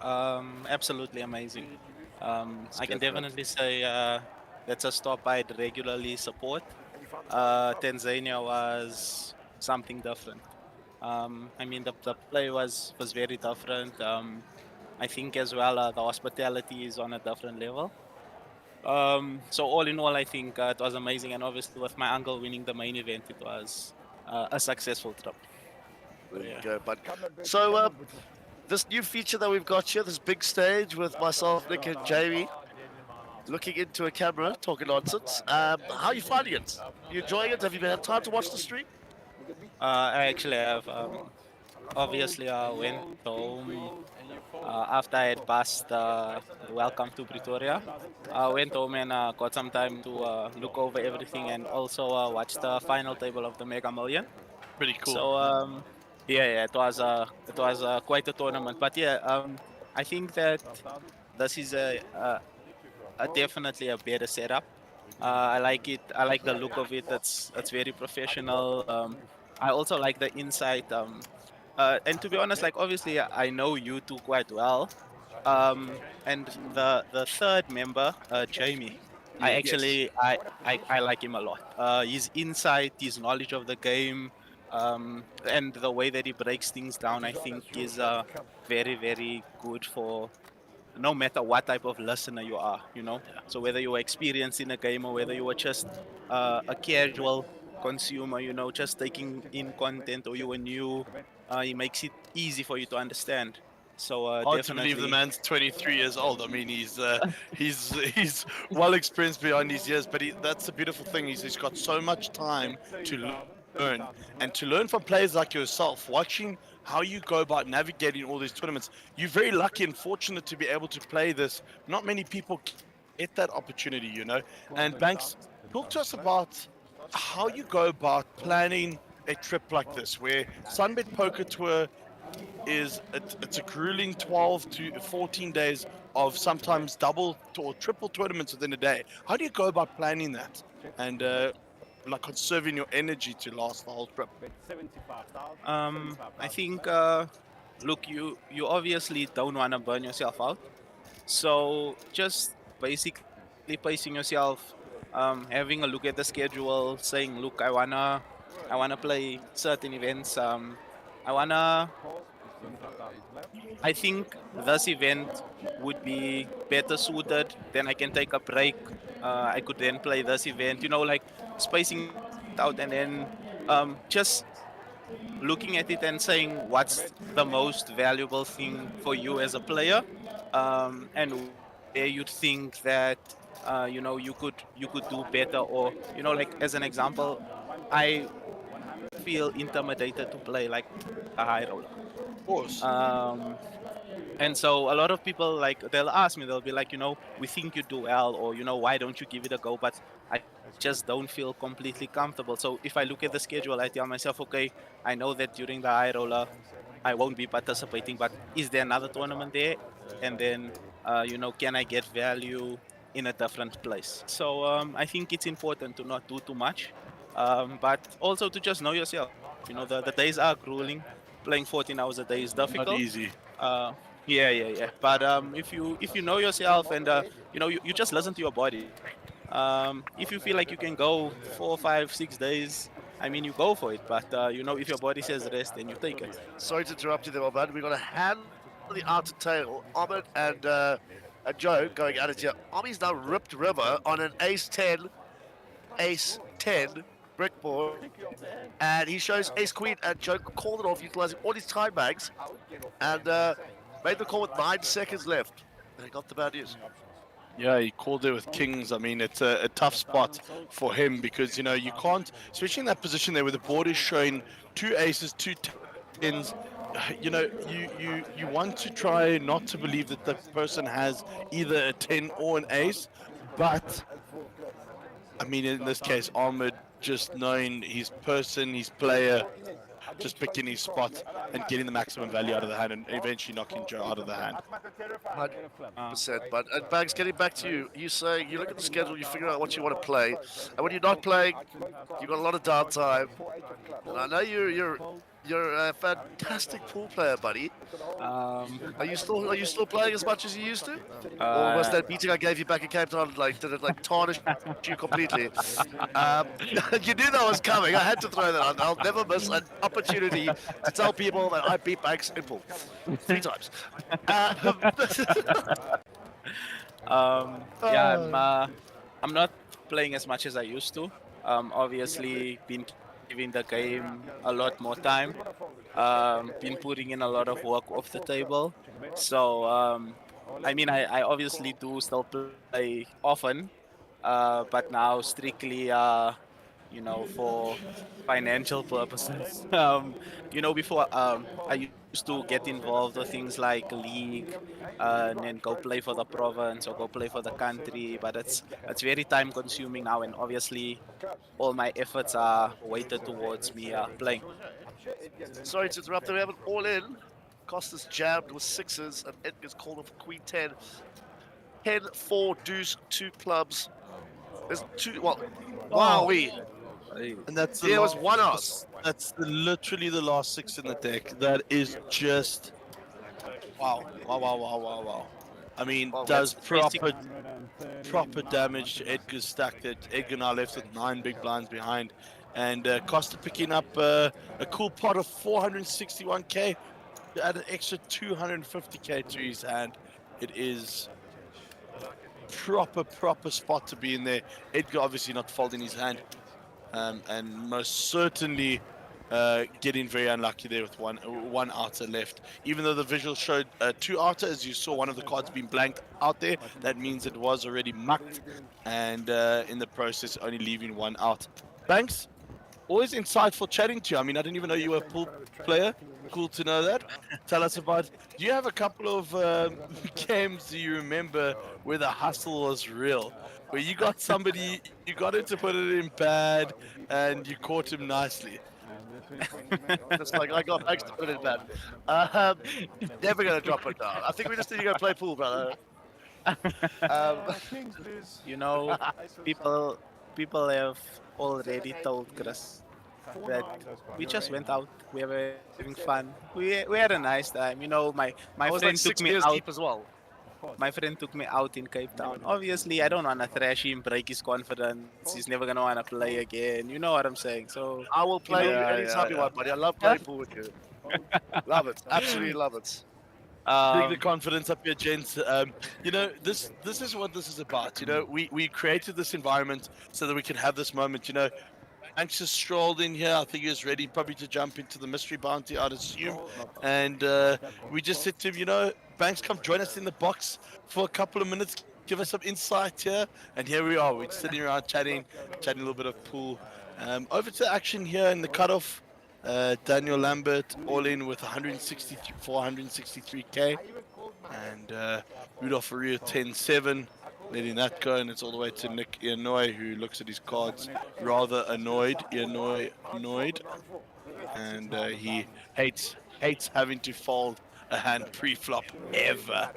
Absolutely amazing. I can definitely say that's a stop I'd regularly support. Tanzania was something different. I mean, the play was very different. I think as well the hospitality is on a different level. So all in all, I think it was amazing, and obviously with my uncle winning the main event, it was a successful trip. There you go, bud. So this new feature that we've got here, this big stage with myself, Nick, and Jamie, looking into a camera, talking nonsense. How are you finding it? You enjoying it? Have you had time to watch the stream? I actually have. Obviously, I went home after I had passed Welcome to Pretoria. I went home and got some time to look over everything and also watch the final table of the Mega Million. Pretty cool. So yeah, it was quite a tournament. But yeah, I think that this is definitely a better setup. I like it. I like the look of it. It's very professional. I also like the insight. And to be honest, like obviously I know you two quite well. And the third member, Jamie, I like him a lot. His insight, his knowledge of the game, and the way that he breaks things down, I think is very, very good for no matter what type of listener you are, you know. So whether you are experienced in a game or whether you are just a casual consumer, you know, just taking in content, or you were new, he makes it easy for you to understand. So Hard definitely. to believe the man's 23 years old. I mean, he's well experienced beyond his years, but that's the beautiful thing. He's got so much time to learn, and to learn from players like yourself, watching how you go about navigating all these tournaments. You're very lucky and fortunate to be able to play this. Not many people get that opportunity, you know. And Banks, talk to us about how you go about planning a trip like this, where SunBet Poker Tour it's a grueling 12 to 14 days of sometimes double or triple tournaments within a day. How do you go about planning that and like conserving your energy to last the whole trip? I think, look, you obviously don't want to burn yourself out. So just basically pacing yourself, having a look at the schedule, saying, look, I wanna play certain events. I think this event would be better suited. Then I can take a break. I could then play this event. Like spacing it out, and then just looking at it and saying what's the most valuable thing for you as a player, and where you think that you could do better, or like as an example, I feel intimidated to play like a high roller. Of course. And so a lot of people, like, they'll ask me, they'll be like, we think you do well, or why don't you give it a go? But I just don't feel completely comfortable. So if I look at the schedule, I tell myself, okay, I know that during the high roller I won't be participating, but is there another tournament there? And then can I get value in a different place? So I think it's important to not do too much, but also to just know yourself. The days are grueling. Playing 14 hours a day is difficult. Not easy. Yeah. But if you know yourself, and you just listen to your body. If you feel like you can go 4, 5, 6 days, I mean, you go for it. But if your body says rest, then you take it. Sorry to interrupt you there, my bud. We've got a hand on the outer tail. Ahmed and Joe going at it here. Ahmed's now ripped river on an ace 10 brick board, and he shows ace queen, and Joe called it off, utilizing all his time bags, and made the call with 9 seconds left. And he got the bad news. Yeah, he called it with kings. I mean, it's a tough spot for him because, you can't, especially in that position there where the board is showing 2 aces, 2 tens. You want to try not to believe that the person has either a 10 or an ace, but I mean, in this case, Ahmed, just knowing his person, his player, just picking his spot and getting the maximum value out of the hand and eventually knocking Joe out of the hand. 100%. But Bags, getting back to you, you say you look at the schedule, you figure out what you want to play, and when you're not playing, you've got a lot of downtime. And I know you're a fantastic pool player, buddy. Are you still playing as much as you used to, or was that beating I gave you back in Cape Town did it tarnish you completely? You knew that was coming. I had to throw that on. I'll never miss an opportunity to tell people that I beat Banks in pool 3 times. I'm not playing as much as I used to. Obviously, been giving the game a lot more time. Been putting in a lot of work off the table. So, I obviously do still play often, but now strictly, for financial purposes. Before, I used to get involved with things like league, and then go play for the province or go play for the country, but it's very time consuming now, and obviously all my efforts are weighted towards me playing. Sorry to interrupt. We have an all-in. Costa's jammed with 6s, and Edgar's called off queen 10. 10, 4, deuce, 2 clubs. There's 2. Well, wowee. And that's there was 1 ace. That's literally the last 6 in the deck. That is just wow. I mean, does proper damage to Edgar's stack. That Edgar now left with 9 big blinds behind, and Costa picking up a cool pot of 461k to add an extra 250k to his hand. It is proper spot to be in there. Edgar obviously not folding his hand, and most certainly getting very unlucky there with one outer left. Even though the visual showed 2 outer, as you saw one of the cards being blanked out there, that means it was already mucked, and in the process only leaving 1 out. Banks, always insightful chatting to you. I mean, I didn't even know you were a pool player. Cool to know that. Tell us about, do you have a couple of games do you remember where the hustle was real? Where you got somebody, you got him to put it in bad, and you caught him nicely? Just like I got Banks to put it in bad. Never going to drop it down. I think we just need to go play pool, brother. Um, You know, people people have already told Chris that we just went out. We were having fun. We had a nice time. You know, my I friend was like took me 6 beers out. deep as well. My friend took me out in Cape Town. Obviously, I don't wanna thrash him, break his confidence. He's never gonna wanna play again. You know what I'm saying? So, I will you play know, you anytime you want, buddy. I love playing pool with you. Love it. Absolutely love it. Bring the confidence up here, gents. This is what this is about. We created this environment so that we can have this moment. Banks just strolled in here. I think he was ready probably to jump into the mystery bounty, I'd assume. And we just said to him, Banks, come join us in the box for a couple of minutes. Give us some insight here. And here we are. We're sitting around chatting a little bit of pool. Over to action here in the cutoff. Daniel Lambert all in with 163k. And Rudolph Marine 10-7. Letting that go, and it's all the way to Nick Ianoi, who looks at his cards rather annoyed. Annoyed, and he hates having to fold a hand pre-flop ever,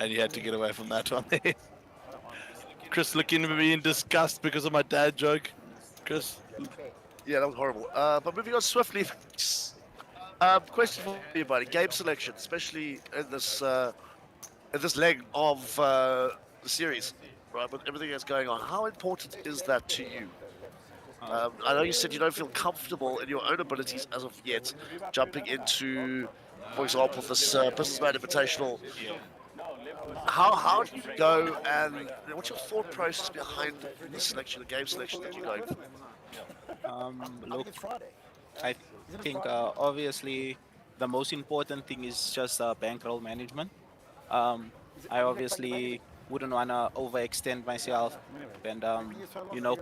and he had to get away from that one. Chris looking at me in disgust because of my dad joke. Chris, Yeah, that was horrible. But moving on swiftly. Question for you, buddy. Game selection, especially in this leg of the series, right? With everything that's going on, how important is that to you? I know you said you don't feel comfortable in your own abilities as of yet, jumping into, for example, this Businessman Invitational. How do you go, and what's your thought process behind the selection, the game selection that you're going for? Look, I think obviously the most important thing is just bankroll management. I obviously wouldn't want to overextend myself and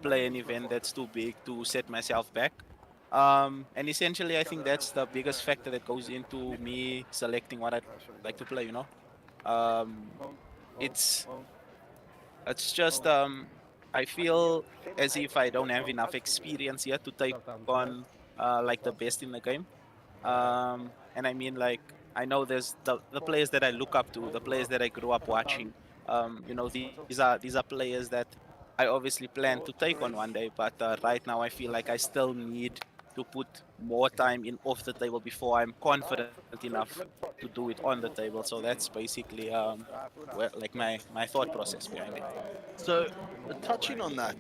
play an event that's too big to set myself back. And essentially, I think that's the biggest factor that goes into me selecting what I'd like to play. Um, it's it's just I feel as if I don't have enough experience yet to take on like the best in the game. And I mean, like, I know there's the players that I look up to, the players that I grew up watching. These are players that I obviously plan to take on one day, but right now I feel like I still need to put more time in off the table before I'm confident enough to do it on the table. So that's basically like my thought process behind it. so touching on that,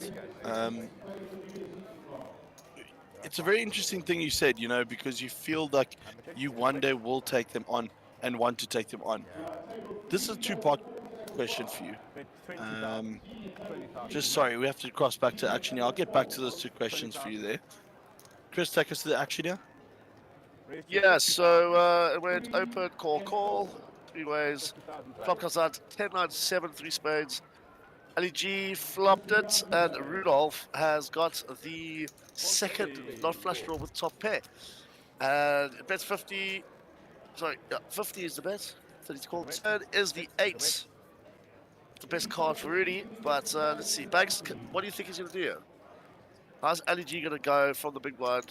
it's a very interesting thing you said, because you feel like you one day will take them on and want to take them on. This is a two-part question for you. Just sorry, we have to cross back to action here. I'll get back to those two questions for you there. Chris, take us to the action here. Yeah, so it went open, call, three ways. Flop comes out 10-9-7, three spades. LEG flopped it, and Rudolph has got the second not flush draw with top pair. And it bets 50. Sorry, yeah, 50 is the bet. 30 call. Turn is the 8. The best card for Rudy, but let's see. Banks, what do you think he's going to do here? How's LEG going to go from the big one?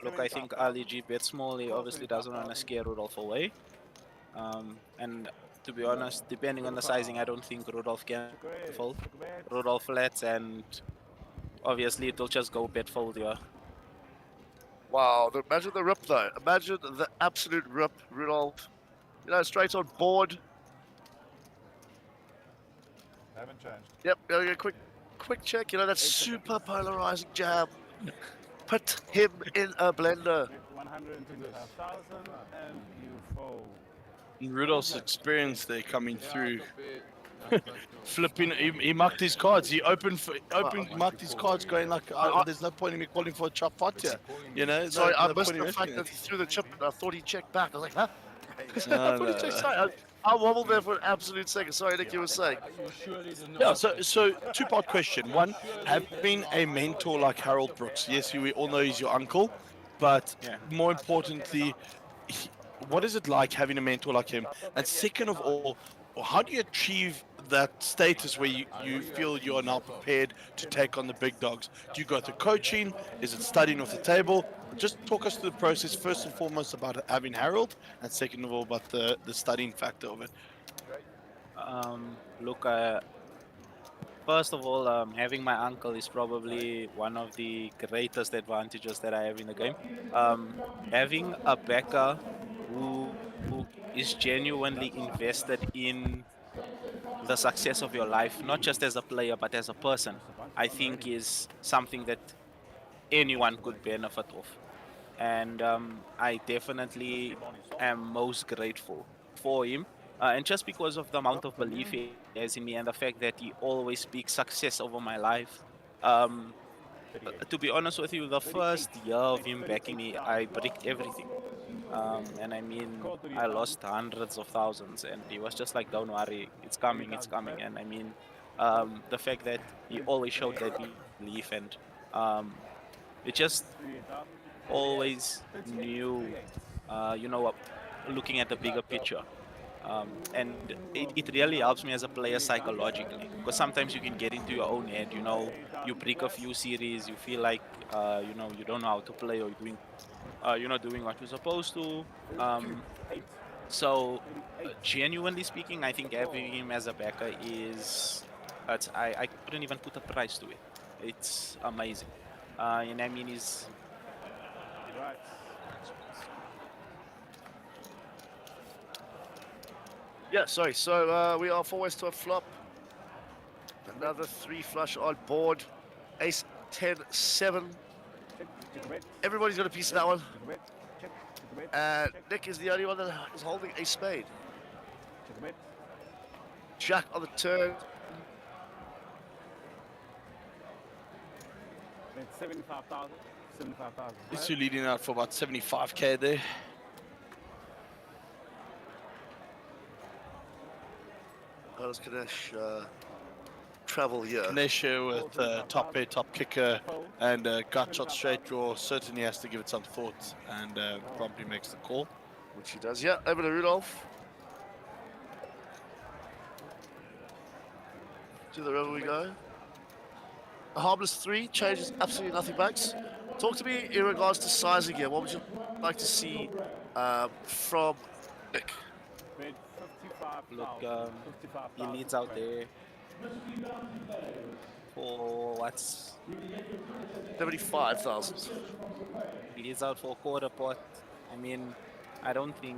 Look, I think LEG bets small. He obviously doesn't want to scare Rudolph away. And to be honest, depending on the sizing, I don't think Rudolph can fold. Rudolph flats, and obviously it'll just go bet fold here. Wow, imagine the rip though. Imagine the absolute rip, Rudolph. Straight on board. Haven't changed. Yep, a quick check. That super polarizing jab. Put him in a blender. 125,000 and you fold. Rudolph's experience there coming through. Flipping, he mucked his cards. He mucked his cards, going like, "There's no point in me calling for a chop pot here." Sorry, I missed point in the fact risking that it. he threw the chip. And I thought he checked back. I was like, huh? No, I thought he checked. no. Sorry, I wobbled there for an absolute second. Sorry, Nick, you were saying. Yeah, so two-part question. One, having a mentor like Harold Brooks. Yes, we all know he's your uncle, but more importantly, what is it like having a mentor like him? And second of all, how do you achieve that status where you feel you are now prepared to take on the big dogs? Do you go through coaching? Is it studying off the table? Just talk us through the process, first and foremost, about having Harold, and second of all, about the studying factor of it. Look, first of all, having my uncle is probably one of the greatest advantages that I have in the game. Having a backer who is genuinely invested in the success of your life, not just as a player, but as a person, I think is something that anyone could benefit of. And I definitely am most grateful for him. And just because of the amount of belief he has in me and the fact that he always speaks success over my life. Um, to be honest with you, the first year of him backing me, I bricked everything. And I mean, I lost hundreds of thousands, and he was just like, "Don't worry, it's coming, it's coming." And I mean, the fact that he always showed that belief, and it just always knew, looking at the bigger picture. And it really helps me as a player psychologically, because sometimes you can get into your own head. You break a few series, you feel like you don't know how to play, or you're not doing what you're supposed to. So genuinely speaking, I think having him as a backer I couldn't even put a price to it. It's amazing. And I mean, he's Yeah, sorry. So we are 4 ways to a flop. Another 3 flush on board. Ace 10 7. Everybody's got a piece of that one. Nick is the only one that is holding a spade. Jack on the turn. 75,000. 75,000. These two leading out for about 75k there. How does Ganesh travel here? Ganesh here with top pair, top kicker, and gut shot straight draw. Certainly has to give it some thought and promptly makes the call. Which he does, yeah. Over to Rudolph. To the river we go. A harmless 3, changes absolutely nothing backs. Talk to me in regards to sizing here. What would you like to see from Nick? Look, he leads out there for what's 75,000. He leads out for a quarter pot. I mean, I don't think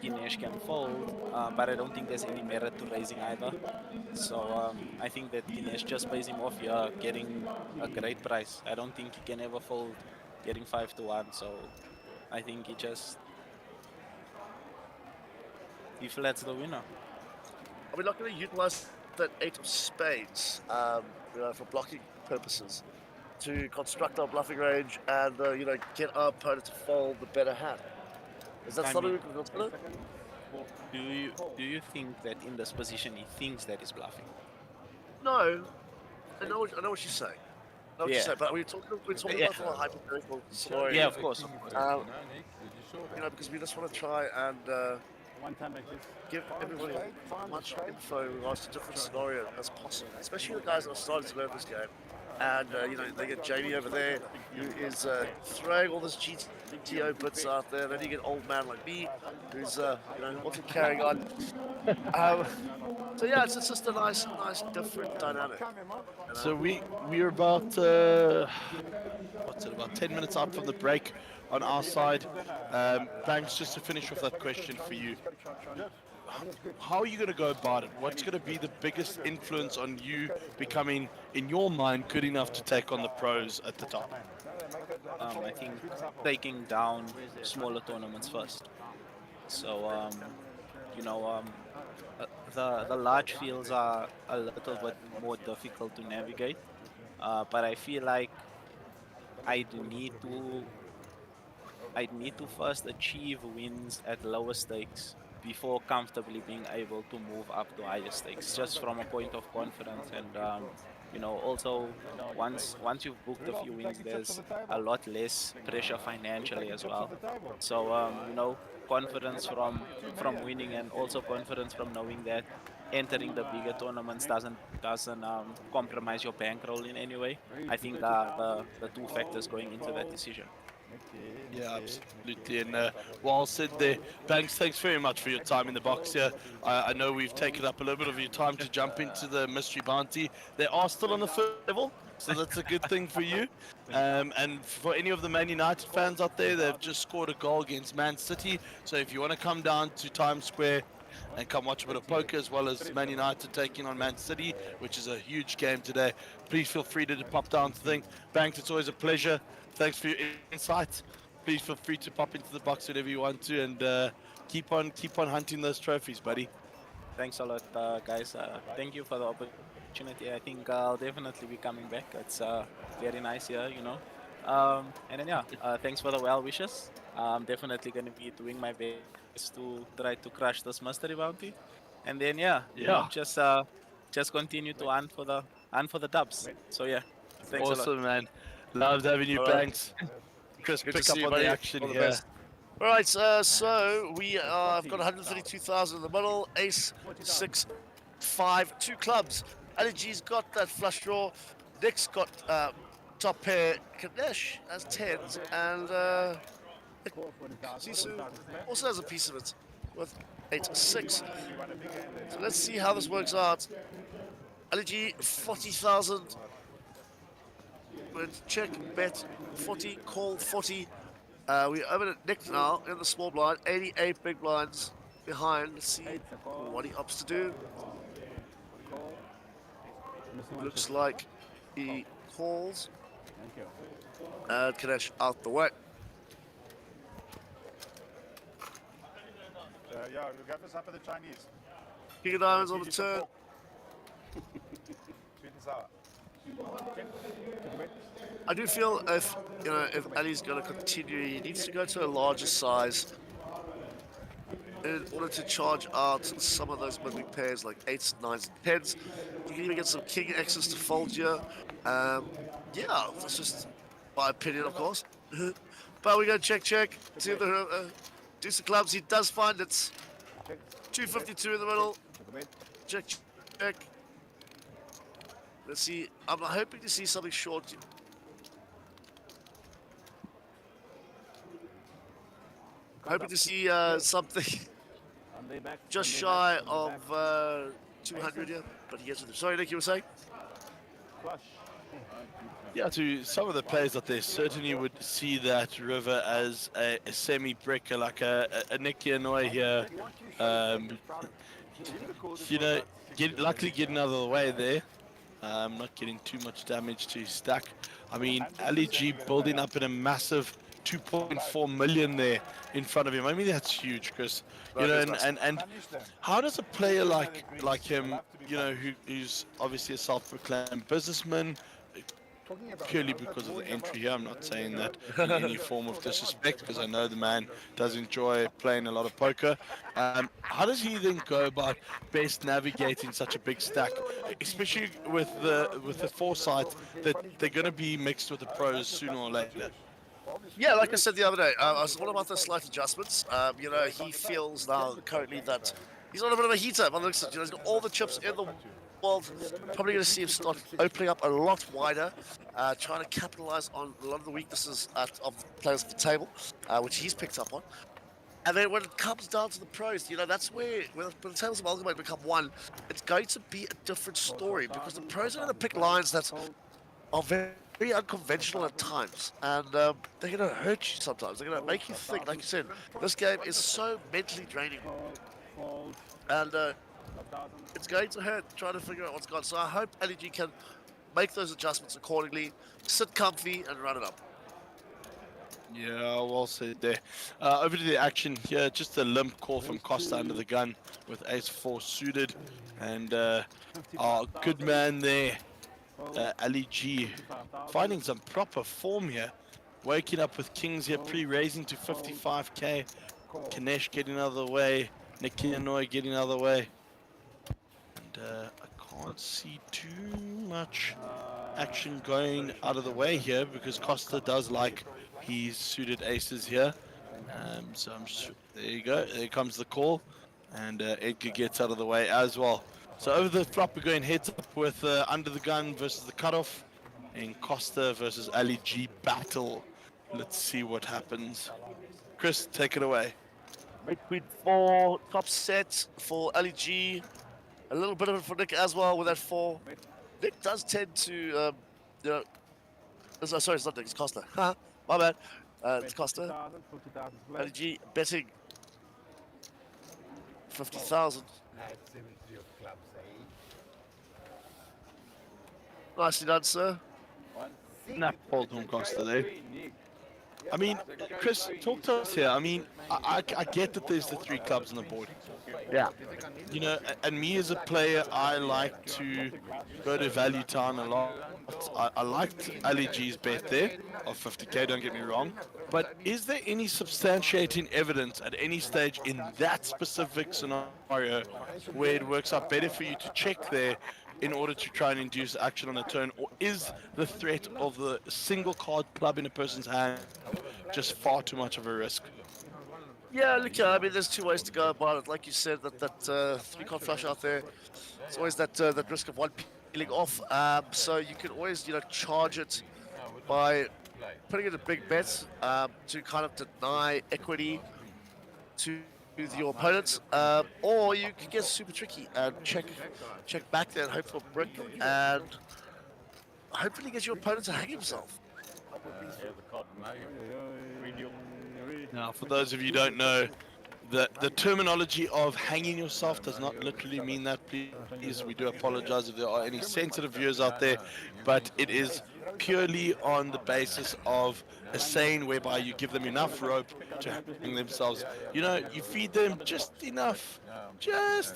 Ganesh can fold, but I don't think there's any merit to raising either. So I think that Ganesh just pays him off here, getting a great price. I don't think he can ever fold, getting 5-1. So I think he flats the winner. Are we not going to utilize that 8 of spades for blocking purposes to construct our bluffing range and get our opponent to fold the better hand? Is that something we can consider? Do you think that in this position he thinks that he's bluffing? No, I know what you're saying. I know what you're saying, but we're talking about from a hypothetical scenario. Yeah, of course. Because we just want to try and give everybody as much info in regards to different scenarios as possible, especially the guys that are starting to learn this game. And they get Jamie over there, who is throwing all this GTO bits out there. Then you get old man like me, who's also carrying on. So yeah, it's just a nice different dynamic. So we're about about 10 minutes out from the break on our side. Banks, just to finish off that question for you. How are you going to go about it? What's going to be the biggest influence on you becoming, in your mind, good enough to take on the pros at the top? I think taking down smaller tournaments first. So, the large fields are a little bit more difficult to navigate, but I feel like I'd need to first achieve wins at lower stakes before comfortably being able to move up to higher stakes, just from a point of confidence. And also once you've booked a few wins, there's a lot less pressure financially as well. So confidence from winning, and also confidence from knowing that entering the bigger tournaments doesn't compromise your bankroll in any way. I think the two factors going into that decision. Yeah, absolutely. And well said there. Thanks very much for your time in the box here. I know we've taken up a little bit of your time to jump into the mystery bounty. They are still on the first level, so that's a good thing for you. And for any of the Man United fans out there, they've just scored a goal against Man City. So if you want to come down to Times Square and come watch a bit of poker as well as Man United taking on Man City, which is a huge game today, please feel free to pop down to the thing. Banks, it's always a pleasure. Thanks for your insight. Please feel free to pop into the box whenever you want to, and keep on hunting those trophies, buddy. Thanks a lot, guys. Thank you for the opportunity. I think I'll definitely be coming back. It's very nice here, you know. And then yeah, thanks for the well wishes. I'm definitely going to be doing my best to try to crush this mystery bounty. And then yeah, you know, just continue to hunt for the dubs. So yeah, thanks a lot. Awesome, man. Loved having you, All right. Banks. Chris, Good pick to up see you, on buddy. the action All the here. best. All right, so we have got 132,000 in the middle. Ace, 6, 5, 2 clubs. Allergy's got that flush draw. Nick's got top pair. Kadesh has 10s, and Sisu also has a piece of it with 8, 6. So let's see how this works out. Allergy, 40,000. Check, bet 40, call 40. We're over at Nick now in the small blind, 88 big blinds behind. Let's see what he opts to do. Looks like he calls. And Kadesh out the way. Yeah, we got this up at the Chinese. King of Diamonds on the turn. Sweet and sour. I do feel if Ali's going to continue, he needs to go to a larger size in order to charge out some of those mid pairs like 8s, 9s, and 10s. You can even get some King X's to fold here. Yeah, that's just my opinion, of course. But we go check. See if the deuce of clubs. He does find it's 252 in the middle. Check. Let's see. I'm hoping to see something short. Hoping to see something just shy of 200 here, but he gets with it. Sorry, Nick, you were saying? Yeah, to some of the players out there, certainly would see that river as a semi-bricker, like a Nicky Annoy here. You know, luckily getting out of the way there. Not getting too much damage to his stack. I mean, Ali G building up in a massive 2.4 million there in front of him. I mean, that's huge, Chris. You know, and how does a player like him, you know, who's obviously a self-proclaimed businessman, purely because of the entry here, I'm not saying that in any form of disrespect, because I know the man does enjoy playing a lot of poker. How does he then go about best navigating such a big stack, especially with the foresight that they're going to be mixed with the pros sooner or later? Yeah, like I said the other day, I was all about the slight adjustments. You know, he feels now currently that he's on a bit of a heater. By the looks of it, you know, he's got all the chips in the world. Probably going to see him start opening up a lot wider, trying to capitalize on a lot of the weaknesses of the players at the table, which he's picked up on. And then when it comes down to the pros, you know, that's where when the tables of Amalgamate become one, it's going to be a different story, because the pros are going to pick lines that are very unconventional at times, and they're going to hurt you sometimes. They're going to make you think, like you said, this game is so mentally draining, and it's going to hurt trying to figure out what's gone. So I hope LEG can make those adjustments accordingly, sit comfy and run it up. Yeah, well said there. Over to the action here, just a limp call from Costa under the gun with ace-4 suited, and our good man there, Ali G, finding some proper form here, waking up with kings here, pre-raising to 55k. Kanesh getting out of the way, Nicky Annoy getting out of the way, and I can't see too much action going out of the way here, because Costa does like his suited aces here. So I'm sure, there you go, there comes the call, and Edgar gets out of the way as well. So over the flop, we're going heads up with under the gun versus the cutoff, and Costa versus Ali G battle. Let's see what happens. Chris, take it away. Red queen 4, top set for LEG. A little bit of it for Nick as well with that 4. Nick does tend to, you know, sorry, it's not Nick, it's Costa. My bad. It's Costa. LEG betting 50,000. Nicely done, sir. Snap hold from Costa there. I mean, Chris, talk to us here. I mean, I get that there's the 3 clubs on the board. Yeah. You know, and me as a player, I like to go to Value Town a lot. I liked LEG's bet there of 50k, don't get me wrong. But is there any substantiating evidence at any stage in that specific scenario where it works out better for you to check there in order to try and induce action on a turn? Or is the threat of the single card club in a person's hand just far too much of a risk? Yeah, look, I mean, there's 2 ways to go about it. Like you said, that 3-card flush out there, it's always that risk of one peeling off. So you can always, you know, charge it by putting in a big bet to kind of deny equity to your opponents, or you can get super tricky and check back there and hope for a brick and hopefully get your opponent to hang himself. Now, for those of you who don't know, the terminology of hanging yourself does not literally mean that, please. We do apologize if there are any sensitive viewers out there, but it is purely on the basis of a saying whereby you give them enough rope to hang themselves. You know, you feed them just enough to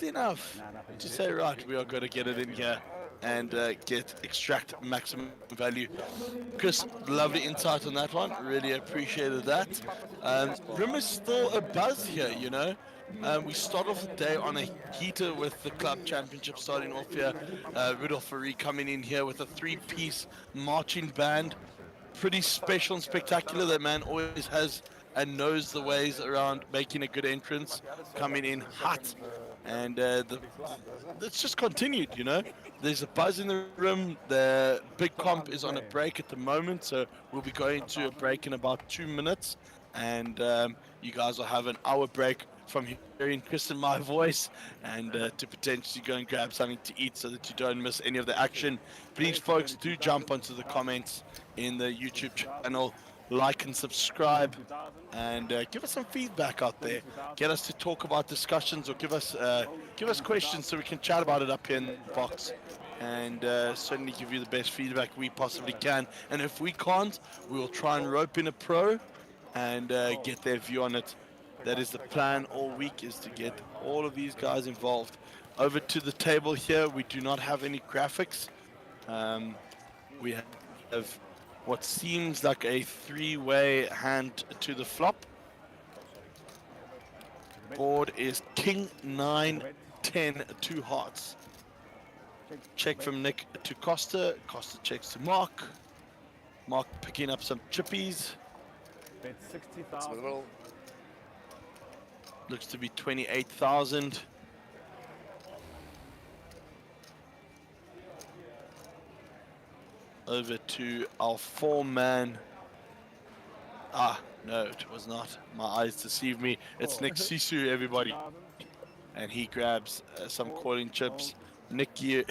say, right, we are going to get it in here and extract maximum value. Chris, lovely insight on that one. Really appreciated that. Rimmer's still a buzz here, you know. We start off the day on a heater with the club championship starting off here. Rudolph Marine coming in here with a 3-piece marching band. Pretty special and spectacular. That man always has and knows the ways around making a good entrance, coming in hot. And it's just continued, you know. There's a buzz in the room. The big comp is on a break at the moment, so we'll be going to a break in about 2 minutes. And you guys will have an hour break from hearing Chris and my voice, and to potentially go and grab something to eat so that you don't miss any of the action. Please, folks, do jump onto the comments in the YouTube channel. Like and subscribe, and give us some feedback out there. Get us to talk about discussions, or give us questions so we can chat about it up here in the box, and certainly give you the best feedback we possibly can. And if we can't, we will try and rope in a pro and get their view on it. That is the plan all week, is to get all of these guys involved. Over to the table here, we do not have any graphics. We have what seems like a 3-way hand to the flop. Board is King 9 10 2 hearts. Check from Nick to Costa. Costa checks to Mark. Mark picking up some chippies. Bet 60,000. Looks to be 28,000. Over to our 4-man. Ah, no, it was not. My eyes deceive me. It's Nick Sisu, everybody. And he grabs some calling chips. Nick, you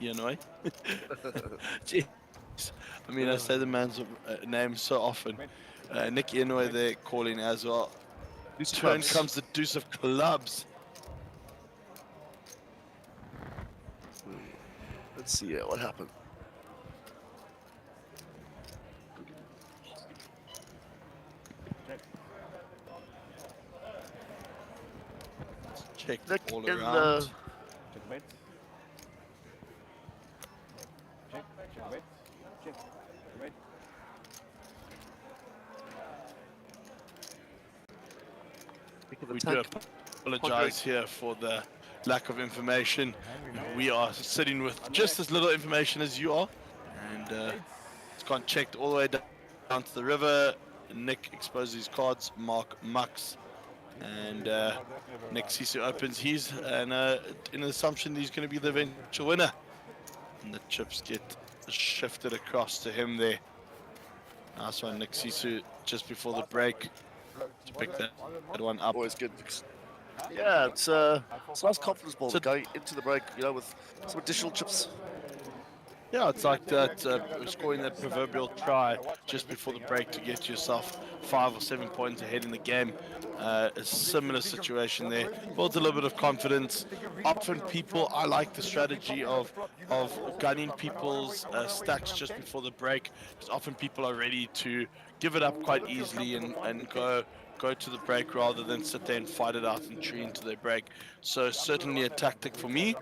know? Jeez. I mean, I say the man's name so often. Nick Inouye there calling as well. Turn comes the deuce of clubs. Let's see what happened. Check Nick all in around. Checkmate. Checkmate. Checkmate. We do apologize here for the lack of information. We are sitting with just as little information as you are, and it's gone checked all the way down to the river. Nick exposes his cards, Mark mucks, and Nick Sisu opens his, and in the assumption he's going to be the eventual winner. And the chips get shifted across to him there. Nice one, Nick Sisu, just before the break to pick that one up. Always good. Yeah, it's a nice confidence ball going into the break, with some additional chips. Yeah, it's like that, scoring that proverbial try just before the break to get yourself 5 or 7 points ahead in the game. A similar situation there. Built a little bit of confidence. Often I like the strategy of gunning people's stacks just before the break, because often people are ready to give it up quite easily and go to the break rather than sit there and fight it out and tree into their break. So certainly a tactic for me.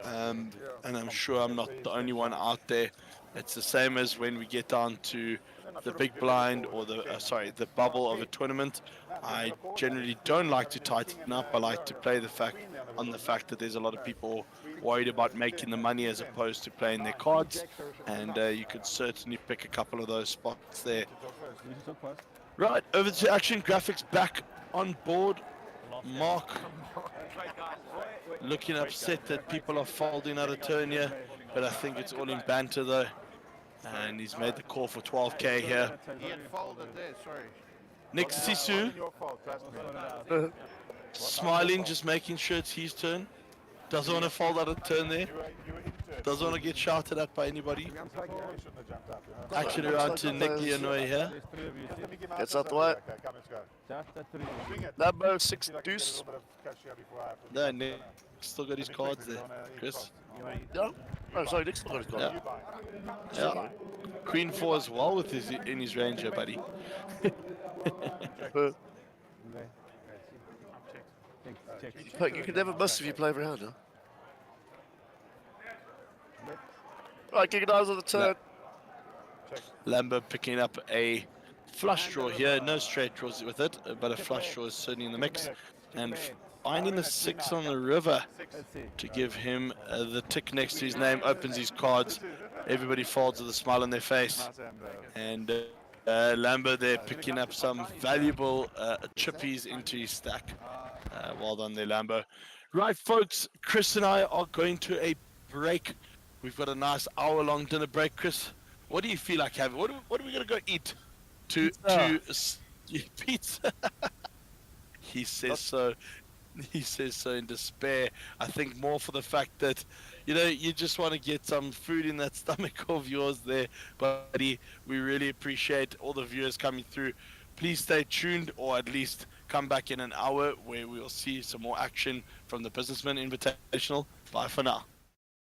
And I'm sure I'm not the only one out there. It's the same as when we get down to the big blind or the bubble of a tournament. I generally don't like to tighten up. I like to play on the fact that there's a lot of people worried about making the money as opposed to playing their cards, and you could certainly pick a couple of those spots there. Right, over to Action Graphics, back on board. Mark looking upset that people are folding out of turn here, but I think it's all in banter though. And he's made the call for 12k here. He had folded there, sorry. Nick Sisu, smiling, just making sure it's his turn. Doesn't want to fold out of turn there. Doesn't want to get shouted at by anybody. Action around to Nick Leonoy here. Gets out the way. Number 6 deuce. No, Nick still got his cards there. Chris? No, sorry, Nick's still got his cards. Yeah. Queen 4 as well with in his range here, buddy. You can never miss if you play around, huh? Right, kicking eyes on the turn. Lambo picking up a flush draw here. No straight draws with it, but a flush draw is certainly in the mix. And finding the 6 on the river to give him the tick next to his name, opens his cards. Everybody folds with a smile on their face. And Lambo there picking up some valuable chippies into his stack. Well done there, Lambo. Right, folks, Chris and I are going to a break. We've got a nice hour-long dinner break. Chris, what do you feel like having? What are we going to go eat? Pizza. He says so. He says so in despair. I think more for the fact that, you just want to get some food in that stomach of yours there, buddy. We really appreciate all the viewers coming through. Please stay tuned, or at least come back in an hour where we'll see some more action from the Businessman Invitational. Bye for now.